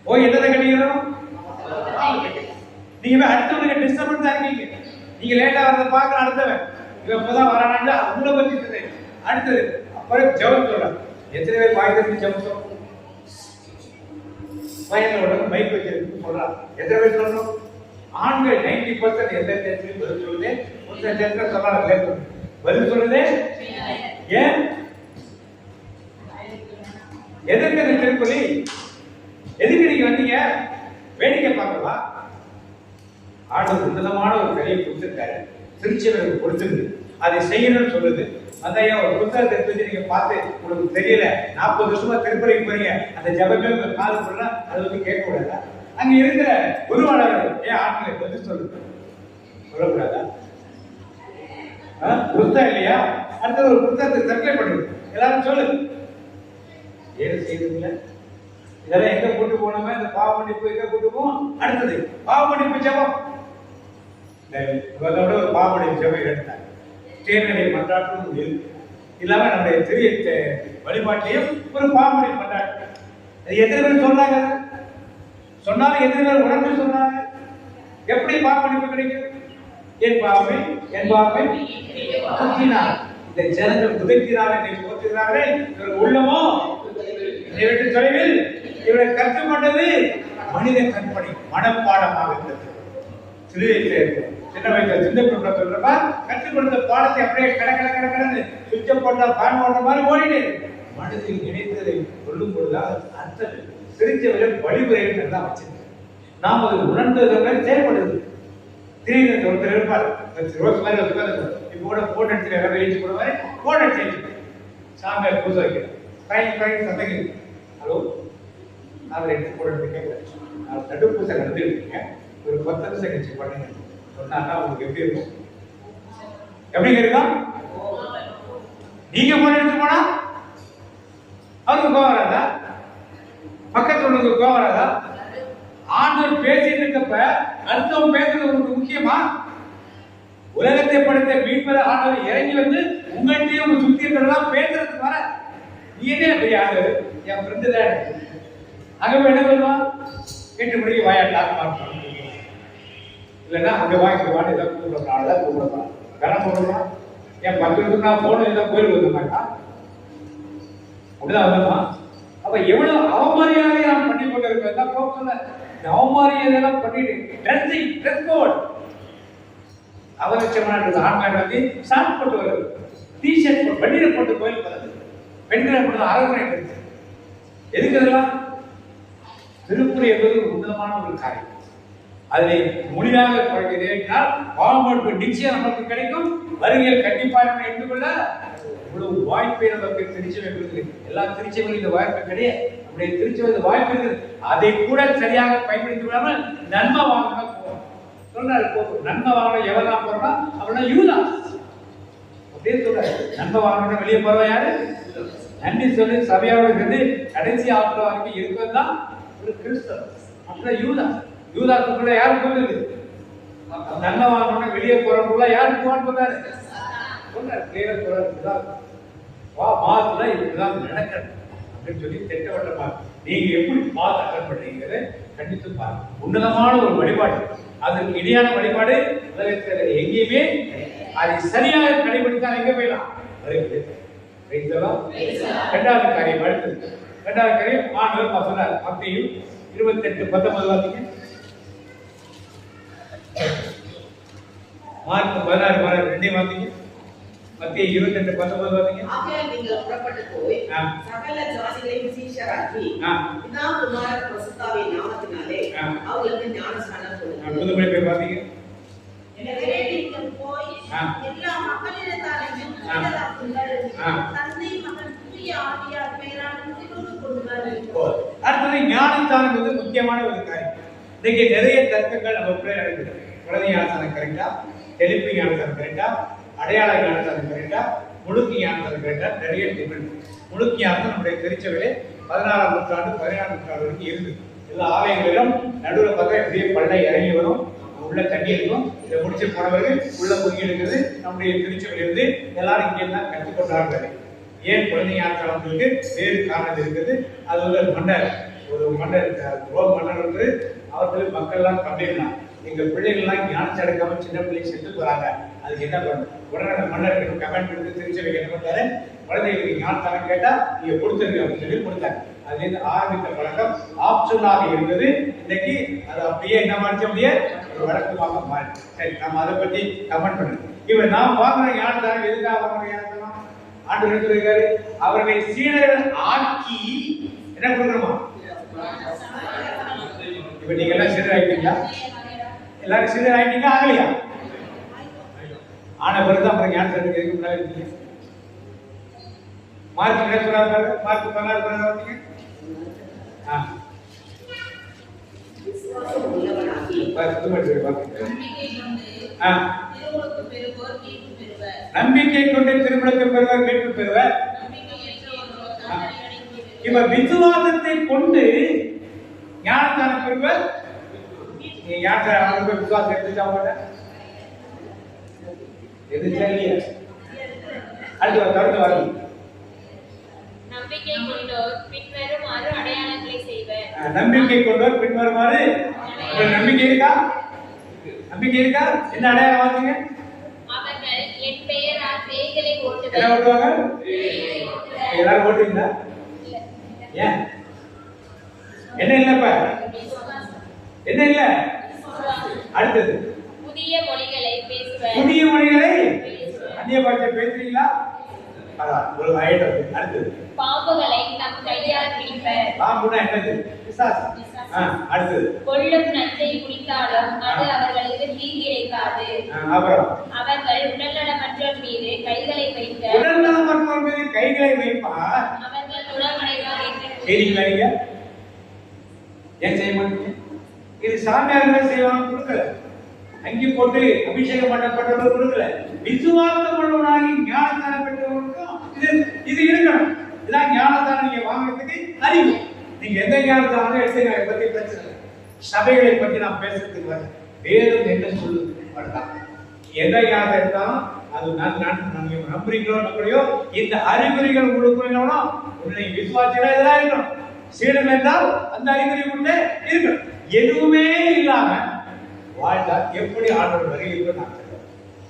போய் என்னதை கட்டிக்கிறோம்? நீங்க அடுத்தவங்க டிஸ்டர்பன்ஸ் இருக்கீங்க. நீங்க லேட்டா வரத பார்க்க அடுத்தவன் இவன் இப்பதான் வரானா உங்களை பத்தி அடுத்தது. அப்புறம் ஜெபம் சொல்றான். எத்தனை பேர் வாய் திறந்து ஜெபம் சொல்றோம்? பையனோட மைக் வச்சிருக்கு சொல்றான். எத்தனை பேர் சொல்றோம்? ஆண்கள் 90% எந்த தேர்தலையும் பதில் சொல்லுது. ஒரு தேர்தல் சொல்லாத பதில் சொல்லுது. ஏன்? எதற்கு அந்த திருப்பலி? எதுக்கு நீங்க வந்தீங்க? வேடிக்கை பார்க்கவா? ஆண்டு உன்னதமான ஒரு கலையை கொடுத்திருக்காரு, திருச்சபைக்கு கொடுத்திருக்கு, அதை செய்யணும்னு சொல்லுது. அதையா ஒரு புத்தகத்தை எடுத்து நீங்க பார்த்து உங்களுக்கு தெரியல, 40 வருஷமா திருப்பதிக்கு போறீங்க, அந்த ஜபமே உங்க காது போடுறா, அதை வந்து கேட்க கூடாதா? அங்க இருக்கிற குருவாளர்கள் ஏன் ஆட்களை பதில் சொல்லுது சொல்லக்கூடாதா? புத்தகம் இல்லையா? அடுத்தது ஒரு புத்தகத்தை சப்ளை பண்ணுது, எல்லாரும் சொல்லுது. ஏது செய்யுதுங்களா? இதெல்லாம் எங்க கூட்டு போனோமே, இந்த பாவ மன்னிப்பு எங்க கூட்டு போவோம்? அடுத்தது பாவ மன்னிப்பு ஜபம். ஒரு பாவ மன்னிப்பு ஜபம் எடுத்தாங்க. தேர்தலை மன்றாட்டும் இல்லாம நம்முடைய திரு வழிபாட்டையும் ஒரு பாவ மன்னிப்பு மன்றாட்டு. அது எத்தனை பேர் சொன்னாங்க? சொன்னாலும் எத்தனை பேர் உடனே சொன்னாங்க? எப்படி பாவ மன்னிப்பு கிடைக்கும்? என் பாவமை இந்த ஜனங்கள் உதைக்கிறார்கள், போற்றுகிறார்கள். இவர்கள் உள்ளமோ இதை விட்டு தொலைவில். இவரை கற்றுக்கொண்டது மனித கற்பனை, மனப்பாடமாக இருந்தது. சின்ன வயசுல சின்ன பிள்ளை சொல்றப்ப கற்றுக் கொடுத்த பாடத்தை அப்படியே கடந்து சுவிட்ச போட்டா ஃபேன் ஓடுற மாதிரி ஓடிட்டு மனதில் நினைத்ததை சொல்லும் பொழுதுதான் அர்த்தம். திருச்சபையில வழிமுறைகள் எல்லாம் வச்சிருக்கு. நாம் அது உணர்ந்ததுடன் செயல்படுது. திடீர்னு ஒருத்தர் இருப்பார், ரோஸ் மாதிரி இப்போ கூட போட்டோ எடுத்து வேற எழுதி போட மாதிரி போட்டோ எடுத்து சாமியை பூசை வைக்கிறேன். சந்தைக்கு ஹலோ நான் எடுத்து போட்டு கேட்குறேன். நான் தடுப்பூசை நடந்துருக்கீங்க, ஒரு 10 நிமிஷம் கழிச்சு பண்ணுங்க சொன்னா உங்களுக்கு எப்படி இருக்கும்? எப்படி இருக்கும்? நீங்க போன எடுத்து போனா அவருக்கு கோவம் வராதா? பக்கத்துல உங்களுக்கு கோவம் வராதா? ஆண்டவர் பேசிட்டு இருக்கப்ப அடுத்தவங்க பேசுறது உங்களுக்கு முக்கியமா? உலகத்தை படைத்த மீட்பத ஆண்டவர் இறங்கி வந்து உங்கள்கிட்டயும் உங்க சுத்தி இருக்கிறதெல்லாம் பேசுறதுக்கு வர நீ என்ன பெரிய ஆண்டவர்? என் ஃப்ரெண்டு தான். அங்க என்ன பண்ணுவான்? 8 மணிக்கு வாயாட்டாக்கு மாட்டோம் இல்லைன்னா அங்கே வாங்கிடுவான். ஏதாவது கூப்பிடலாம், அதான் கூப்பிடலாம், கனம் போடலாம். என் 10 நிமிஷம் நான் போன ஏதாவது கோயிலுக்கு வந்துமாட்டா அப்படிதான் வந்தோமா? அப்ப எவ்வளவு அவமரியாதை நாம் பண்ணி கொண்டு இருக்கோம். போக இந்த அவமரியாதையெல்லாம் பண்ணிட்டு ட்ரெஸ் கோட் அவலட்சமான ஆண்கள் வந்து ஷார்ட் போட்டு வருது, டிஷர்ட் போட்டு வண்டியில போட்டு கோயிலுக்கு வருது, பெண்களை போட்டு அரவணை இருக்கு. எதுக்கு இதெல்லாம்? திருப்பூர் என்பது ஒரு உன்னதமான ஒரு காரியம். அதை மொழியாக குறைக்கிறால் பாவமன்னிப்பு நிச்சயம் நமக்கு கிடைக்கும். வருகையில் கண்டிப்பாக நம்ம எடுத்துக்கொள்ள இவ்வளவு வாய்ப்பை நமக்கு திருச்சபை கொடுக்குது. எல்லா திருச்சபைகளும் இந்த வாய்ப்பு கிடையாது. நம்முடைய திருச்சபை வாய்ப்பு இருக்குது. அதை கூட சரியாக பயன்படுத்தி விடாமல் நன்மை வாங்க போவோம். சொன்னாரு, நன்மை வாங்க எவெல்லாம் போறான் அவனா யூதா அப்படின்னு சொல்றாரு. நன்மை வாங்க வெளியே போறவன் யாரு? நன்றி சொல்லி சபையோட இருந்து கடைசி ஆத்துல வரைக்கும் இருக்கிறது தான் ஒரு கிறிஸ்தவன். அப்புறம் யூதாக்குள்ள யாரு போகுது? நன்மை வாங்கணும்னா வெளியே போறவங்க யாரு போவான்னு சொன்னாரு. கிளியரா சொல்றாரு, வா மாத்துல இப்படிதான் நடக்கணும் அப்படின்னு சொல்லி திட்டவட்டமா நீங்க எப்படி மாத அட்டன் பண்றீங்கிறத கண்டித்து பாருங்க. உன்னதமான ஒரு வழிபாடு, அதற்கு இணையான வழிபாடு உலகத்தில் எங்கேயுமே அதை சரியாக கடைபிடித்தால் எங்க போயிடலாம். இரண்டாவது காரியம் அடுத்தது. இரண்டாவது காரியம் ஆண்டவர் சொன்னார். மத்தேயு 28:19 வாசிங்க. மார்க் 16:2 வாசிங்க. மத்தேயு 28:19 வாசிங்க. ஆகையால் நீங்கள் புறப்பட்டு போய் சகல ஜாதிகளையும் சீஷராக்கி பிதா குமார பரிசுத்தாவின் நாமத்தினாலே அவர்களுக்கு ஞானஸ்நானம் கொடுங்கள். புதுமொழி பேர் வாசிங்க. எனவே நீங்கள் போய் எல்லா மக்களிடத்தாரையும் தந்தை மகன் தூய ஆவியார் பெயரால் உறுதியோடு கொள்ளுங்கள். அடுத்தது ஞானஸ்நானம் என்பது முக்கியமான ஒரு காரியம். இன்னைக்கு நிறைய தர்க்கங்கள் நமக்குள்ளே நடக்குது. குழந்தை ஞானஸ்நானம் கரெக்டா, தெளிப்பு ஞானஸ்நானம் கரெக்டா, அடையாள ஞானஸ்நானம் கரெக்டா, முழுக்கு ஞானஸ்நானம் கரெக்டா, நிறைய டிஃபரெண்ட். முழுக்கு ஞானம் நம்முடைய திருச்சபையிலே 16ஆம் நூற்றாண்டு 17ஆம் நூற்றாண்டு வரைக்கும் இருக்குது. எல்லா ஆலயங்களிலும் நடுவில் பார்த்தா இப்படியே பள்ளை இறங்கி வரும், உள்ள தண்ணி இருக்கும். இதை முடிச்சு போனவர்கள் உள்ள பொங்கி எடுக்கிறது. நம்முடைய திருச்சபையிலிருந்து எல்லாரும் இங்கே தான் கற்றுக்கொண்டார்கள். ஏன் குழந்தை ஞானஸ்நானத்துக்கு வேறு காரணம் இருக்குது. அது ஒரு மன்னர் ரோம் மன்னர் வந்து அவர்கள் மக்கள்லாம் கம்ப்ளைண்ட், எங்க பிள்ளைகள்லாம் ஞானம் எடுக்காம சின்ன பிள்ளைங்க செத்து போறாங்க, அதுக்கு என்ன பண்ணணும்? உடனே அந்த மன்னர் கமெண்ட் கொடுத்து திருச்சபைக்கு என்ன பண்ணாரு, குழந்தைகளுக்கு ஞானஸ்நானம் கேட்டா நீங்க கொடுத்துருங்க அப்படின்னு சொல்லி கொடுத்தாங்க. அதுலேருந்து ஆரம்பித்த பழக்கம் ஆப்ஷனாக இருந்தது. இன்னைக்கு அது அப்படியே என்ன மாறிச்சு, அப்படியே ஒரு வழக்கமாக மாறி. சரி, நம்ம அதை பத்தி கமெண்ட் பண்ணுங்க. இப்ப நாம் வாங்குற ஞானஸ்நானம் எதுக்காக வாங்குற ஞானஸ்நானம்? ஆண்டவர் சொல்லியிருக்காரு, அவர்களை சீடர்கள் ஆக்கி என்ன கொடுக்கணுமா? இப்ப நீங்க எல்லாம் சீடர் ஆயிட்டீங்களா? எல்லாரும் சீடர் ஆயிட்டீங்க, ஆகலையா? ஆன பிறகு அப்புறம் ஞானஸ்நானம் எதுக்கு முன்னாடி இருக்கீங்க? மார்க் என்ன சொல்றாரு? மார்க் 16 நம்பிக்கை கொண்டு திருமணத்தை பெறுவர், மீட்பு பெறுவர். இப்ப விசுவாசத்தை கொண்டு ஞானஸ்நானம் பெறுவர். நீங்க ஞானஸ்நானம் விசுவாசம் எடுத்துட்டாங்க எது சரியா? அடுத்து தொடர்ந்து வரணும். நம்பிக்கை கொண்டோர் பின்வருமாறு அடையாளங்களை செய்வர். நம்பிக்கை கொண்டோர் பின்வருமாறு. நம்பிக்கை இருக்கா? நம்பிக்கை இருக்கா? என்ன அடையாளம் வாங்குங்க? அவர்கள் என் பெயரால் பேய்களை ஓட்டுவர். என்ன ஓட்டுவாங்க? எல்லாரும் ஓட்டுவீங்களா? ஏன் என்ன இல்லப்ப என்ன இல்ல? அடுத்தது புதிய மொழிகளை பேசுவர். புதிய மொழிகளை அந்நிய பாஷை பேசுறீங்களா? ஒரு ஐட்டம். அடுத்தது பாம்புகளை நம் கையால் பிடிப்பர். பாம்புனா என்னது? பிசாசு. அடுத்தது கொள்ளும் நஞ்சை குடித்தாலும் அது அவர்களுக்கு தீங்கிழைக்காது. அப்புறம் அவர்கள் உடல்நலமற்றோர் மீது கைகளை வைக்க உடல்நலமற்றோர் மீது கைகளை வைப்பார், அவர்கள் குணமடைவார் என்று செய்றீங்களா? நீங்க ஏன் செய்ய மாட்டீங்க? இது சாமியார்கள் செய்வாங்க, கொடுக்கல. அங்கி போட்டு அபிஷேகம் பண்ணப்பட்டவர் கொடுக்கல. விசுவாசம் உள்ளவனாகி ஞானஸ்நானம் பெற்றவர்களுக்கும் இது இருக்கணும். இதான் ஞானஸ்நானம் நீங்க வாங்குறதுக்கு அறிவு. நீங்க எந்த ஞானஸ்நானம் எடுத்து அதை பத்தி பிரச்சனை இல்லை. சபைகளை பத்தி நான் பேசுறதுக்கு வரேன். வேதம் என்ன சொல்லுது? எந்த ஞானத்தை எடுத்தாலும் அது நீங்க நம்புறீங்களோ நம்புறையோ இந்த அறிகுறிகள் உங்களுக்கு உன்னை விசுவாசிகளா இதெல்லாம் இருக்கணும். சீடர்கள் என்றால் அந்த அறிகுறி கொண்டே இருக்கணும். எதுவுமே இல்லாம வாழ்ந்தால் எப்படி ஆண்டவர் வருகிறது நான் சொல்றேன்.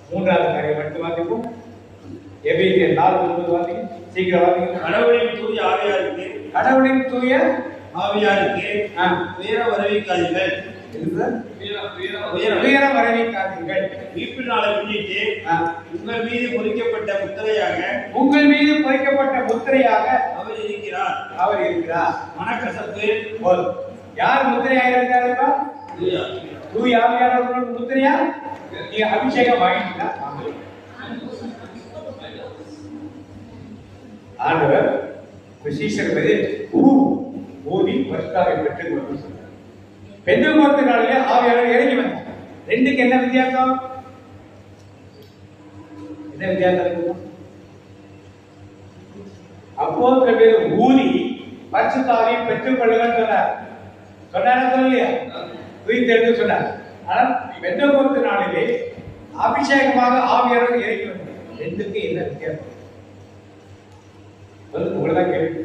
மூன்றாவது காரியம் எடுத்து வாசிப்போம். எபேசியர் 4:9 வாசிங்க. சீக்கிரம் வாசிங்க. கடவுளின் தூய ஆவியாருக்கு உயர வரவேற்காதீர்கள். உயர வரவேற்காதீர்கள். மீட்பு நாளை முன்னிட்டு உங்கள் மீது பொறிக்கப்பட்ட முத்திரையாக அவர் இருக்கிறார். மனக்கசப்பு யார் முத்திரையாக இருக்கிறார்களா? தூய ஆவியானவர்கள் முத்திரையா? நீங்க அபிஷேகம் வாங்கிட்டீங்களா? ஆண்டவர் சீஷர் மீது ஊதி பரிசுத்தாவை பெற்றுக் கொண்டு சொன்னார். பெந்தெகோஸ்து நாளிலே ஆவியானவர் இறங்கி வந்தார். ரெண்டுக்கு என்ன வித்தியாசம்? என்ன வித்தியாசம் இருக்கும்? அப்போஸ்தலர் பேர் ஊதி பரிசுத்தாவியை பெற்றுக்கொள்ளுங்கள் சொன்னார். சொன்னாரா சொல்லலையா? உயிர்த்தெழுந்து சொன்னார். ஆனால் பெந்தெகோஸ்து நாளிலே அபிஷேகமாக ஆவியானவர் இறங்கி வந்தார். ரெண்டுக்கு என்ன வித்தியாசம்? உங்களதான் கேள்வி.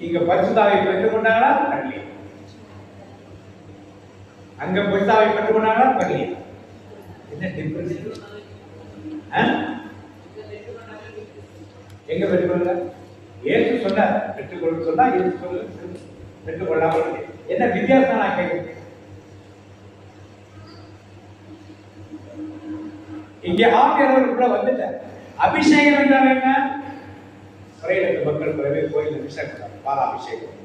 இங்க பரிசுத்தாவை பெற்றுக் கொண்டாங்களா? பண்ணலையா? அங்க பரிசுத்தாவை பெற்றுக் கொண்டாங்களா? பண்ணலையா? என்ன டிஃபரன்ஸ்? எங்க பெற்றுக்கொள்ள? ஏசு சொன்னார் பெற்றுக்கொள்ள சொன்னா, ஏசு சொல்ல பெற்றுக்கொள்ளாமல். என்ன வித்தியாசம் நான் கேட்கிறேன். இங்கே ஆவியானவருக்குள்ள வந்துட்டார். அபிஷேகம் என்றால் என்ன? குறையில மக்கள் குறைவே கோயில் அபிஷேகம், பாலாபிஷேகம்,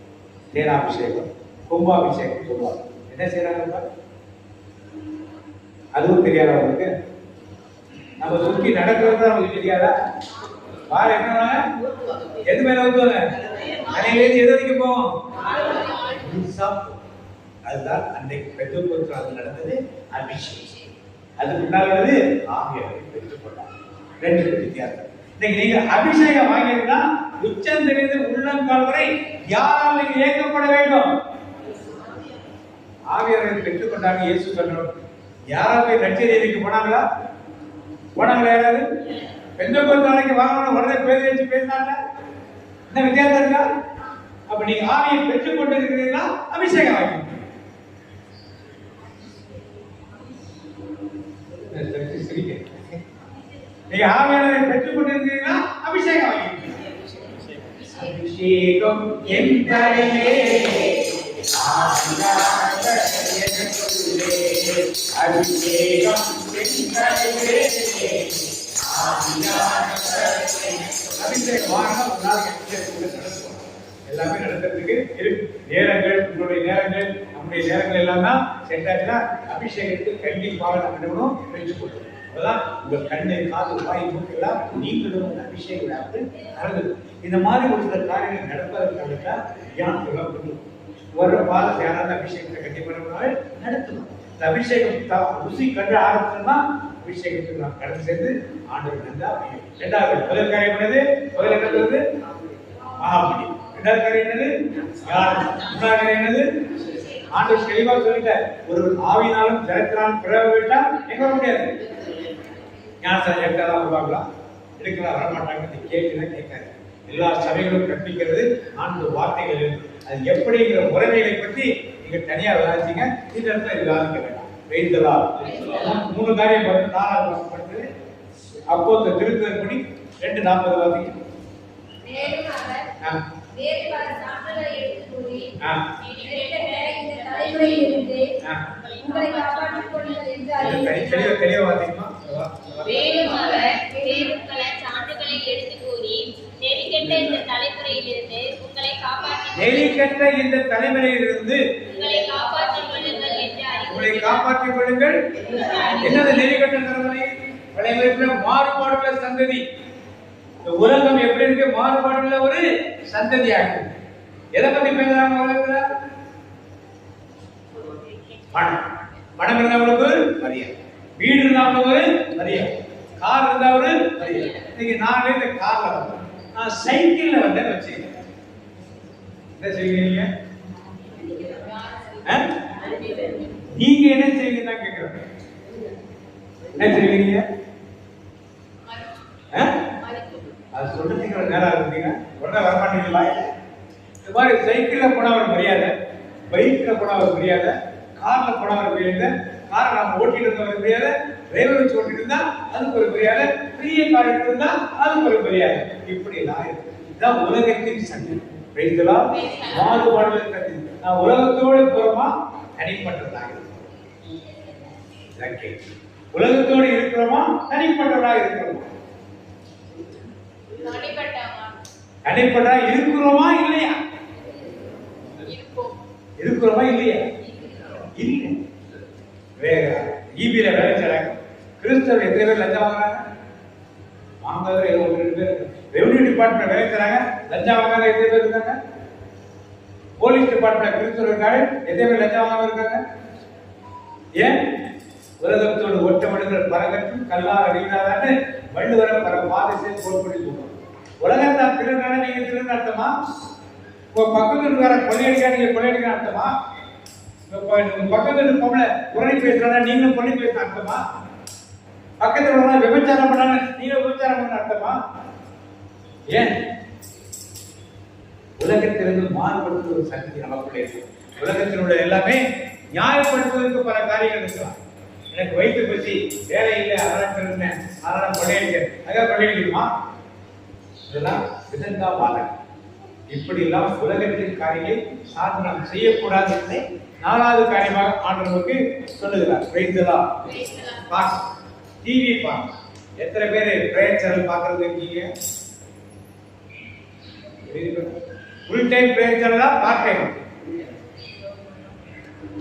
தேனாபிஷேகம், கும்பாபிஷேகம் சொல்லுவாங்க. என்ன செய்யறாங்க? அதுவும் தெரியாதா உங்களுக்கு? நம்ம சுற்றி நடக்கிறது நமக்கு தெரியாதா? பாரு என்ன எது மேல ஊத்துவாங்க? அன்னையிலேருந்து எது வரைக்கும் போவோம்? அதுதான் அன்றைக்கு பெந்தெகோஸ்து நடந்தது அபிஷேகம். அதுக்கு முன்னாடி ஆவியானவரை பெற்றுக்கொண்டார். ரெண்டு வித்தியாசம். இன்னைக்கு நீங்க அபிஷேகம் வாங்கியிருந்தா உச்சம் தெரிந்து உள்ளங்கால் வரை யாரால் நீங்க இயக்கப்பட வேண்டும்? ஆவியானவரை பெற்றுக்கொண்டாங்க. இயேசு சொன்னார். யாராவது நற்செய்திக்கு போனாங்களா? போனாங்களா? யாராவது பெந்தெகோஸ்து நாளைக்கு வாங்கணும் உடனே பேர் வச்சு பேசினாங்க. என்ன வித்தியாசம் இருக்கா? அப்ப நீங்க ஆவியை பெற்றுக்கொண்டு இருக்கிறீங்களா? அபிஷேகம் வாங்கி நீங்க ஆவியானவரை பெற்றுக் கொண்டிருக்கிறீங்களா? அபிஷேகம் வாங்கி. அபிஷேகம் என் தலையிலே, அபிஷேகம் என் தலையிலே, அபிஷேகம் எல்லாமே நடத்துறதுக்கு இருக்கு நேரங்கள். உங்களுடைய நேரங்கள், நம்முடைய நேரங்கள் எல்லாம் தான் செட் ஆச்சுன்னா அபிஷேகத்துக்கு கண்டிப்பாக நம்ம என்ன பண்ணுவோம்? பெற்றுக்கொள்வோம். அதான் உங்கள் கண்ணு, காது, வாய், மூக்கெல்லாம் நீங்களும் அபிஷேகம் நடந்தது. இந்த மாதிரி ஒரு சில காரியங்கள் நடப்பதற்காக தியானத்தெல்லாம் பண்ணுவோம். வர பாத யாராவது அபிஷேகத்தை கண்டிப்பாக நடத்தணும். இந்த அபிஷேகம் ருசி கண்டு ஆரம்பிச்சோம்னா அபிஷேகத்துக்கு நாம் கடந்து சேர்ந்து ஆண்டவர் நன்றா. ரெண்டாவது முதல் காரியம் என்னது? முதல் என்னது? மகாபலி. ரெண்டாவது காரியம் என்னது? மூணாவது காரியம் என்னது? ஆண்டவர் தெளிவாக சொல்லிட்டார். ஒரு ஆவினாலும் ஜலத்தினாலும் பிறகு விட்டால் எங்க வர முடியாது. ஞானசாரம் எடுத்தாதான் வருவாங்களா? எடுக்கலாம், வரமாட்டாங்க. கேட்காது. எல்லா சபைகளும் கற்பிக்கிறது ஆண்டு வார்த்தைகள். அது எப்படிங்கிற முறைமைகளை பற்றி நீங்க தனியா விளாச்சிங்க. இந்த இடத்துல இது விளாதிக்க வேண்டாம். வெயித்தலா மூணு காரியம் பார்த்து 4வது படுத்து அப்போ திருத்தல் படி 2:40 வாசிங்க. நெறிகெட்ட இந்த தலைமுறையிலிருந்து உங்களை காப்பாற்றிக் கொள்ளுங்கள். என்னது நெறிகெட்ட தலைமுறை? பழைய மாறுபாடுள்ள சந்ததி. இந்த உலகம் எப்படி இருக்கு? மாறுபாடுள்ள ஒரு சந்ததியாக. எதை பத்தி பேசுறாங்க உலகத்துல? பணம். பணம் இருந்தவங்களுக்கு மரியாதை, வீடு இருந்தவங்களுக்கு மரியாதை, கார் இருந்தவரு மரியாதை. இன்னைக்கு நான் இந்த கார்ல வந்தேன், நான் சைக்கிள்ல வந்தேன் வச்சுக்கிறேன். என்ன செய்வீங்க? நீங்க என்ன செய்வீங்க தான் கேட்கிறேன். என்ன செய்வீங்க? அது சொல்றதுக்கு நேரம் இருந்தீங்க உடனே வரமாட்டீங்களா? இந்த மாதிரி சைக்கிள்ல போனா ஒரு மரியாதை, பைக்ல போனா ஒரு மரியாதை, கார்ல போனா ஒரு மரியாதை, காரை நாம ஓட்டிட்டு இருந்த ஒரு மரியாதை, டிரைவர் வச்சு ஓட்டிட்டு இருந்தா அதுக்கு ஒரு மரியாதை, பெரிய கார் இருந்தா அதுக்கு ஒரு மரியாதை. இப்படி எல்லாம் இருக்கு. இதுதான் உலகத்தின் சந்தை. மாறுபாடுகள் கருதி நான் உலகத்தோடு போறோமா தனிப்பட்டதாக இருக்கிறோம்? உலகத்தோடு இருக்கிறோமா தனிப்பட்டதாக இருக்கிறோமா? தனிப்பட்டா இருக்கிறோமா இல்லையா? இருக்கிறோமா இல்லையா? இல்லை. வேற ஈபியில வேலை செய்றாங்க. கிறிஸ்தவர் எத்தனை பேர் லஞ்சம் வாங்குறாங்க? வாங்குறதுல 2 பேர். ரெவன்யூ டிபார்ட்மெண்ட் வேலை செய்றாங்க, லஞ்சம் வாங்குறாங்க. எத்தனை பேர் இருக்காங்க? போலீஸ் டிபார்ட்மெண்ட் கிறிஸ்தவர்கள் இருக்காங்க, எத்தனை பேர் லஞ்சம் வாங்காம இருக்காங்க? ஏன்? உலகத்தோடு ஒட்டமடுகிற பரகற்றும் கல்லார் அடிக்கிறாதான்னு வள்ளுவரை பல பாதத்தை போட்டு சொல்லுவோம். உலகத்தா திருநாட நீங்க திருநாள் அர்த்தமா? உங்க பக்கத்துல இருக்கிற கொள்ளையடிக்கா நீங்க கொள்ளையடிக்கிற அர்த்தமா? பக்கத்துல பொம்பளை குறை பேசுறா நீங்களும் பொண்ணு பேசுற அர்த்தமா? பக்கத்துல விபச்சாரம் பண்ணாங்க நீங்க விபச்சாரம் பண்ண அர்த்தமா? ஏன்? உலகத்திலிருந்து மாறுபடுத்தும் ஒரு சக்தி நமக்குள்ளே இருக்கு. உலகத்தினுடைய எல்லாமே நியாயப்படுத்துவதற்கு பல காரியங்கள் இருக்கலாம். எனக்கு வயிற்று பசி, வேலை இல்லை, அதெல்லாம் கொள்ளையடிக்க அதான் கொள்ளையடிக்குமா? இதெல்லாம் விதந்தா வாழ. இப்படி எல்லாம் உலகத்தின் காரியங்களை சார்ந்து நாம் செய்யக்கூடாது என்பதை 4வது காரியமாக ஆண்டவருக்கு சொல்லுகிறார். டிவி பாருங்க. எத்தனை பேர் பிரேயர் சேனல் பார்க்கறது இருக்கீங்க? ஃபுல் டைம் பிரேயர் சேனலா பார்ட் டைம்?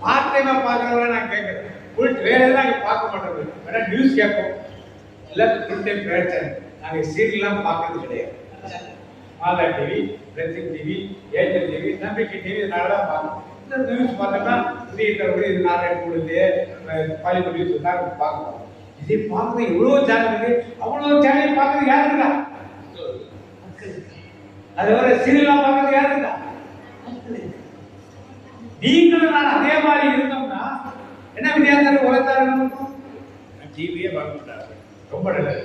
பார்ட் டைமா பார்க்கறவங்கள நான் கேட்கிறேன். ஃபுல் வேற எல்லாம் பார்க்க மாட்டோம். வேணா நியூஸ் கேட்போம். இல்ல ஃபுல் டைம் பிரேயர் சேனல். நாங்க சீரியல்லாம் பார்க்கறது கிடையாது. மாதா TV, blessing TV, angel TV, நம்பிக்கை டிவி இதனாலதான் பார்க்கணும். இந்த நியூஸ் பார்த்தோம்னா இது நாராயண கொடுத்து பாலிவுட் நியூஸ் தான் பார்க்கணும். இதை பார்க்கறது எவ்வளவு சேனல் இருக்கு. அவ்வளவு சேனல் பார்க்கறது யாரு இருக்கா? அது வர சீரியல்லாம் பார்க்கறது யாரு இருக்கா? நீங்களும் நான் அதே மாதிரி இருந்தோம்னா என்ன வித்தியாசம்? உலகத்தாரு டிவியே பார்க்க மாட்டாங்க. ரொம்ப நல்லது.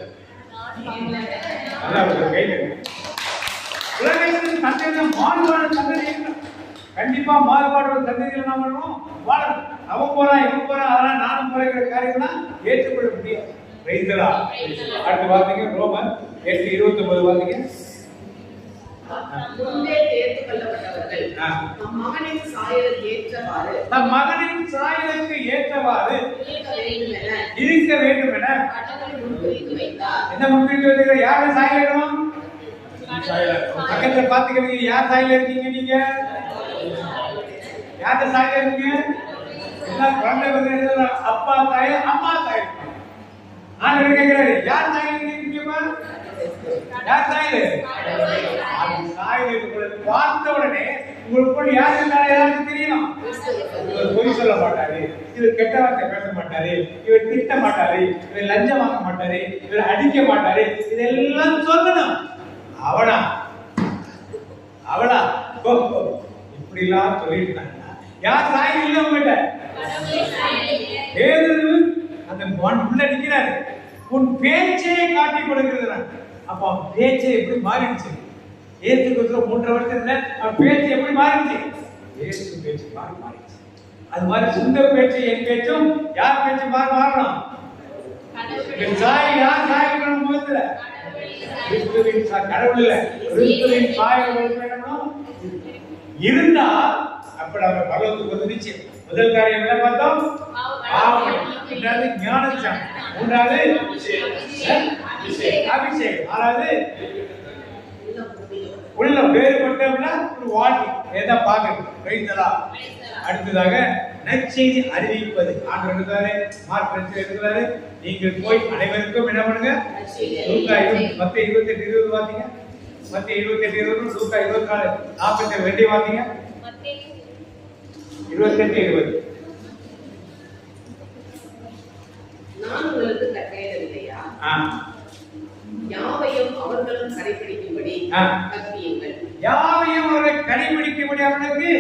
உலகத்தின் சந்தேகம் மாறுபாடு சந்ததி கண்டிப்பா மாறுபாடு சந்ததியில் நாம் வரணும், வாழணும். அவன் போறான் இவன் போறான் அதெல்லாம் நானும் போறேங்கிற காரியம்லாம் ஏற்றுக்கொள்ள முடியாது. அடுத்து வார்த்தைங்க ரோமன் 8:29 வார்த்தைங்க. முன்பே தேர்ந்து கொள்ளப்பட்டவர்கள் தம் மகனின் சாயலுக்கு ஏற்றவாறு இருக்க வேண்டும் என என்ன முன்குறித்து வைத்தார். யார சாயல் இருக்கணும்? பக்கத்துல பாத்துக்கிறீங்க. யார் சாயல் இருக்கீங்க? நீங்க யார சாயல் இருக்கீங்க? எல்லாம் குழந்தை அப்பா சாயல், அம்மா சாயல். ஆண்டவர் கேட்கிறாரு, யார் சாயல் இருக்கீங்கப்பா? யார் சாயல்? பார்த்த உடனே உங்களுக்குள் யார் இருந்தாலும் யாருக்கு தெரியணும். இவர் பொய் சொல்ல மாட்டாரு, இவர் கெட்ட வார்த்தை பேச மாட்டாரு, இவர் திட்ட மாட்டாரு, இவர் லஞ்சம் வாங்க மாட்டாரு, இவர் அடிக்க மாட்டாரு, இதெல்லாம் சொல்லணும். அவனா இப்படி எல்லாம் சொல்லிட்டாங்க. யார் சாயல் இல்லை உங்ககிட்ட? அந்த உள்ள நிக்கிறாரு. உன் பேச்சையே காட்டி கொடுக்கிறது. அப்ப அவன் பேச்சை எப்படி மாறிடுச்சு? ஏசுக்கு 3 வருஷத்துல அவன் பேச்சு எப்படி மாறிடுச்சு? ஏசு பேச்சு மாறிடுச்சு. அது மாதிரி சொந்த பேச்சு என் பேச்சும் யார் பேச்சு மாறணும்? சாய் யார் சாய் போதுல கிறிஸ்துவின் கடவுள் இல்ல, கிறிஸ்துவின் சாயல் இருந்தா அப்ப நம்ம பகவத்துக்கு வந்துச்சு. முதல் காரியம் என்ன பார்த்தோம்? ஞானச்சான். 3வது அபிஷேகம். 4வது உள்ள வேறுபட்டவங்கள ஒரு வாழ்க்கை ஏதா பாக்குறது. அடுத்ததாக நற்செய்தி அறிவிப்பது. ஆண்டவர் இருக்கிறாரு, மார்க் இருக்கிறாரு. நீங்கள் போய் அனைவருக்கும் என்ன பண்ணுங்க? மத்திய 28:20 வாசிங்க. மத்திய 28:20, லூக்கா 24:42 வாசிங்க. 28:20. நான் உங்களுக்கு கட்டளையிடவில்லையா? யாவையும் அவர்களும் கடைபிடிக்கும்படி கற்பியுங்கள். யாவையும் அவர்கள் கடைபிடிக்கும்படி அவர்களுக்கு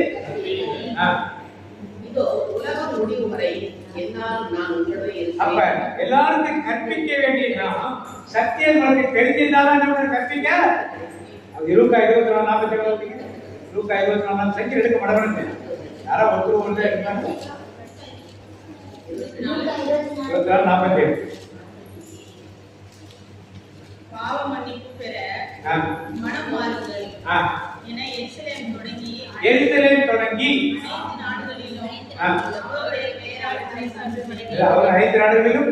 இதோ உலகம் முடியும் வரை என்னாலும் நான் உங்களோட இருப்பேன். அப்ப எல்லாருக்கும் கற்பிக்க வேண்டியதுனா சத்தியம் உங்களுக்கு தெரிஞ்சிருந்தாதான் நம்ம கற்பிக்க. லூக்கா 24:42 லூக்கா 24 செஞ்சு எடுக்க மாட்டாங்க. யாரோ ஒருத்தர் எடுத்தாங்க. 24:47 பாவ மன்னிப்பு பெற மனம் மாறுங்கள் என எருசலேம் தொடங்கி அவர் 5 நாடுகளிலும்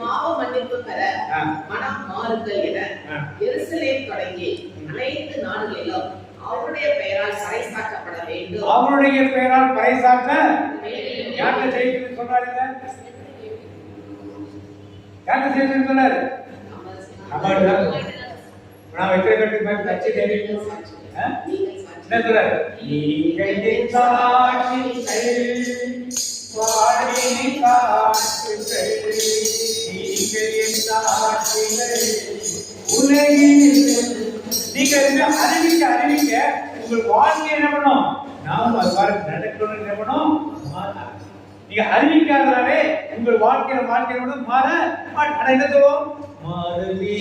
பாவ மன்னிப்பு பெற மனம் மாறுங்கள் என எருசலேம் தொடங்கி அனைத்து நாடுகளிலும் அவருடைய பெயரால் பறைசாற்றப்பட வேண்டும். அவருடைய பெயரால் பறைசாற்ற யார்கிட்ட செய்யணும்னு சொன்னாருங்க? யார்கிட்ட செய்யணும்னு சொன்னாரு? நான் வைத்திருக்க நச்சு தேடி என்ன சொல்றாரு? நீங்கள் என் சாட்சிகள், வாழ்வின் காற்றுகள், நீங்கள் என் சாட்சிகள் உலகில். நீங்க அறிவிக்க உங்கள் வாழ்க்கை என்ன பண்ணும்? நாமும் அவ்வாறு நடக்கணும். என்ன பண்ணும்? நீங்க அறிவிக்காதனாலே உங்கள் வாழ்க்கையில மாற மாட்ட. என்ன சொல்லுவோம்? மாறுவே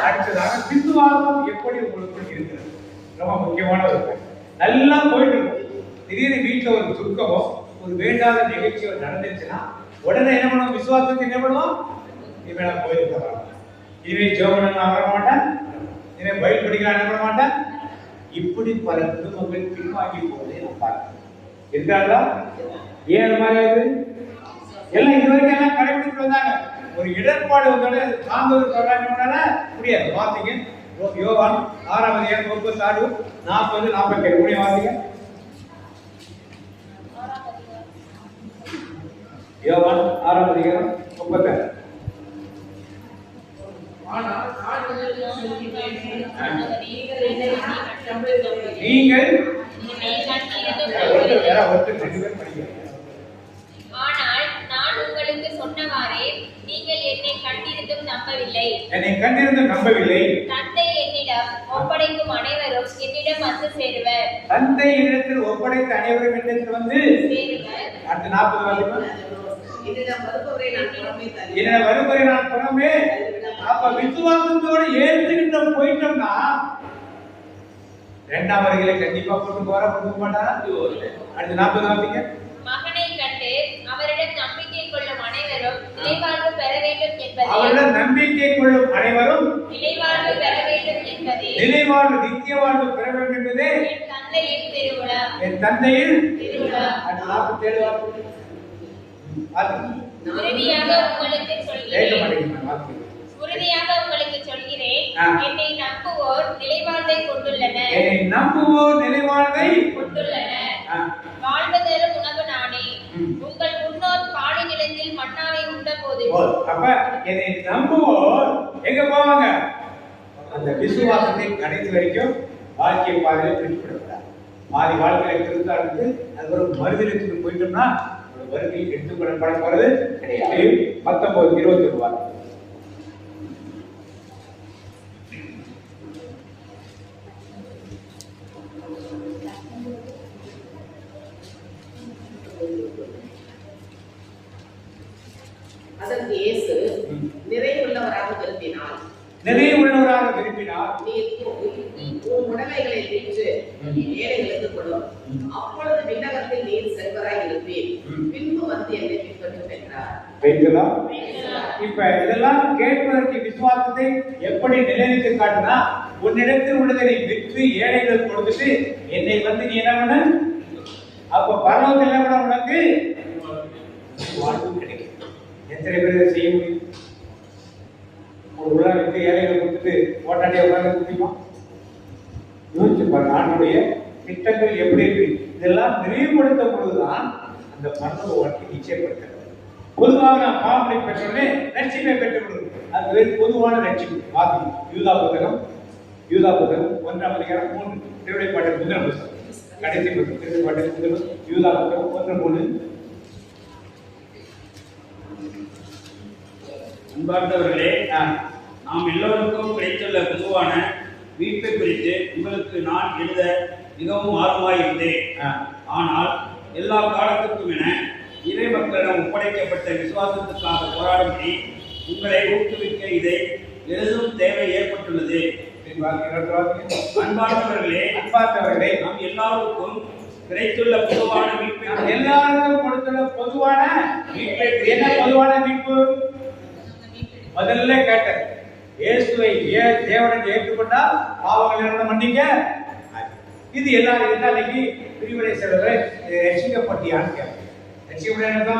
அடுத்ததாக விசுவாசம் எப்படி உங்களுக்கு இருக்கிறது? ரொம்ப முக்கியமான ஒரு நல்லா போயிட்டு இருக்கும். திடீர்னு வீட்டுல ஒரு துக்கமோ ஒரு வேண்டாத நிகழ்ச்சியோ நடந்துச்சுன்னா உடனே என்ன பண்ணுவோம்? விசுவாசத்தை என்ன பண்ணுவோம்? இனிமே நான் கோயிலுக்கு வரலாம், இனிமே ஜெபம் நான் வர மாட்டேன், இனிமே பைபிள் படிக்கலாம் என்ன பண்ண மாட்டேன். இப்படி பல குடும்பங்கள் பின்வாங்கி போவதை நான் பார்க்கிறேன். இருக்காங்களா? ஏன் அது மாதிரி ஆகுது? எல்லாம் இதுவரைக்கும் எல்லாம் கடைபிடித்து வந்தாங்க. ஒரு இடர்பாடு வந்தோட தாங்குவதற்கு முடியாது. வாசிங்க யோவான் 6:36, 40, 47 முடியும் வாசிங்க. யோவான் 6:36. நீங்கள் ஆனால் நான் உங்களுக்கு சொன்னவாறே நீங்கள் என்னை கண்டிருந்தும் நம்பவில்லை. தந்தை என்னிடம் ஒப்படைக்கும் அனைவரும் என்னிடம் வந்து சேருவர். தந்தை இடத்தில் ஒப்படைத்த அனைவரும் என்னிடத்தில் வந்து சேருவர். அடுத்த 40 வருவரை நான் புறமே. அப்ப விசுவாசத்தோடு ஏற்றுக்கிட்ட போயிட்டோம்னா இரண்டாம் வருகையில கண்டிப்பா கொண்டு மாட்டாரா? அடுத்த 40 வாசிங்க. மகனை கண்டு அவரிடம் நம்பிக்கை கொள்ளும் அனைவரும் நிலைவாழ்வு பெற வேண்டும் என்பதே. அவரிடம் நம்பிக்கை கொள்ளும் அனைவரும் நிலைவாழ்வு பெற வேண்டும் என்பதே. நிலைவாழ்வு நித்திய வாழ்வு பெற வேண்டும் என்பதே என் தந்தையின் திருவிழா. என் தந்தையின் திருவிழா. அடுத்த 47 வாசிங்க. உறுதியாக உங்களுக்கு சொல்கிறேன், என்னை நம்புவோர் நிலைவாழ்வை கொண்டுள்ளனர். வாழ்வு தரும் உணவு நானே. உங்கள் முன்னோர் பாலை நிலத்தில் மன்னாவை உண்ட போது. அப்ப என்னை நம்புவோர் எங்க போவாங்க? அந்த விசுவாசத்தை கடைசி வரைக்கும் வாழ்க்கை பாதையில பிடிக்கப்படக்கூடாது. பாதி வாழ்க்கையில திருத்தாடுத்து அது ஒரு மறுதலுக்கு போயிட்டோம்னா வருகையில் எடுத்துக்கொள்ளப்பட போறது கிடையாது. 19:21. அதற்கு இயேசு நிறைவுள்ளவராக விரும்பினார் நீ உன் உடைமைகளை விற்று ஏழைகளுக்கு கொடு, அப்பொழுது விண்ணகத்தில் நீர் செல்வராய் இருப்பீர், பின்பு வந்து என்னை பின்பற்றும் என்றார். இப்ப இதெல்லாம் கேட்பதற்கு விசுவாசத்தை எப்படி நிலைநிறுத்தி காட்டுனா, உன்னிடத்தில் உள்ளதை விற்று ஏழைகளுக்கு கொடுத்துட்டு என்னை வந்து நீ என்ன பண்ண? அப்ப பரலோகத்தில் என்ன பண்ண? உனக்கு வாழ்வு கிடைக்கும். எத்தனை பேர் செய்ய முடியும்? ஒரு உலகத்துக்கு ஏழைகள் கொடுத்துட்டு ஓட்டாண்டிய உலகம் முடியுமா? யோசிச்சு பாருங்க. ஆண்டுடைய திட்டங்கள் எப்படி இருக்கு? இதெல்லாம் நிறைவுபடுத்தும் பொழுதுதான் அந்த பரலோக வாழ்க்கை நிச்சயப்படுத்துகிறது. பொதுவாக நான் பாவனை பெற்றோடனே ரட்சிப்பை பெற்றுக்கொள்வது, அது வேறு பொதுவான ரட்சிப்பு. வாசிங்க யூதா புத்தகம் 1:3. திருவிடைப்பாட்டு முதல் புத்தகம் கடைசி புத்தகம். திருவிடைப்பாட்டு முதல் யூதா புத்தகம் 1:3. அன்பார்ந்தவர்களே, நாம் எல்லோருக்கும் கிடைத்துள்ள பொதுவான மீட்பை குறித்து உங்களுக்கு நான் எழுத மிகவும் ஆர்வமாயிருந்தேன். ஆனால் எல்லா காலத்துக்கும் என இறை மக்களிடம் ஒப்படைக்கப்பட்ட விசுவாசத்துக்காக போராடும்படி உங்களை ஊக்குவிக்க இதை எழுதும் தேவை ஏற்பட்டுள்ளது. அன்பார்ந்தவர்களே, நாம் எல்லாருக்கும் கிடைத்துள்ள பொதுவான மீட்பை, எல்லாருக்கும் கொடுத்துள்ள பொதுவான மீட்பை. என்ன பொதுவான மீட்பு? முதல்ல கேட்டது இயேசுவை தேவனை ஏற்றுக்கொண்டால் பாவங்கள் மன்னிக்க. இது எல்லாரும் இன்னைக்கு பிரிவினை செல்வதை ரட்சிக்கப்பட்டியான்னு கேட்போம். ரட்சிக்கப்பட்ட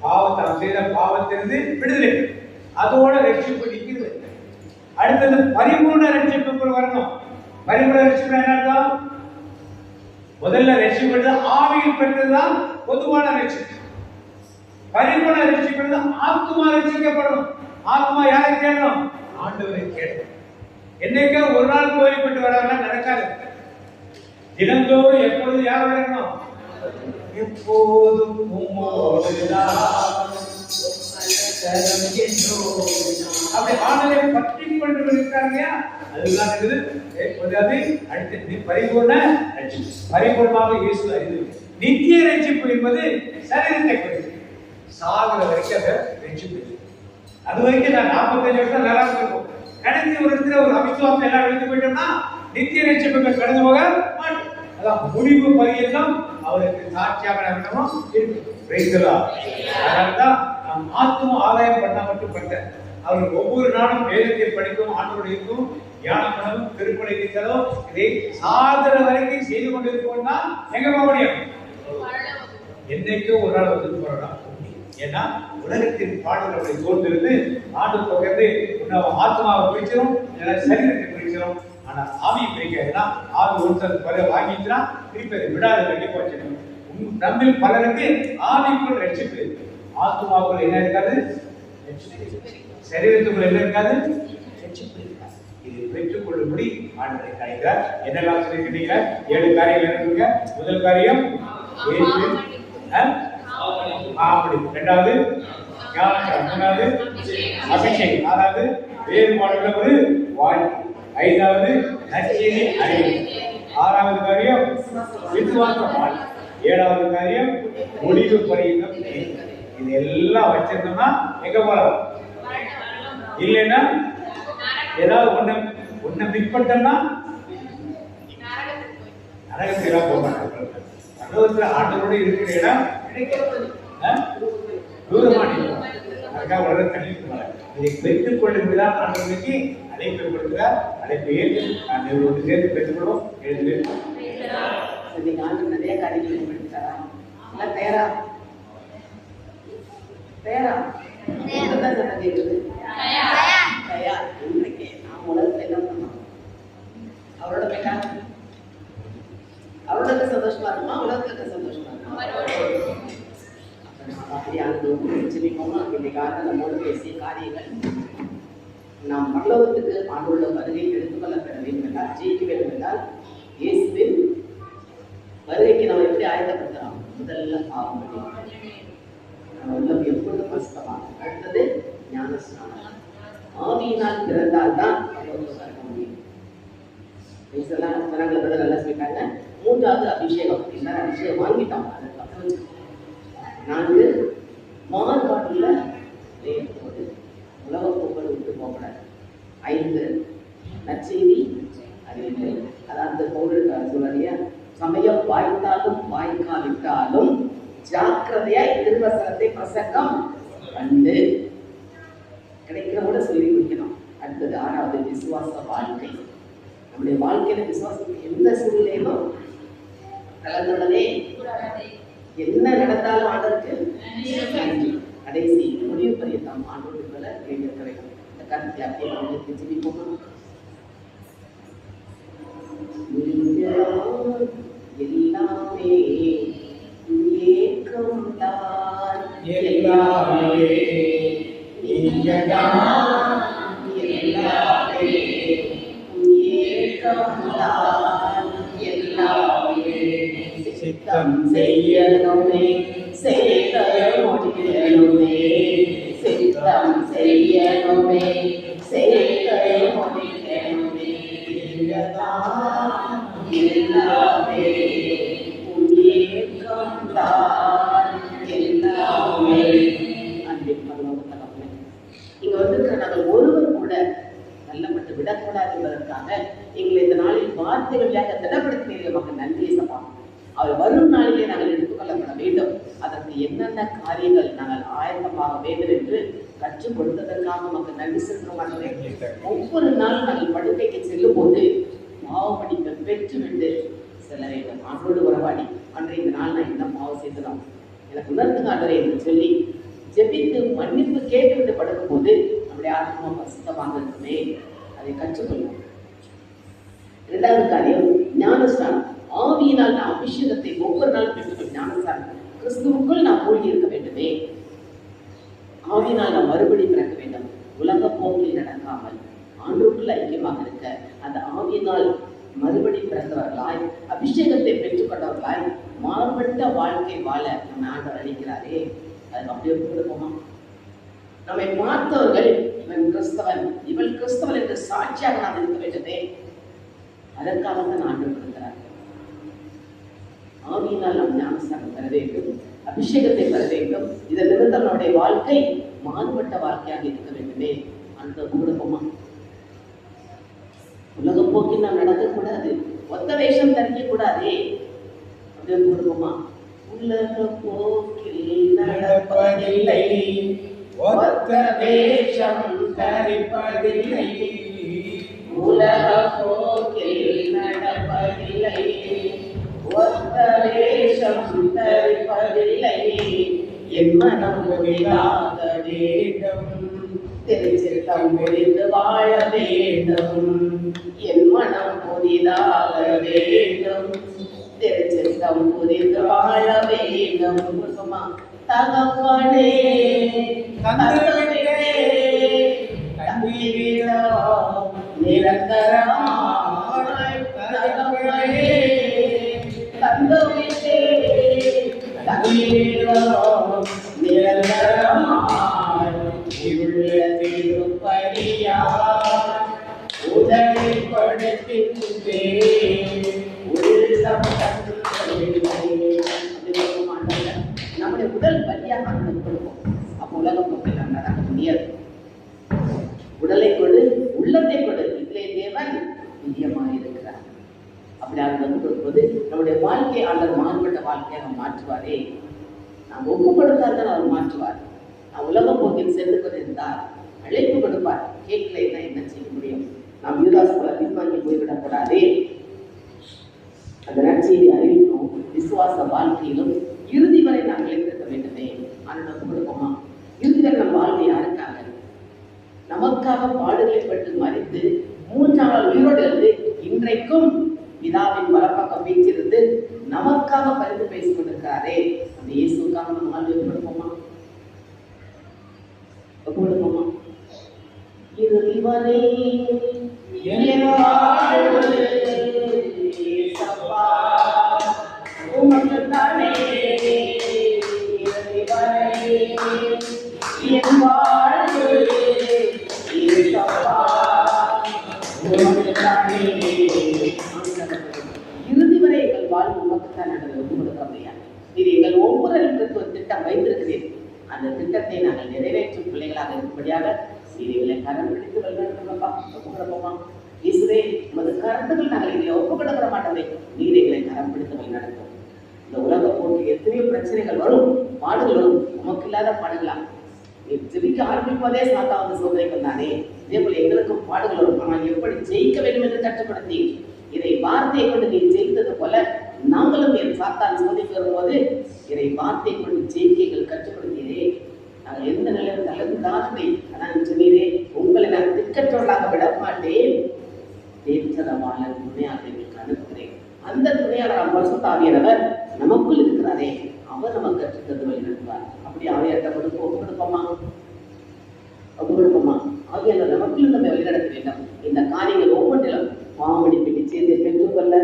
பாவத்தை செய்த பாவத்திலிருந்து விடுதலை, அதோட ரட்சிப்பு நிற்கிறது. அடுத்தது பரிபூர்ண ரட்சிப்புக்குள் வரணும். பரிபூரண ரட்சிப்பு என்ன அர்த்தம்? முதல்ல ரட்சிப்பு ஆவியில் பெற்றதுதான் பொதுவான ரட்சிப்பு. பரிபூரண ரட்சிப்பு ஆத்மா ரட்சிக்கப்படும். ஆத்மா யாரை கேட்கணும்? ஆண்டவரை கேட்கணும். என்னைக்கோ ஒரு நாள் கோயில்பட்டு வராங்கன்னா நடக்காது. தினந்தோறும் எப்பொழுது யார் வரணும்? எப்போதும் அப்படி ஆண்டவரை பற்றி கொண்டு இருக்கிறாங்க. அதுதான் அடுத்து பரிபூர்ண ரட்சிப்பு. பரிபூர்ணமாக இயேசு அறிந்து நித்திய ரட்சிப்பு என்பது சரீரத்தை குறித்து சாகிற வரைக்கும் அந்த ரட்சிப்பு. அது வரைக்கும் நான் 45 வருஷம் நல்லா இருக்கும். கடைசி ஒரு இடத்துல ஒரு அவிசுவாசம் எல்லாம் எழுந்து போயிட்டோம்னா நித்திய ரட்சிப்புகள் கடந்து போக மாட்டோம். அதான் முடிவு பரியந்தம் அவருக்கு சாட்சியாக நடக்கணும் இருக்கு. அதனால்தான் நம் ஆத்ம ஆதாயம் பண்ண மட்டும் பண்ண அவர்கள் ஒவ்வொரு நாளும் வேதத்தை படிக்கும், ஆண்டோடு இருக்கும், தியானம் பண்ணவும், திருப்பணி இருக்கிறதும் இதை சாதன வரைக்கும் செய்து கொண்டிருக்கோம்னா எங்க போக முடியும்? என்னைக்கும் ஒரு நாள் வந்து போறோம். ஏன்னா உலகத்தின் பாடல்களை தோன்றிருந்து ஆண்டு தொடர்ந்து ஆத்மாவை பிடிச்சிடும், சரீரத்தை பிடிச்சிடும். ஆனா ஆவியை பிடிக்காதுன்னா ஆவி ஒருத்தர் பல வாங்கிச்சுன்னா திருப்பி அதை விடாது கண்டிப்பா வச்சிருக்கணும். நம்மில் பலருக்கு ஆவிக்குள் ரட்சிப்பு, ஆத்மாவுக்குள் என்ன இருக்காது? சரீரத்துக்குள் என்ன இருக்காது? ரட்சிப்பு இருக்காது. இது பெற்றுக்கொள்ளும்படி ஆண்டவரை கலைக்கிறார். என்னெல்லாம் சொல்லிக்கிறீங்க? 7 காரியங்கள் இருக்குங்க. முதல் காரியம் அப்படி, இரண்டாவது ஞானம், மூணாவது அபிஷேகம், நாலாவது வேறுபாடுள்ள ஒரு வாழ்க்கை, ஐந்தாவது நற்செய்தி அறிவு, ஆறாவது காரியம் விசுவாசம் வாழ்க்கை, ஏழாவது காரியம் முடிவு பரியந்தம். இது எல்லாம் வச்சிருந்தோம்னா எங்க போறோம்? இல்லைன்னா ஏதாவது ஒன்ன பின்பற்றோம்னா நரகத்துக்கு போக மாட்டாங்க. நரகத்துல ஆண்டவரோட இருக்கிற இடம் தூரமான அதுக்காக வளர தள்ளிட்டு இதை பெற்றுக் கொள்ளும்படிதான் ஆண்டவருக்கு அழைப்பு கொடுக்கிறார். அழைப்பு ஏற்று நான் சேர்த்து பெற்றுக்கொள்வோம். எழுந்து ஆண்டு நிறைய காரியங்கள் படித்தாரா? தயாரா? தயாரா? கேட்குது தயார். இன்னைக்கு நாம் உலகத்தை என்ன பண்ணோம்? அவரோட போயிட்டா அவரோட சந்தோஷமா இருக்குமா? உலகத்துக்கு சந்தோஷமா இருக்குமா? இன்னைக்காக நம்மோடு பேசிய காரியங்கள் நாம் பரலோகத்துக்கு ஆண்டுள்ள வருகை எடுத்துக்கொள்ளப்பட வேண்டும் என்றால், ஜெயிக்க வேண்டும் என்றால், இயேசுவின் வருகைக்கு நம்ம எப்படி ஆயத்தப்படுத்தலாம்? முதல்ல பாவம் நம்ம உள்ளம் எப்பொழுதும் கஷ்டமாக. அடுத்தது ஞானஸ்நானம். ஆவியினால் பிறந்தால் தான் இருக்க முடியும். ஜனங்களை நல்லா சொல்லிட்டாங்க. மூன்றாவது அபிஷேகம். எல்லாரும் அபிஷேகம் வாங்கிட்டோம். அதுக்கப்புறம் 4 மாறுபாடுள்ள போது உலக போக்கள் விட்டு போகக்கூடாது. 5 நற்செய்தி அறிவித்தல். அதாவது பவுல் சொல்றாங்க, சமயம் வாய்த்தாலும் வாய்க்காவிட்டாலும் ஜாக்கிரதையாய் திருவசனத்தை பிரசங்கம் கண்டு கிடைக்கிறவோட சொல்லி கொடுக்கணும். அடுத்தது 6வது விசுவாச வாழ்க்கை. நம்முடைய வாழ்க்கையில விசுவாசத்துக்கு எந்த சூழ்நிலையிலும் கலந்துடனே என்ன நடந்தாலும் ஆண்டவருக்கு கடைசி முடிவு பரியந்தம் ஆண்டோடு கேட்க வேண்டும். இந்த கருத்தை அப்படியே அவங்களுக்கு ஜெபிப்போம். எல்லாமே ஏக்கம் தான், எல்லாமே எல்லாமே ஏக்கம் தான், எல்லாமே சித்தம் செய்யணுமே செய்த முடியணுமே, சித்தம் செய்யணுமே செய்த முடியணுமே, எல்லாமே ஏக்கம் தான், எல்லாமே. அன்பின் பரலோக தகப்பனே, இங்க வந்திருக்கிற நாங்கள் ஒருவர் கூட நல்லப்பட்டு விடக்கூடாது என்பதற்காக எங்களை இந்த நாளில் வார்த்தைகளாக திடப்படுத்தினீர்கள். மக்கள் நன்றியை சபா. அவர் வரும் நாளிலே நாங்கள் எடுத்துக்கொள்ளப்பட வேண்டும். அதற்கு என்னென்ன காரியங்கள் நாங்கள் ஆயத்தமாக வேண்டும் என்று கற்றுக் கொடுத்ததற்காக மக்கள் நன்றி செலுத்த. ஒவ்வொரு நாளும் நாங்கள் படுக்கைக்கு செல்லும் போது பாவமடிப்பை பெற்றுவிட்டு செல்ல வேண்டும். ஆண்டோடு உறவாடி அன்றைய இந்த நாள் நான் என்ன பாவம் செய்தலாம் எனக்கு உணர்த்துங்க ஆண்டவரே என்று சொல்லி ஜெபித்து மன்னிப்பு கேட்டுவிட்டு படுக்கும் போது நம்முடைய ஆத்மா பரிசுத்தமாக இருக்குமே, அதை கற்றுக்கொள்ளும். இரண்டாவது காரியம் ஞானஸ்நானம். ஆவியினால் நாம் அபிஷேகத்தை ஒவ்வொரு நாளும் பெற்றுக்கொள். ஞானஸ்நானம் கிறிஸ்துவுக்குள் நாம் மூழ்கி இருக்க வேண்டுமே. ஆவியினால் நாம் மறுபடி பிறக்க வேண்டும். உலக போக்கில் நடக்காமல் ஆண்டவருக்குள் ஐக்கியமாக இருக்க அந்த ஆவியினால் மறுபடி பிறந்தவர்களாய் அபிஷேகத்தை பெற்றுக்கொண்டவர்களாய் மாறுபட்ட வாழ்க்கை வாழ நம்ம ஆண்டவர் அளிக்கிறாரே. அது அப்படியே கொடுப்போமா? நம்மை பார்த்தவர்கள் இவன் கிறிஸ்தவன், இவள் கிறிஸ்தவன் என்று சாட்சியாக நாம் இருக்க வேண்டுமே. அதற்காக தான் ஆண்டவர் கொடுக்கிறார். ஆவியினால் நாம் ஞானஸ்நானம் பெற வேண்டும், அபிஷேகத்தை பெற வேண்டும். இதன் நிமித்தம் நம்முடைய வாழ்க்கை மாறுபட்ட வாழ்க்கையாக இருக்க வேண்டுமே. அந்த கொடுப்போமா? உலக போக்கில் நாம் நடக்கக்கூடாது, ஒத்த வேஷம் தரிக்க கூடாதே. அப்படின்னு கொடுப்போமா? உலக போக்கில் நடப்பதில்லை, ஒத்த வேஷம் தரிப்பதில்லை. உலக போக்கில் நடப்பதில்லை, ஒத்த வேஷம் தரிப்பதில்லை. என் மனம் புதிதாக வேண்டும், திருச்சித்தம் புரிந்து வாழ வேண்டும். என் மனம் புதிதாக வேண்டும், திருச்சித்தம் புரிந்து வாழ வேண்டும். தகப்பனே தந்தவிட்டே கண்ணீரிடம் நிரந்தரமாய். தகப்பனே தந்தவிட்டே கண்ணீரிடம் நிரந்தரமாய். திருப்படியார் உதவி படுத்தின்றே உள்ளம் நம்முடைய உடல் பலியாக கொடுப்போம். அப்போ உலகம் போக்கில் நாம் நடக்க முடியாது. உடலை கொடு, உள்ளத்தை கொடு, இதிலே தேவன் நிதியமாக இருக்கிறார். அப்படி ஆண்டவர் கொடுப்பது நம்முடைய வாழ்க்கை ஆண்டவர் மாறுபட்ட வாழ்க்கையாக மாற்றுவாரே. நாம் ஒப்பு கொடுத்தால் தான் அவர் மாற்றுவார். நாம் உலக போக்கில் சென்று கொண்டிருந்தால் அழைப்பு கொடுப்பார். கேட்கலைன்னா என்ன செய்ய முடியும்? நாம் யூதாஸ் போல பின்வாங்கி போய்விடக்கூடாதே. அந்த நற்செய்தி அறிவிக்கும் விசுவாச வாழ்க்கையிலும் இறுதி வரை நாம் நிலைத்திருக்க வேண்டுமே. ஆனால் கொடுப்போமா? இறுதி வரை நம் வாழ்க்கை யாருக்காக? நமக்காக பாடுகளை பட்டு மறித்து 3ஆம் நாள் உயிரோடு இருந்து இன்றைக்கும் பிதாவின் வலப்பக்கம் வீற்றிருந்து நமக்காக பரிந்து பேசிக் கொண்டிருக்கிறாரே. அந்த இயேசுக்காக நம்ம வாழ்வை கொடுப்போமா? கொடுப்போமா? இறுதி வரை உமக்குத்தானே, இறுதி வரை என் வாழ்வு இயேசப்பா உமக்குத்தானே. இறுதி வரை எங்கள் வாழ்வு உமக்குத்தான் நாங்கள் ஒப்பு கொடுக்க முடியாது. நீர் எங்கள் ஒவ்வொருவருக்கு ஒரு திட்டம் வைத்திருக்கிறேன். அந்த திட்டத்தை நாங்கள் நிறைவேற்றும் பிள்ளைகளாக இருக்கும்படியாக நீர் எங்களை கரம் பிடித்து வழிநடத்துங்கப்பா. ஒப்பு கொடுப்போமா? இயேசுவே, உமது கருத்துக்கள் நாங்கள் எங்களை ஒப்பு கொடுக்க மாட்டோமே. நீர் எங்களை கரம் பிடித்து வழிநடத்தும். இந்த உலக போட்டில் எத்தனையோ பிரச்சனைகள் வரும், பாடுகள் வரும். உமக்கு இல்லாத பாடுகளா? நீர் ஜெபிக்க ஆரம்பிப்பதே சாத்தா வந்து சோதனைகள் தானே. இதே போல எங்களுக்கும் பாடுகள் வரும். ஆனால் எப்படி ஜெயிக்க வேண்டும் என்று கற்றுக்கொடுத்தீர். இதை வார்த்தையை கொண்டு நீர் ஜெயித்தது போல நாங்களும் என் சாத்தான் சோதிக்க வரும்போது இதை வார்த்தையை கொண்டு ஜெயிக்கைகள் கற்றுக் கொடுத்தீரே. நாங்கள் எந்த நிலையில் தளர்ந்தாகவே அதான் சொன்னீரே, உங்களை நான் திக்கற்றவர்களாக விட மாட்டேன், தேற்றரமான துணையாக எங்களுக்கு அனுப்புகிறேன். அந்த துணையாளர் பரிசுத்த ஆவியானவர் நமக்குள் இருக்கிறாரே, அவர் நமக்கு கற்றுத்தது வழி நடத்துவார். அப்படி ஆவியார்ட்ட கொடுப்போமா? கொடுப்போமா? ஆவியானவர் நமக்குள் நம்ம வழிநடத்த வேண்டும். இந்த காரியங்கள் ஒவ்வொன்றிலும் பாவமன்னிப்பை நிச்சயத்தை பெற்றுக்கொள்ள,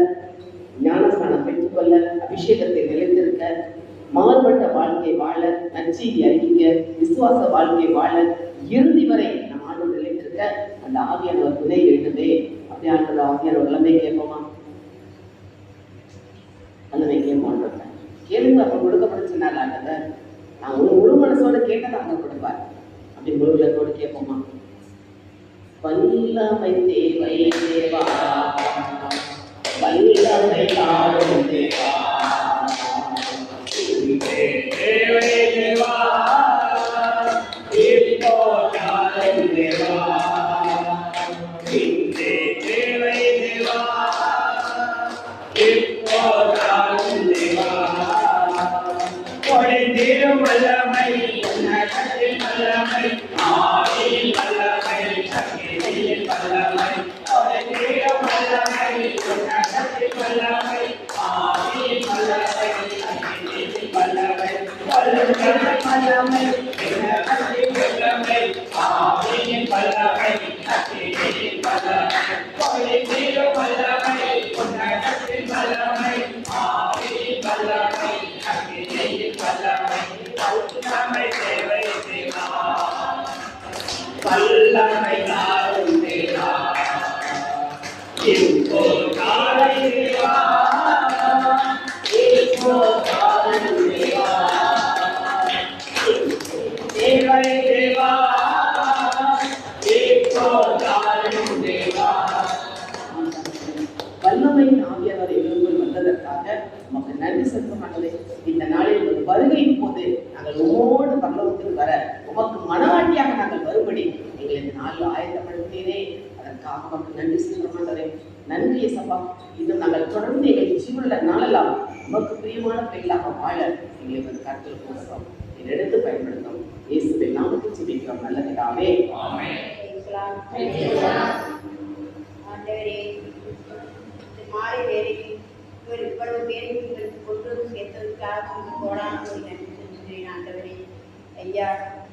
ஞானஸ்நானம் பெற்றுக்கொள்ள, அபிஷேகத்தை நிலைத்திருக்க, மாறுபட்ட வாழ்க்கை வாழ, நற்செய்தி அறிவிக்க, விசுவாச வாழ்க்கை வாழ, இறுதி வரை நம் ஆண்டவர் நிலைத்திருக்க அந்த ஆவியானவர் துணை வேண்டுமே. அப்படி ஆவியானவர் எல்லாமே கேட்போமா? எல்லாமே கேட்போம். கேளுங்க, அப்ப கொடுக்கப்பட சொன்னார் ஆண்டவர். நான் முழு மனசோட கேட்டதை அவங்க கொடுப்பார். அப்படி முழு உள்ளத்தோடு கேட்போமா? வல்லமை தேவை தேவா, வல்லமை தாரும் தேவா, தேவை தேவா, இப்போ தாரும் தேவா, தேவை தேவா, இப்போ தாரும் தேவா. ஒளிந்திரும் வல்லமை, உன்னதத்தில் வல்லமை, ஆவியில் வல்லமை, சக்தியில் வல்லமை, ஒளிந்திரும் வல்லமை, வல்லமை இரக்கத்தின் வல்லமை ஆவியின் வல்லமை அக்கினியின் வல்லமை பொழிந்திடும் வல்லமை உன்னதத்தின் வல்லமை ஆவியின் வல்லமை அக்கினியின் வல்லமை வல்லமை தேவை தேவா வல்லமை நாளும் தேவா இப்போ காலை தேவா இப்போ காலை தேவா தேவை தேவா இப்போ காலை தேவா வல்லமையின் ஆவியானவர் எங்களுக்குள் வந்ததற்காக நமக்கு நன்றி செலுத்தமானது. இந்த நாளில் ஒரு வருகையின் போது நாங்கள் உமோடு பரலோகத்தில் வர உமக்கு மனவாட்டியாக நாங்கள் வரும்படி எங்களை இந்த நாளில் ஆயத்தப்படுத்தினே அதற்காக நமக்கு நன்றி செலுத்தமானதே. நன்றி இயேசப்பா. இன்னும் நாங்கள் தொடர்ந்து எங்கள் ஜீவனுள்ள நாளெல்லாம் உமக்கு பிரியமான பிள்ளைகளாக வாழ எங்களை ஒரு கருத்தில் கொடுக்கிறோம். இதை எடுத்து பயன்படுத்தும் இயேசுவை நாமத்தில் ஜெபிக்கிறோம் நல்ல பிதாவே. ஆண்டவரே, மாலை வேலையில் இவ்வளவு பேருக்கு கொண்டு வந்து சேர்த்ததற்காக கோடான ஒரு நன்றி செலுத்துகிறேன் ஆண்டவரே. ஐயா,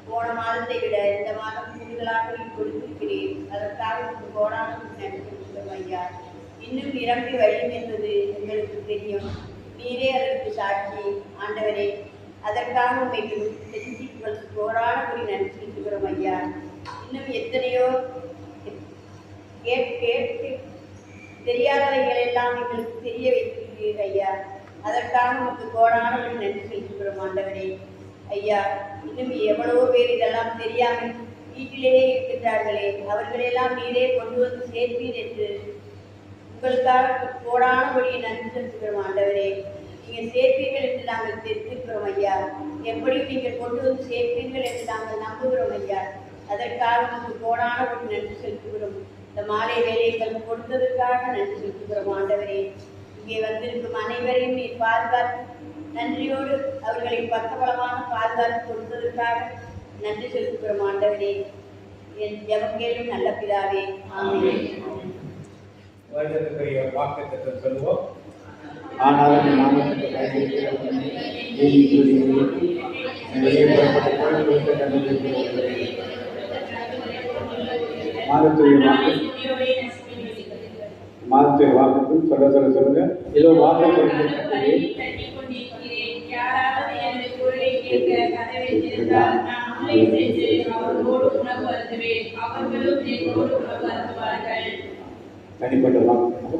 போன மாதத்தை விட இந்த மாதம் கூடுதலாக கொடுத்திருக்கிறேன். அதற்காக கோடான நன்றி செலுத்துகிறோம் ஐயா. இன்னும் நிரம்பி வழியும் என்பது எங்களுக்கு தெரியும். நீரே அதற்கு சாட்சி ஆண்டவரே. அதற்காக உண்மைக்கு செஞ்சு கோடான ஒரு நன்றி செலுத்துகிறோம் ஐயா. இன்னும் எத்தனையோ கேட்டு தெரியாதவைகள் எல்லாம் எங்களுக்கு தெரிய வைத்திருக்கிறீர்கள் ஐயா. அதற்காக நமக்கு கோடான ஒரு நன்றி செலுத்துகிறோம் ஆண்டவரே. ஐயா, இன்னும் எவ்வளவோ பேர் இதெல்லாம் தெரியாமல் வீட்டிலேயே இருக்கின்றார்களே, அவர்களெல்லாம் நீரே கொண்டு வந்து சேர்ப்பீர் என்று உங்களுக்காக கோடானபடியை நன்றி செலுத்துகிறோம் ஆண்டவரே. நீங்கள் சேர்ப்பீர்கள் என்று நாங்கள் தெரிவிக்கிறோம் ஐயா. எப்படியும் நீங்கள் கொண்டு வந்து சேர்ப்பீர்கள் என்று நாங்கள் நம்புகிறோம் ஐயா. அதற்காக நமக்கு கோடானபடி நன்றி செலுத்துகிறோம். இந்த மாலை வேலைகள் கொடுத்ததற்காக நன்றி செலுத்துகிறோம் ஆண்டவரே. இங்கே வந்திருக்கும் அனைவரையும் நீர் பாதுகாத்து நன்றியோடு அவர்களை பக்கபலமான பாதுகாத்து கொடுத்ததற்காக நன்றி செலுத்துகிறோம் ஆண்டவரே. என் ஜெபங்கேளும் நல்ல பிதாவே. ஆமென். வருடத்துக்குரிய வாக்குத்தத்தம் சொல்லுவோம். ஆனாலும் நாமத்துக்கு மாதத்துடைய வாக்கு சொல்லுங்க. ஏதோ வாக்கு தனிப்பட்ட வாக்கு.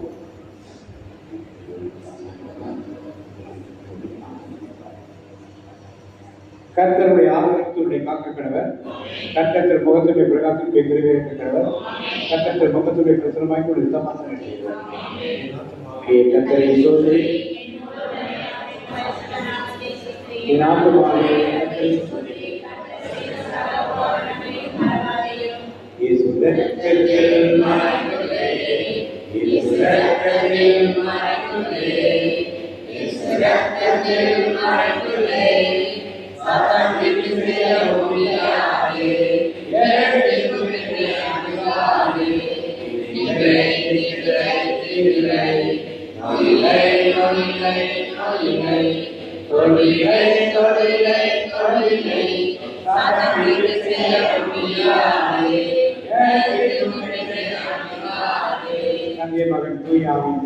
கர்த்தருடைய ஆதரத்துடைய காக்க கடவர், கர்த்தர் முகத்துடைய பிரகாசத்தை பெருகிருக்கிறவர், கர்த்தர் முகத்துடைய பிரசனமாய் கொண்டு சமாதானம் செய்வார். கர்த்தரை சொல்லி மகன் தூயாவின்